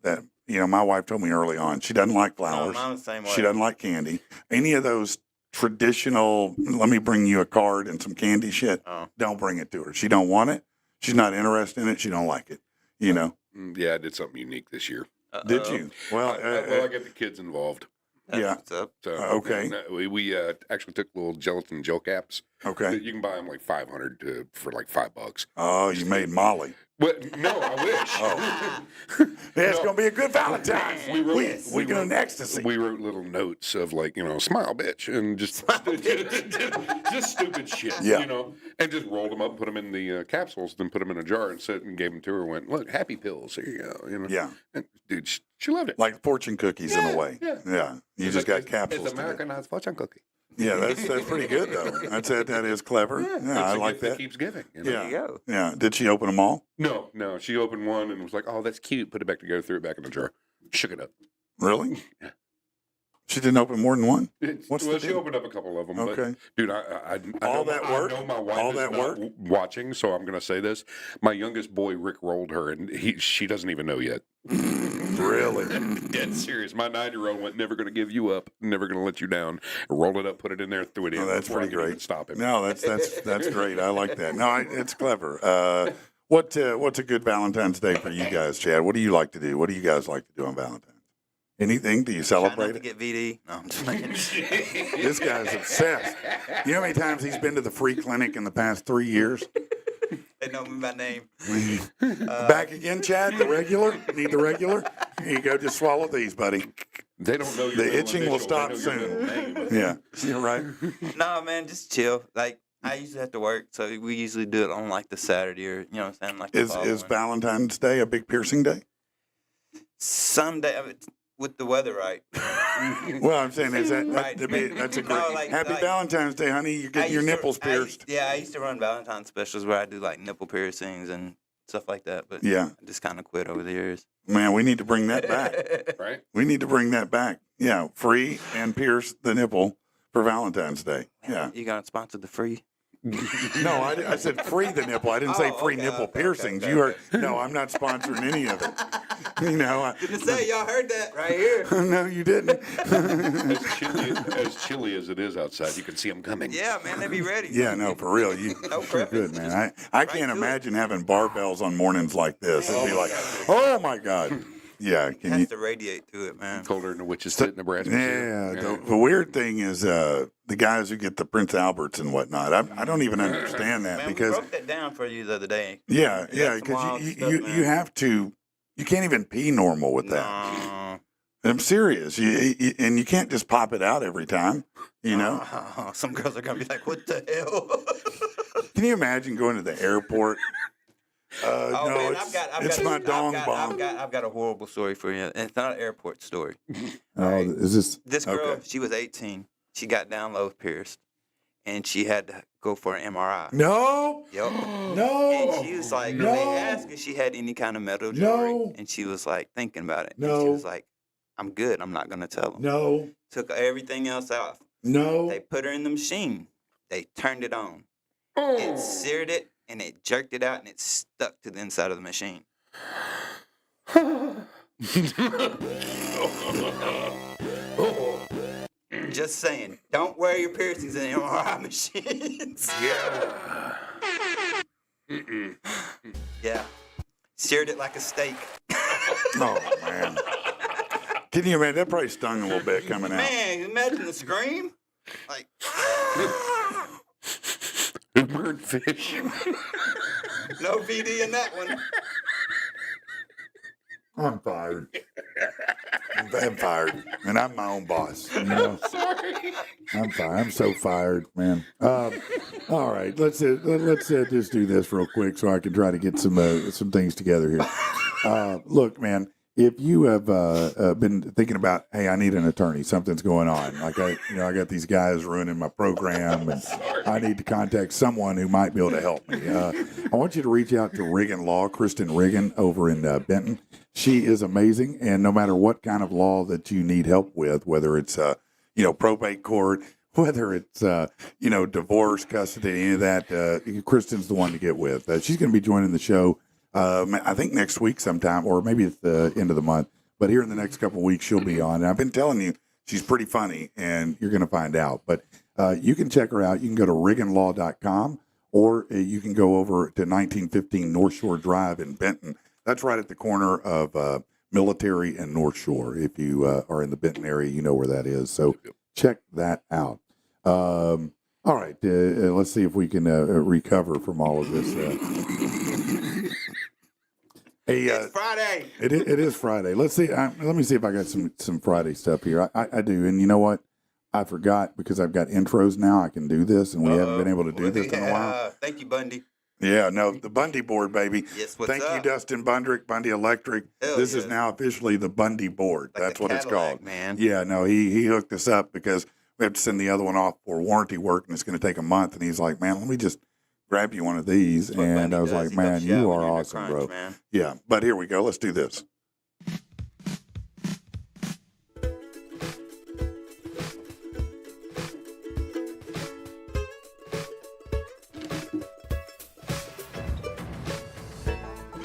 my wife told me early on she doesn't like No, flowers. mine's the same way. She doesn't like candy. Any of those traditional. Let me bring you a card and some candy shit. Oh. Don't bring it to her. She don't want it. She's not interested in it. She don't like it. You know. Yeah, I did something unique this year. Did you? Well, I got the kids involved. That's Yeah. what's up. So Okay. and, we actually took little gelatin gel caps. okay. You can buy them like 500 for like $5. Oh, you made Molly. But no, I wish. Oh. Yeah, it's gonna be a good Valentine's. We going ecstasy. We wrote little notes of like, smile, bitch, and just just stupid shit, Yeah. and just rolled them up, put them in the capsules, then put them in a jar and set and gave them to her. Went, look, happy pills. Here you go. Yeah, And, dude, she loved it. like fortune cookies in a way. Yeah. You just got capsules. It's to do. Americanized fortune cookie. Yeah, that's pretty good though. That is clever. Yeah, It's I a like gift that. Keeps giving. Yeah. There you go. Yeah. Did she open them all? No. She opened one and was like, "Oh, that's cute." Put it back together, threw it back in the jar, shook it up. Really? She didn't open more than one. What's Well, the she deal? opened up a couple of them. Okay. But, dude, I All know, that work? I know my wife All is that not work? watching, so I'm going to say this. My youngest boy Rick rolled her, and she doesn't even know yet. Really? Dead serious. My 9-year-old went, never going to give you up, never going to let you down. Rolled it up, put it in there, threw it in. Oh, that's before I pretty could even great. Stop him. No, that's great. I like that. No, it's clever. What's a good Valentine's Day for you guys, Chad? What do you like to do? What do you guys like to do on Valentine's? Anything? Do you Try not celebrate to it? get VD. No, I'm just making This guy's obsessed. You know how many times he's been to the free clinic in the past 3 years? They know me by name. Back again, Chad? The regular? Need the regular? Here you go. Just swallow these, buddy. They don't know your The middle itching will initial, they stop know your soon. middle name. Yeah, you're right. No, man, just chill. Like, I usually have to work, so we usually do it on like the Saturday or, you know what I'm saying? Like the Is following. Valentine's Day a big piercing day? Someday, with the weather right. Well, I'm saying is Right. that's a great. No, like- Happy like- Valentine's Day, honey. You're getting your nipples pierced. I used to run Valentine's specials where I do like nipple piercings and stuff like that, but Yeah, I just kind of quit over the years. man, we need to bring that back. Right? We need to bring that back. Yeah, free and pierce the nipple for Valentine's Day. Yeah. You got sponsored the free? No, I said free the nipple. I didn't say Oh, free okay, nipple okay, piercings. okay, You are no, I'm not sponsoring any of it. You know, Didn't say y'all heard that right here. no, you didn't. As chilly as it is outside, you can see them coming. Yeah, man, they be ready. Yeah, no, for real. You're prep, good, it's man. just I right can't to it. imagine having barbells on mornings like this. It'd be like, oh my God. Yeah, It can has you? to radiate to it, man. Colder than a witch's tit in Nebraska. Yeah, the weird thing is the guys who get the Prince Alberts and whatnot. I don't even understand that Man, because we broke that down for you the other day. yeah, You got some because wild you stuff, you man. have to. You can't even pee normal with that. No. I'm serious. And you can't just pop it out every time. You know? Some girls are gonna be like, "What the hell?" Can you imagine going to the airport? Oh, No, man, it's my dong bomb. I've got a horrible story for you, and it's not an airport story. Oh, is this? This girl, Okay. she was 18. She got down low pierced, and she had to go for an MRI. No, Yep. no. And she was like, No. they asked if she had any kind of metal jewelry, No. and she was like thinking about it. And No. she was like, "I'm good. I'm not gonna tell them." No, Took everything else off. no. They put her in the machine. They turned it on. Oh. It seared it, and it jerked it out, and it stuck to the inside of the machine. Just saying, don't wear your piercings in MRI machines. Yeah. Yeah. Seared it like a steak. Oh man. Can you imagine? That probably stung a little bit coming out. Man, imagine the scream. Like, Burnt fish. no VD in that one. I'm fired. I'm fired, and I'm my own boss. You know? I'm fired. I'm so fired, man. All right, let's just do this real quick so I can try to get some things together here. Look, man, if you have been thinking about, hey, I need an attorney, something's going on. Like I got these guys ruining my program, and I need to contact someone who might be able to help me. I want you to reach out to Riggin Law, Kristen Riggin over in Benton. She is amazing, and no matter what kind of law that you need help with, whether it's probate court, whether it's, divorce, custody, any of that, Kristen's the one to get with. She's going to be joining the show, I think next week sometime, or maybe at the end of the month. But here in the next couple of weeks, she'll be on. And I've been telling you, she's pretty funny, and you're going to find out. But you can check her out. You can go to rigginlaw.com, or you can go over to 1915 North Shore Drive in Benton. That's right at the corner of Military and North Shore. If you are in the Benton area, you know where that is. So check that out. All right. Let's see if we can recover from all of this. It's Friday. It is Friday. Let's see. Let me see if I got some Friday stuff here. I do. And you know what? I forgot because I've got intros now. I can do this, and we haven't been able to do this in a while. Thank you, Bundy. Yeah, no, the Bundy board, baby. Yes, what's Thank up? you, Dustin Bundrick, Bundy Electric. Hell This yeah. is now officially the Bundy board. Like That's the what it's Cadillac, called. man. Yeah, no, he hooked us up because we have to send the other one off for warranty work, and it's going to take a month. And he's like, man, let me just grab you one of these. That's what And Bundy I was does. like, He man, helps you out you when are you're in a awesome, crunch, bro. man. Yeah, but here we go. Let's do this.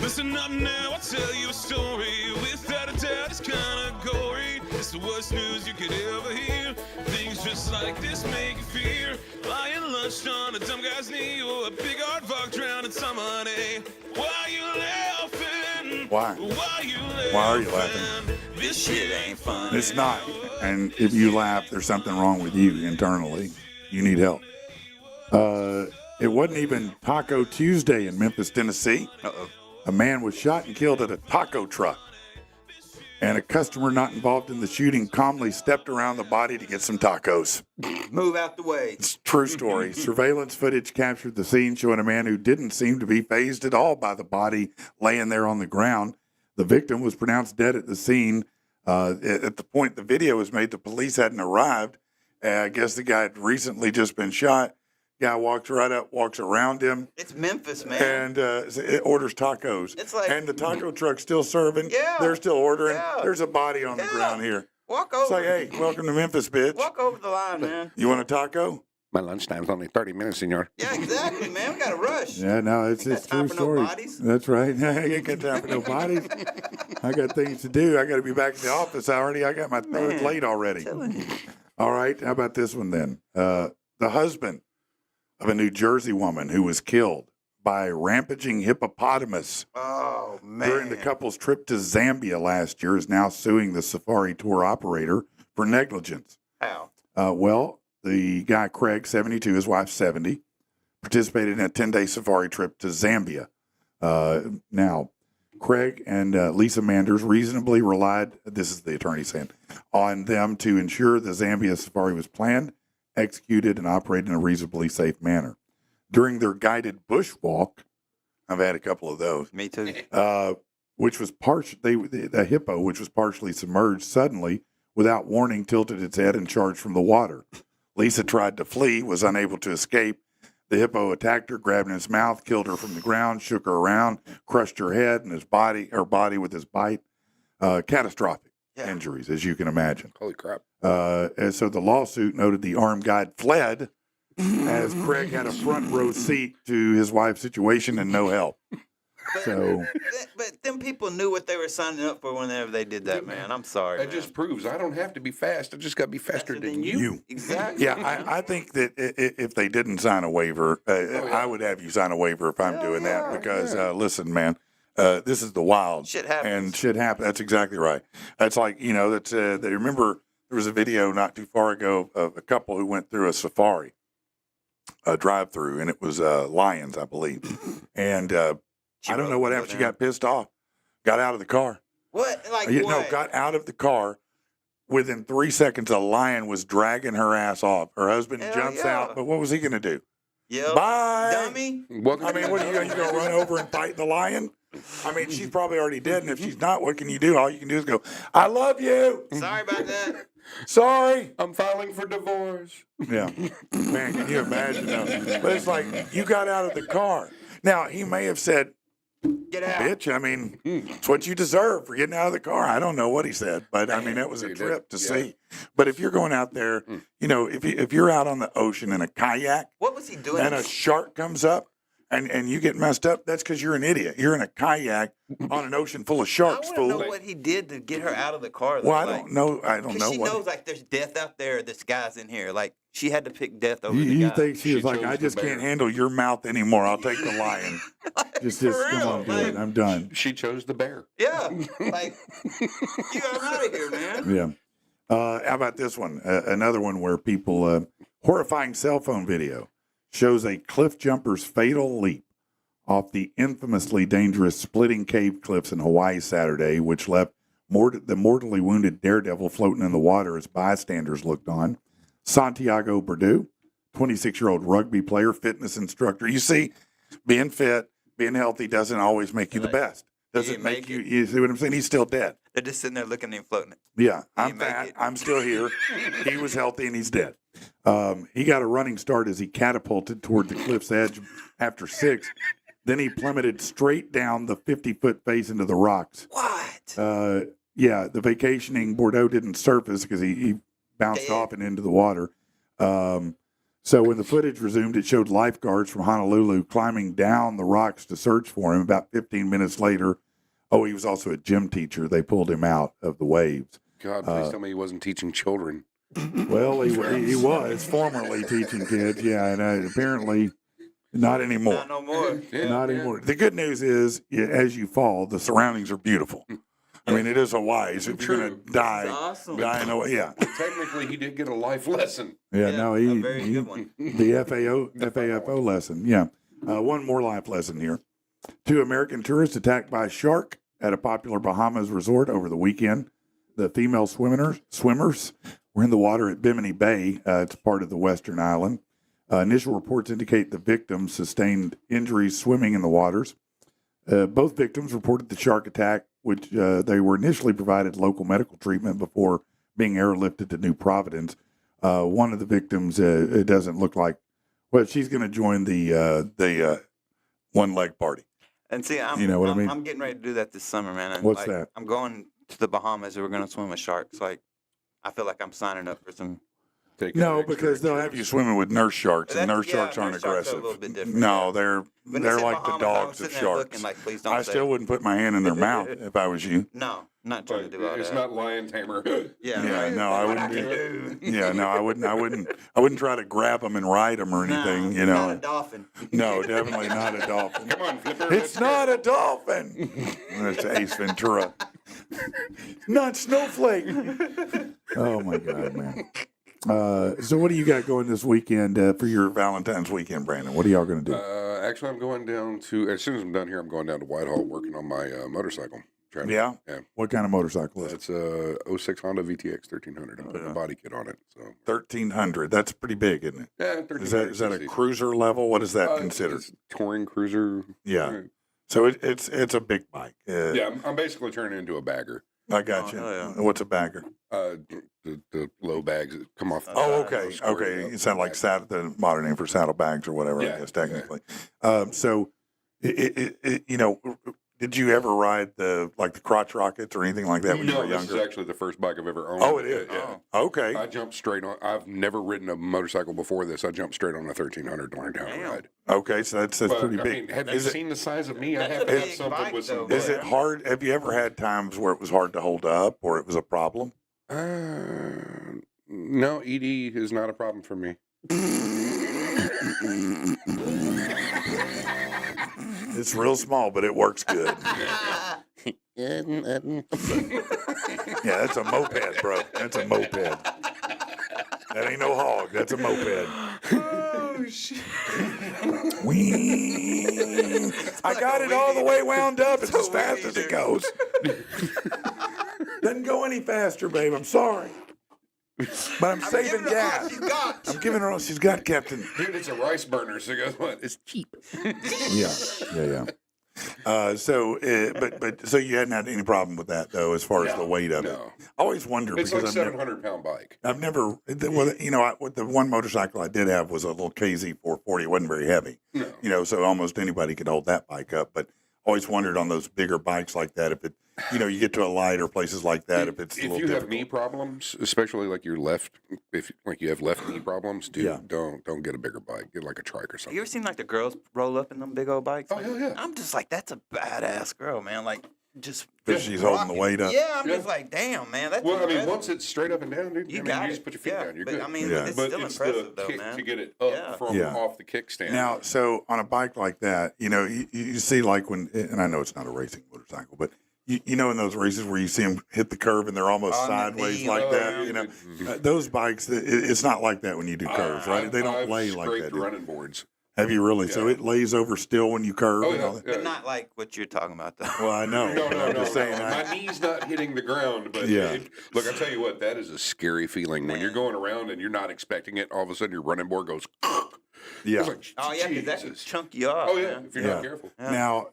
Listen up now, I'll tell you a story. Without a doubt, it's kinda gory. It's the worst news you could ever hear. Things just like this make you fear. Lying lunched on a dumb guy's knee, or a big hard rock drowning some money. Why you laughing? Why? Why you laughing? Why are you laughing? This shit ain't fun. It's not. And if you laugh, there's something wrong with you internally. You need help. It wasn't even Taco Tuesday in Memphis, Tennessee. Uh-oh. A man was shot and killed at a taco truck. And a customer not involved in the shooting calmly stepped around the body to get some tacos. Move out the way. It's a true story. Surveillance footage captured the scene showing a man who didn't seem to be fazed at all by the body laying there on the ground. The victim was pronounced dead at the scene. At the point the video was made, the police hadn't arrived. I guess the guy had recently just been shot. Guy walks right up, walks around him, It's Memphis, man. and it orders tacos. It's like- and the taco truck's still serving. Yeah. They're still ordering. Yeah. There's a body on the Yeah. ground here. Walk It's over. like, hey, welcome to Memphis, bitch. Walk over the line, man. You want a taco? My lunchtime's only 30 minutes, senor. Yeah, exactly, man. We got to rush. Yeah, no, it's got time true for no story. bodies? That's right. I ain't got time for no bodies. I got things to do. I got to be back in the office already. I got my third Man, late already. Telling you. All right. How about this one then? The husband of a New Jersey woman who was killed by a rampaging hippopotamus Oh, man. during the couple's trip to Zambia last year is now suing the safari tour operator for negligence. How? Well, the guy, Craig, 72, his wife, 70, participated in a 10-day safari trip to Zambia. Now, Craig and Lisa Manders reasonably relied, this is the attorney saying, on them to ensure the Zambia safari was planned, executed, and operated in a reasonably safe manner. During their guided bushwalk, I've had a couple of those, Me too. which was the hippo, which was partially submerged, suddenly, without warning, tilted its head and charged from the water. Lisa tried to flee, was unable to escape. The hippo attacked her, grabbed in its mouth, killed her from the ground, shook her around, crushed her head and her body with his bite. Catastrophic injuries, as you can imagine. Holy crap. And so the lawsuit noted the armed guide fled as Craig had a front row seat to his wife's situation and no help. So But them people knew what they were signing up for whenever they did that, man. I'm sorry. That man. just proves I don't have to be fast. I just got to be faster than you. you. Exactly. Yeah, man. I think that if they didn't sign a waiver, I would have you sign a waiver if I'm Hell doing that yeah, because, listen, man, this is the wild. Shit happens. And shit happens. That's exactly right. That's like, that's, they remember there was a video not too far ago of a couple who went through a safari, a drive-through, and it was lions, I believe. And I don't know what happened. She got pissed off, got out of the car. What? Like No, what? got out of the car. Within 3 seconds, a lion was dragging her ass off. Her husband Hell jumps yeah. out, but what was he going to do? Yep. Bye. Dummy. Welcome I mean, what are you going to run over and fight the lion? I mean, she's probably already dead, and if she's not, what can you do? All you can do is go, I love you. Sorry about that. Sorry. I'm filing for divorce. Yeah. Man, can you imagine? But it's like, you got out of the car. Now, he may have said, Get out. Bitch, I mean, it's what you deserve for getting out of the car. I don't know what he said, but I mean, that was a He did, trip to yeah. see. But if you're going out there, you know, if you're out on the ocean in a kayak What was he doing? and a shark comes up and you get messed up, that's because you're an idiot. You're in a kayak on an ocean full of I sharks, want to know fool. what he did to get her out of the car. Though. Well, I like, don't know. I don't Because know she what. knows, like, there's death out there. This guy's in here. Like, she had to pick death over the You guy. think she was She like, chose I the just bear. can't handle your mouth anymore. I'll take the lion. just For come real, on, do like- it. I'm done. She chose the bear. Yeah. Like, you got him out of here, man. Yeah. How about this one? Another one where people, horrifying cell phone video shows a cliff jumper's fatal leap off the infamously dangerous Splitting Cave cliffs in Hawaii Saturday, which left the mortally wounded daredevil floating in the water as bystanders looked on. Santiago Perdue, 26-year-old rugby player, fitness instructor. You see, being fit, being healthy doesn't always make you the best. Doesn't didn't make make you, it. you see what I'm saying? He's still dead. They're just sitting there looking at him floating. Yeah, I'm didn't make fat. it. I'm still here. He was healthy and he's dead. He got a running start as he catapulted toward the cliff's edge after 6. Then he plummeted straight down the 50-foot face into the rocks. What? Yeah, the vacationing Bordeaux didn't surface because he bounced Dead. off and into the water. So when the footage resumed, it showed lifeguards from Honolulu climbing down the rocks to search for him. About 15 minutes later, he was also a gym teacher. They pulled him out of the waves. God, please tell me he wasn't teaching children. Well, he was formerly teaching kids, yeah, and apparently not anymore. Not no more. Yeah, Not yeah. anymore. The good news is, as you fall, the surroundings are beautiful. I mean, it is Hawaii, so if you're going to die, That's awesome. die in Hawaii, yeah. Technically, he did get a life lesson. Yeah, no, a very good one. The FAFO lesson, yeah. One more life lesson here. 2 American tourists attacked by a shark at a popular Bahamas resort over the weekend. The female swimmers were in the water at Bimini Bay. It's part of the western island. Initial reports indicate the victims sustained injuries swimming in the waters. Both victims reported the shark attack, which they were initially provided local medical treatment before being airlifted to New Providence. One of the victims, it doesn't look like, well, she's going to join the one-leg party. And see, I'm, You know what I mean? I'm getting ready to do that this summer, man. And What's like, that? I'm going to the Bahamas and we're going to swim with sharks. Like, I feel like I'm signing up for some. Take No, an extra because they'll have you swimming with nurse sharks, and nurse sharks aren't nurse sharks are a aggressive. little bit different, No, yeah. they're When they're it's in like the Bahamas, I was dogs of sitting there looking sharks. like, please don't I say still it. wouldn't put my hand in their mouth if I was you. No, not trying to do all It's that. not lion tamer. Yeah, Yeah, right. no, I What wouldn't can do do. Yeah, no, I wouldn't try to grab them and ride them or anything. Nah, You Not a know, dolphin. no, definitely not a dolphin. Come on, Flipper. It's not a dolphin. That's Ace Ventura. Not Snowflake. Oh my God, man. So what do you got going this weekend for your Valentine's weekend, Brandon? What are y'all going to do? Actually, I'm going down to, as soon as I'm done here, I'm going down to Whitehall working on my motorcycle. Trying to- Yeah? Yeah. What kind of motorcycle is it? It's a 06 Honda VTX 1300. I'm putting a body kit on it. So 1300. That's pretty big, isn't it? yeah, 1300. Is that a cc. cruiser level? What is that It's considered? touring cruiser. Yeah. So it's a big bike. Yeah, I'm basically turning into a bagger. I got Oh, you. hell yeah. What's a bagger? The low bags that come off. the Oh, side, okay, squared okay. up. It sounds like the modern name for saddlebags or whatever. I Yeah, guess yeah. technically. So, did you ever ride the crotch rockets or anything like that when you No, were this is younger? actually the first bike I've ever owned. Oh, it is. Yeah. Okay. I jumped straight on. I've never ridden a motorcycle before this. I jumped straight on a 1300 to learn how to Damn. ride. Okay. So that's But, pretty I big. mean, have you Is it seen the size of me? I That's have a to have big something bike, with some. though, is it hard? Have you ever had times where it was hard to hold up or it was a problem? No, ED is not a problem for me. It's real small, but it works good. Yeah, that's a moped, bro. That's a moped. That ain't no hog. That's a moped. Oh, shit. Whee! I got it all the way wound up. It's as fast as it goes. Doesn't go any faster, babe. I'm sorry. But I'm saving gas. I'm giving her all she's got, Captain. Dude, it's a rice burner, so guess what? It's cheap. Yeah. So you hadn't had any problem with that though, as far as the weight of it. No. I always wonder It's because like I've never, 700-pound bike. I've never, well, the one motorcycle I did have was a little KZ 440. It wasn't very heavy, No. so almost anybody could hold that bike up. But I always wondered on those bigger bikes like that if it, you get to a light or places like that if it's a If little you have difficult. knee problems, especially like your left, if like you have left knee problems, dude, Yeah. don't get a bigger bike. Get like a trike or You something. ever seen like the girls roll up in them big old bikes? Oh, hell yeah. I'm just like, that's a badass girl, man. Like, just Because she's holding the rocking. weight up. Yeah, I'm Yeah. just like, damn, man. That's Well, I mean, impressive. once it's straight up and down, dude, You I got mean, you it. just put your feet Yeah, down, you're but, good. I mean, Yeah. it's But still it's impressive, the though, kick man. to get it up Yeah. from Yeah. off the kickstand. Now, so on a bike like that, you see like when, and I know it's not a racing motorcycle, but in those races where you see them hit the curve and they're almost On the sideways knee, like oh, that, yeah. those bikes, it's not like that when you do curves, right? They don't I've lay like scraped that. do they? running boards. Have you really? So Yeah. it lays over still when you curve Oh, and all yeah. that? But not like what you're talking about, though. Well, I know. No, but no, I'm no, just saying no. that. My knee's not hitting the ground, but Yeah. look, I tell you what, that is a scary feeling when you're going around and you're not expecting it. All of a sudden, your running board goes. Yeah. It's like, Oh, yeah, because that can Jesus. chunk you off, Oh yeah, man. if you're Yeah. not careful. Yeah. Now,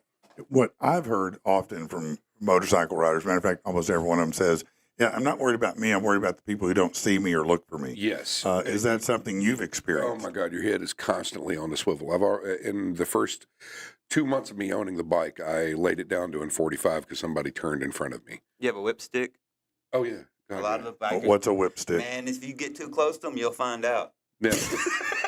what I've heard often from motorcycle riders, matter of fact, almost every one of them says, "Yeah, I'm not worried about me. I'm worried about the people who don't see me or look for me." Yes. Is that something you've Oh experienced? my God, your head is constantly on the swivel. In the first 2 months of me owning the bike, I laid it down doing 45 because somebody turned in front of me. You have a whipstick? Oh yeah, God, A lot yeah. of the bikers. What's a whipstick? Man, if you get too close to them, you'll find out. Yeah.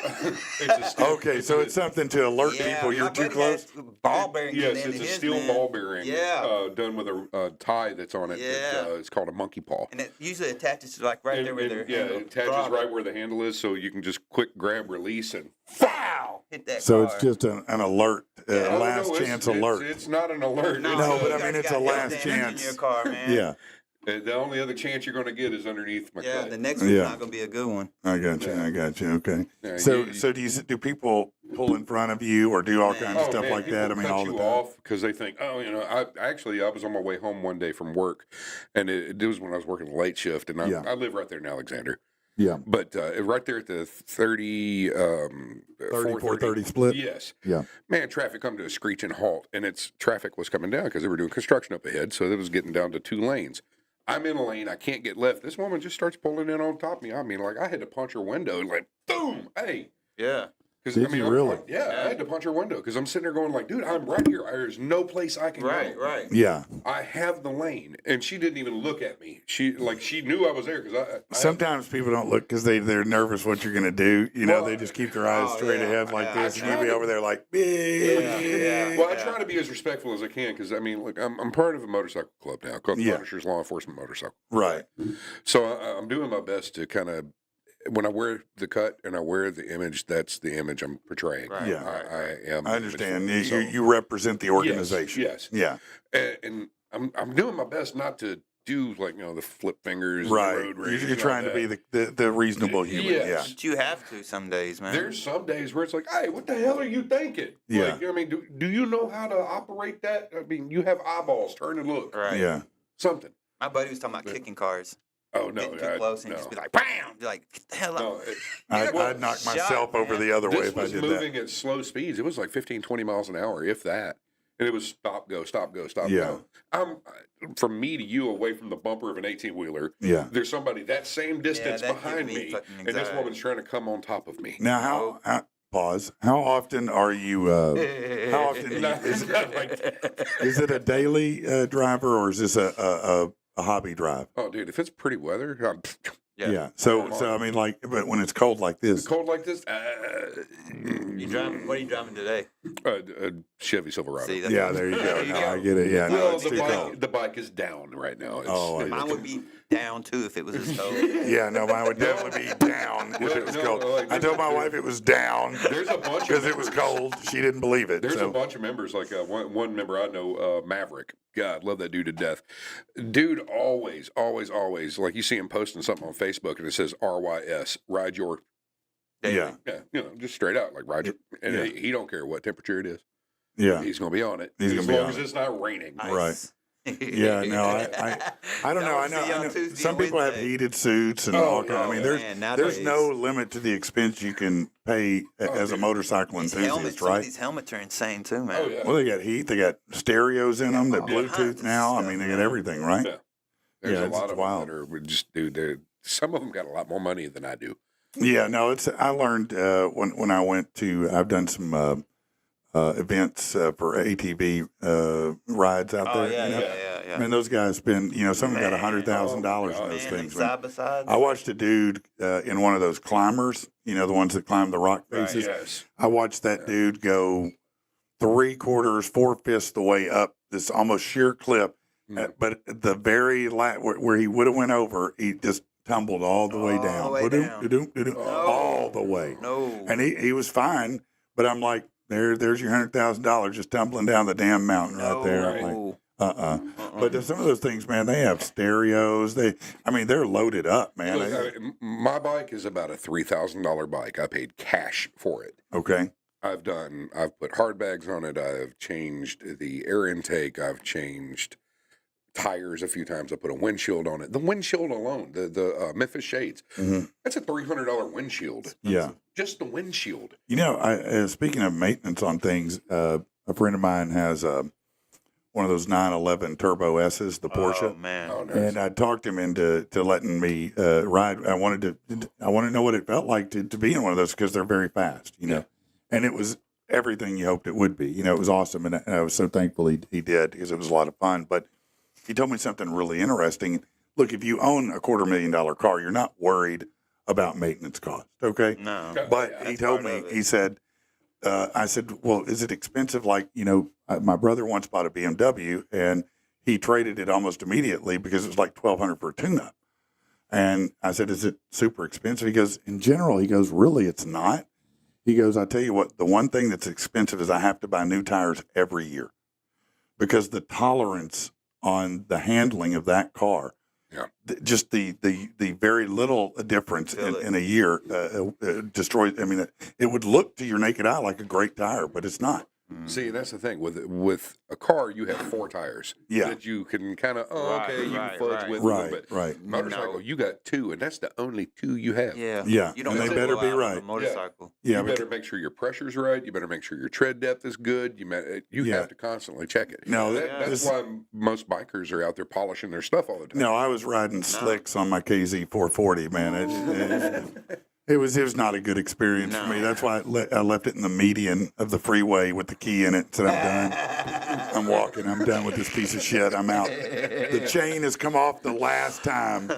It's a stick. Okay, so it's something to alert people you're my too buddy close. has ball bearings in Yes, the end it's of a his, steel man. ball bearing. Yeah. Done with a tie that's on it. Yeah. It's called a monkey paw. And it usually attaches to like right there where their yeah, handle it attaches throttle. right where the handle is, so you can just quick grab, release, and Wow! Hit that So car. it's just an alert, Yeah. Oh, last no, chance it's, alert. It's not an alert. No, It's No, a- but you I mean, guys it's a got last damage in chance. your car, man. Yeah, the only other chance you're going to get is underneath my Yeah, cut. the next one's Yeah. not going to be a good one. I got you. I got you. Okay. Yeah, So, you- do people pull in front of you or do all kinds of stuff man, like that? I people mean, cut all the you time. off because they think, I was on my way home one day from work, and it was when I was working the late shift, and Yeah. I live right there in Alexander. Yeah, But right there at the 430 split. Yes. Yeah. Man, traffic come to a screeching halt, and traffic was coming down because they were doing construction up ahead, so it was getting down to 2 lanes. I'm in a lane, I can't get left. This woman just starts pulling in on top of me. I mean, like I had to punch her window, like boom, hey. Yeah. Because Did you really? I had to punch her window because I'm sitting there going like, dude, I'm right here. There's no place I can Right, go. right. Yeah. I have the lane, and she didn't even look at me. She knew I was there because I Sometimes people don't look because they're nervous what you're going to do. Well, They just keep their eyes oh, straight yeah, ahead like yeah, this, I and you'll try be to- over there like, Yeah. Well, I try to be as respectful as I can because I mean, look, I'm part of a motorcycle club now called the Yeah. Punishers Law Enforcement Motorcycle. Right. So I'm doing my best to kind of, when I wear the cut and I wear the image, that's the image I'm portraying. Right, Yeah. I am. I understand. the image for it. You represent the organization. Yes. Yeah. And I'm doing my best not to do like the flip fingers. and Right. the road rage You're like trying to that. be the reasonable human. Yes. But you have to some days, man. There's some days where it's like, hey, what the hell are you thinking? Yeah. Like, I mean, do you know how to operate that? I mean, you have eyeballs. Turn and look. right. Yeah. Something. My buddy was talking about kicking cars. Oh no. Getting too close and no. just be like, bam! Be like, get the hell up. No, I'd knock shot, myself over man. the other way this if I was did that. moving at slow speeds. It was like 15, 20 miles an hour, if that. And it was stop, go, stop, go, stop, Yeah. go. From me to you away from the bumper of an 18-wheeler, Yeah. there's somebody that same distance that gives behind me me, fucking and this anxiety. woman's trying to come on top of me. Now, pause. How often are you? How often is it a daily driver or is this a hobby drive? Oh, dude, if it's pretty weather, I'm Yeah. So I mean, but when it's cold like this, cold like this, You driving? What are you driving today? Chevy Silverado. See, that's yeah, there you go. There you No, go. I get it. Yeah, no, Well, it's the too bike, cold. the bike is down right now. Oh, Mine would be down too if it was as cold. Yeah, no, mine would definitely be down if it was No, cold. like, I told my wife it was down There's a bunch because of it was cold. She didn't believe it. There's So a bunch of members, like one member I know, Maverick. God, love that dude to death. Dude, always, like you see him posting something on Facebook and it says RYS, ride your, yeah, yeah, just straight out, like ride your, and Yeah. he don't care what temperature it is. yeah, He's going to be on it. He's as gonna be long on as it. it's not raining. Right. Yeah, no, I don't know. I know Tuesday some and people have Wednesday. heated suits and Oh, all kinds. I no, mean, man, there's nowadays. no limit to the expense you can pay as a motorcycle These enthusiast, helmets, some of right? these helmets are insane too, man. Oh, yeah. Well, they got heat, they got stereos in them, they all Bluetooth kinds of now. I stuff, mean, they got man. everything, right? Yeah. There's Yeah, a it's lot of wild. them that are just, dude, some of them got a lot more money than I do. Yeah, no, I learned when I went to. I've done some events for ATV rides out Oh there. yeah, you know? yeah. Man, those guys spend, some of them got $100,000 in those Man, things. like Man. side by side. I watched a dude in one of those climbers, the ones that climb the rock faces. Yes. I watched that dude go 3/4, 4/5 the way up this almost sheer cliff. But the very where he would have went over, he just tumbled all the way down. the way down. All the way. No. And he was fine, but I'm like, there's your $100,000 just tumbling down the damn mountain right there. I'm like, But some of those things, man, they have stereos. They're loaded up, man. Look, my bike is about a $3,000 bike. I paid cash for it. Okay. I've put hard bags on it. I've changed the air intake. I've changed tires a few times. I put a windshield on it. The windshield alone, the Memphis Shades, that's a $300 windshield. Yeah. Just the windshield. Speaking of maintenance on things, a friend of mine has one of those 911 Turbo S's, the Porsche. Oh man. Oh, nice. And I talked him into letting me ride. I wanted to know what it felt like to be in one of those because they're very fast, And it was everything you hoped it would be. It was awesome, and I was so thankful he did because it was a lot of fun. But he told me something really interesting. Look, if you own a $250,000 car, you're not worried about maintenance costs, okay? No. But he told me, he said, I said, well, is it expensive? Like, my brother once bought a BMW, and he traded it almost immediately because it was like $1,200 for a tune-up. And I said, is it super expensive? He goes, in general, really, it's not. He goes, I tell you what, the one thing that's expensive is I have to buy new tires every year because the tolerance on the handling of that car, just the very little difference in a year destroys. It would look to your naked eye like a great tire, but it's not. See, that's the thing with a car. You have 4 tires that you can kind of you can fudge with a little bit. Right. Motorcycle, you got 2, and that's the only 2 you have. Yeah. Yeah. You don't And they have to better go be out on right. a motorcycle. Yeah. You better make sure your pressure's right. You better make sure your tread depth is good. You have to constantly check it. No, that's why most bikers are out there polishing their stuff all the time. No, I was riding slicks on my KZ 440, man. It was not a good experience for me. That's why I left it in the median of the freeway with the key in it. Said, I'm done. I'm walking. I'm done with this piece of shit. I'm out. The chain has come off the last time.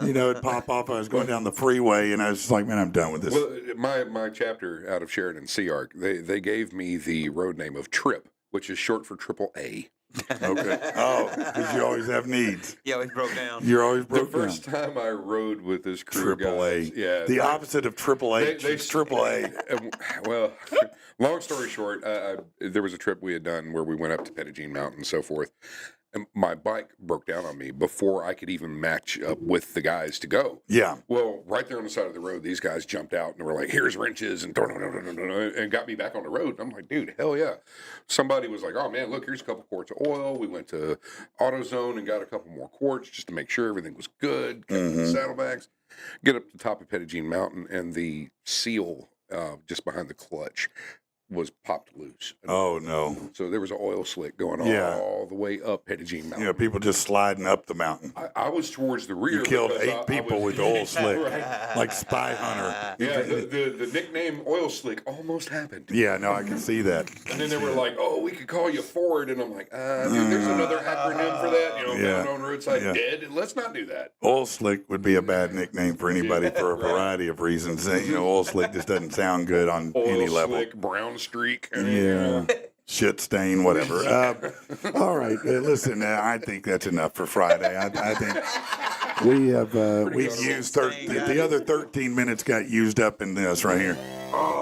It'd pop off. I was going down the freeway, and I was just like, man, I'm done with this. Well, my chapter out of Sheridan Sea-Arc, they gave me the road name of Trip, which is short for AAA. Okay. Oh, because you always have needs. Yeah, we broke down. You're always broke The first time I rode with this crew, AAA. guys, yeah, The opposite of AAA. It's AAA. Well, long story short, there was a trip we had done where we went up to Pettigene Mountain and so forth. And my bike broke down on me before I could even match up with the guys to go. Yeah. Well, right there on the side of the road, these guys jumped out and were like, here's wrenches and got me back on the road. And I'm like, dude, hell yeah. Somebody was like, oh man, look, here's a couple quarts of oil. We went to AutoZone and got a couple more quarts just to make sure everything was good. Kept the saddlebags. Get up to the top of Pettigene Mountain, and the seal just behind the clutch was popped loose. Oh, no. So there was an oil slick going all the way up Pettigene Mountain. People just sliding up the mountain. I was towards the rear. You killed because 8 people with oil slick, right. like Spy Hunter. Yeah, the nickname Oil Slick almost happened. Yeah, no, I can see that. And then they were like, oh, we could call you Ford. And I'm like, dude, there's another acronym for that. Found on roadside dead. Let's not do that. Oil slick would be a bad nickname for anybody for a variety of reasons. Oil slick just doesn't sound good on any level. Oil slick, brown streak. Yeah. Shit stain, whatever. All right. Listen, I think that's enough for Friday. I think we've used the other 13 minutes got used up in this right here.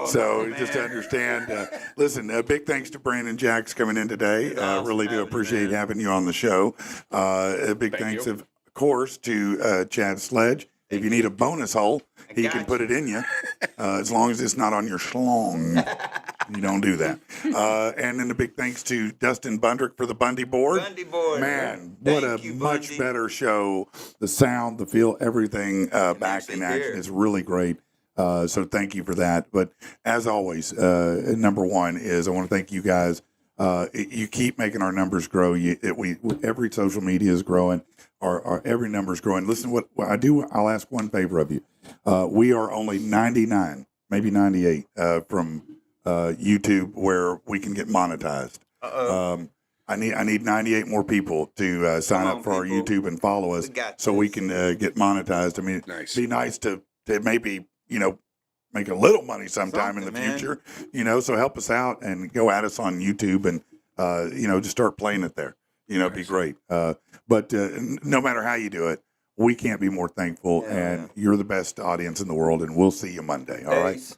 So just to understand, listen, big thanks to Brandon Jacks coming in today. Really do appreciate having you on the show. Big thanks, of course, to Chad Sledge. If you need a bonus hole, he can put it in you, as long as it's not on your schlong. You don't do that. And then a big thanks to Dustin Bundrick for the Bundy board. Bundy board. Man, what a much better show. The sound, the feel, everything back in action is really great. So thank you for that. But as always, number one is I want to thank you guys. You keep making our numbers grow. Every social media is growing. Our every number is growing. Listen, what I do, I'll ask one favor of you. We are only 99, maybe 98 from YouTube where we can get monetized. I need 98 more people to sign Come up for on, our people. YouTube and follow us We got so we this. can get monetized. I mean, Nice. it'd be nice to maybe, make a little money sometime in the Something, man. future, so help us out and go at us on YouTube and, just start playing it there. It'd be Nice. great. But no matter how you do it, we can't be more thankful. Yeah. And you're the best audience in the world. And we'll see you Monday. All right. Peace.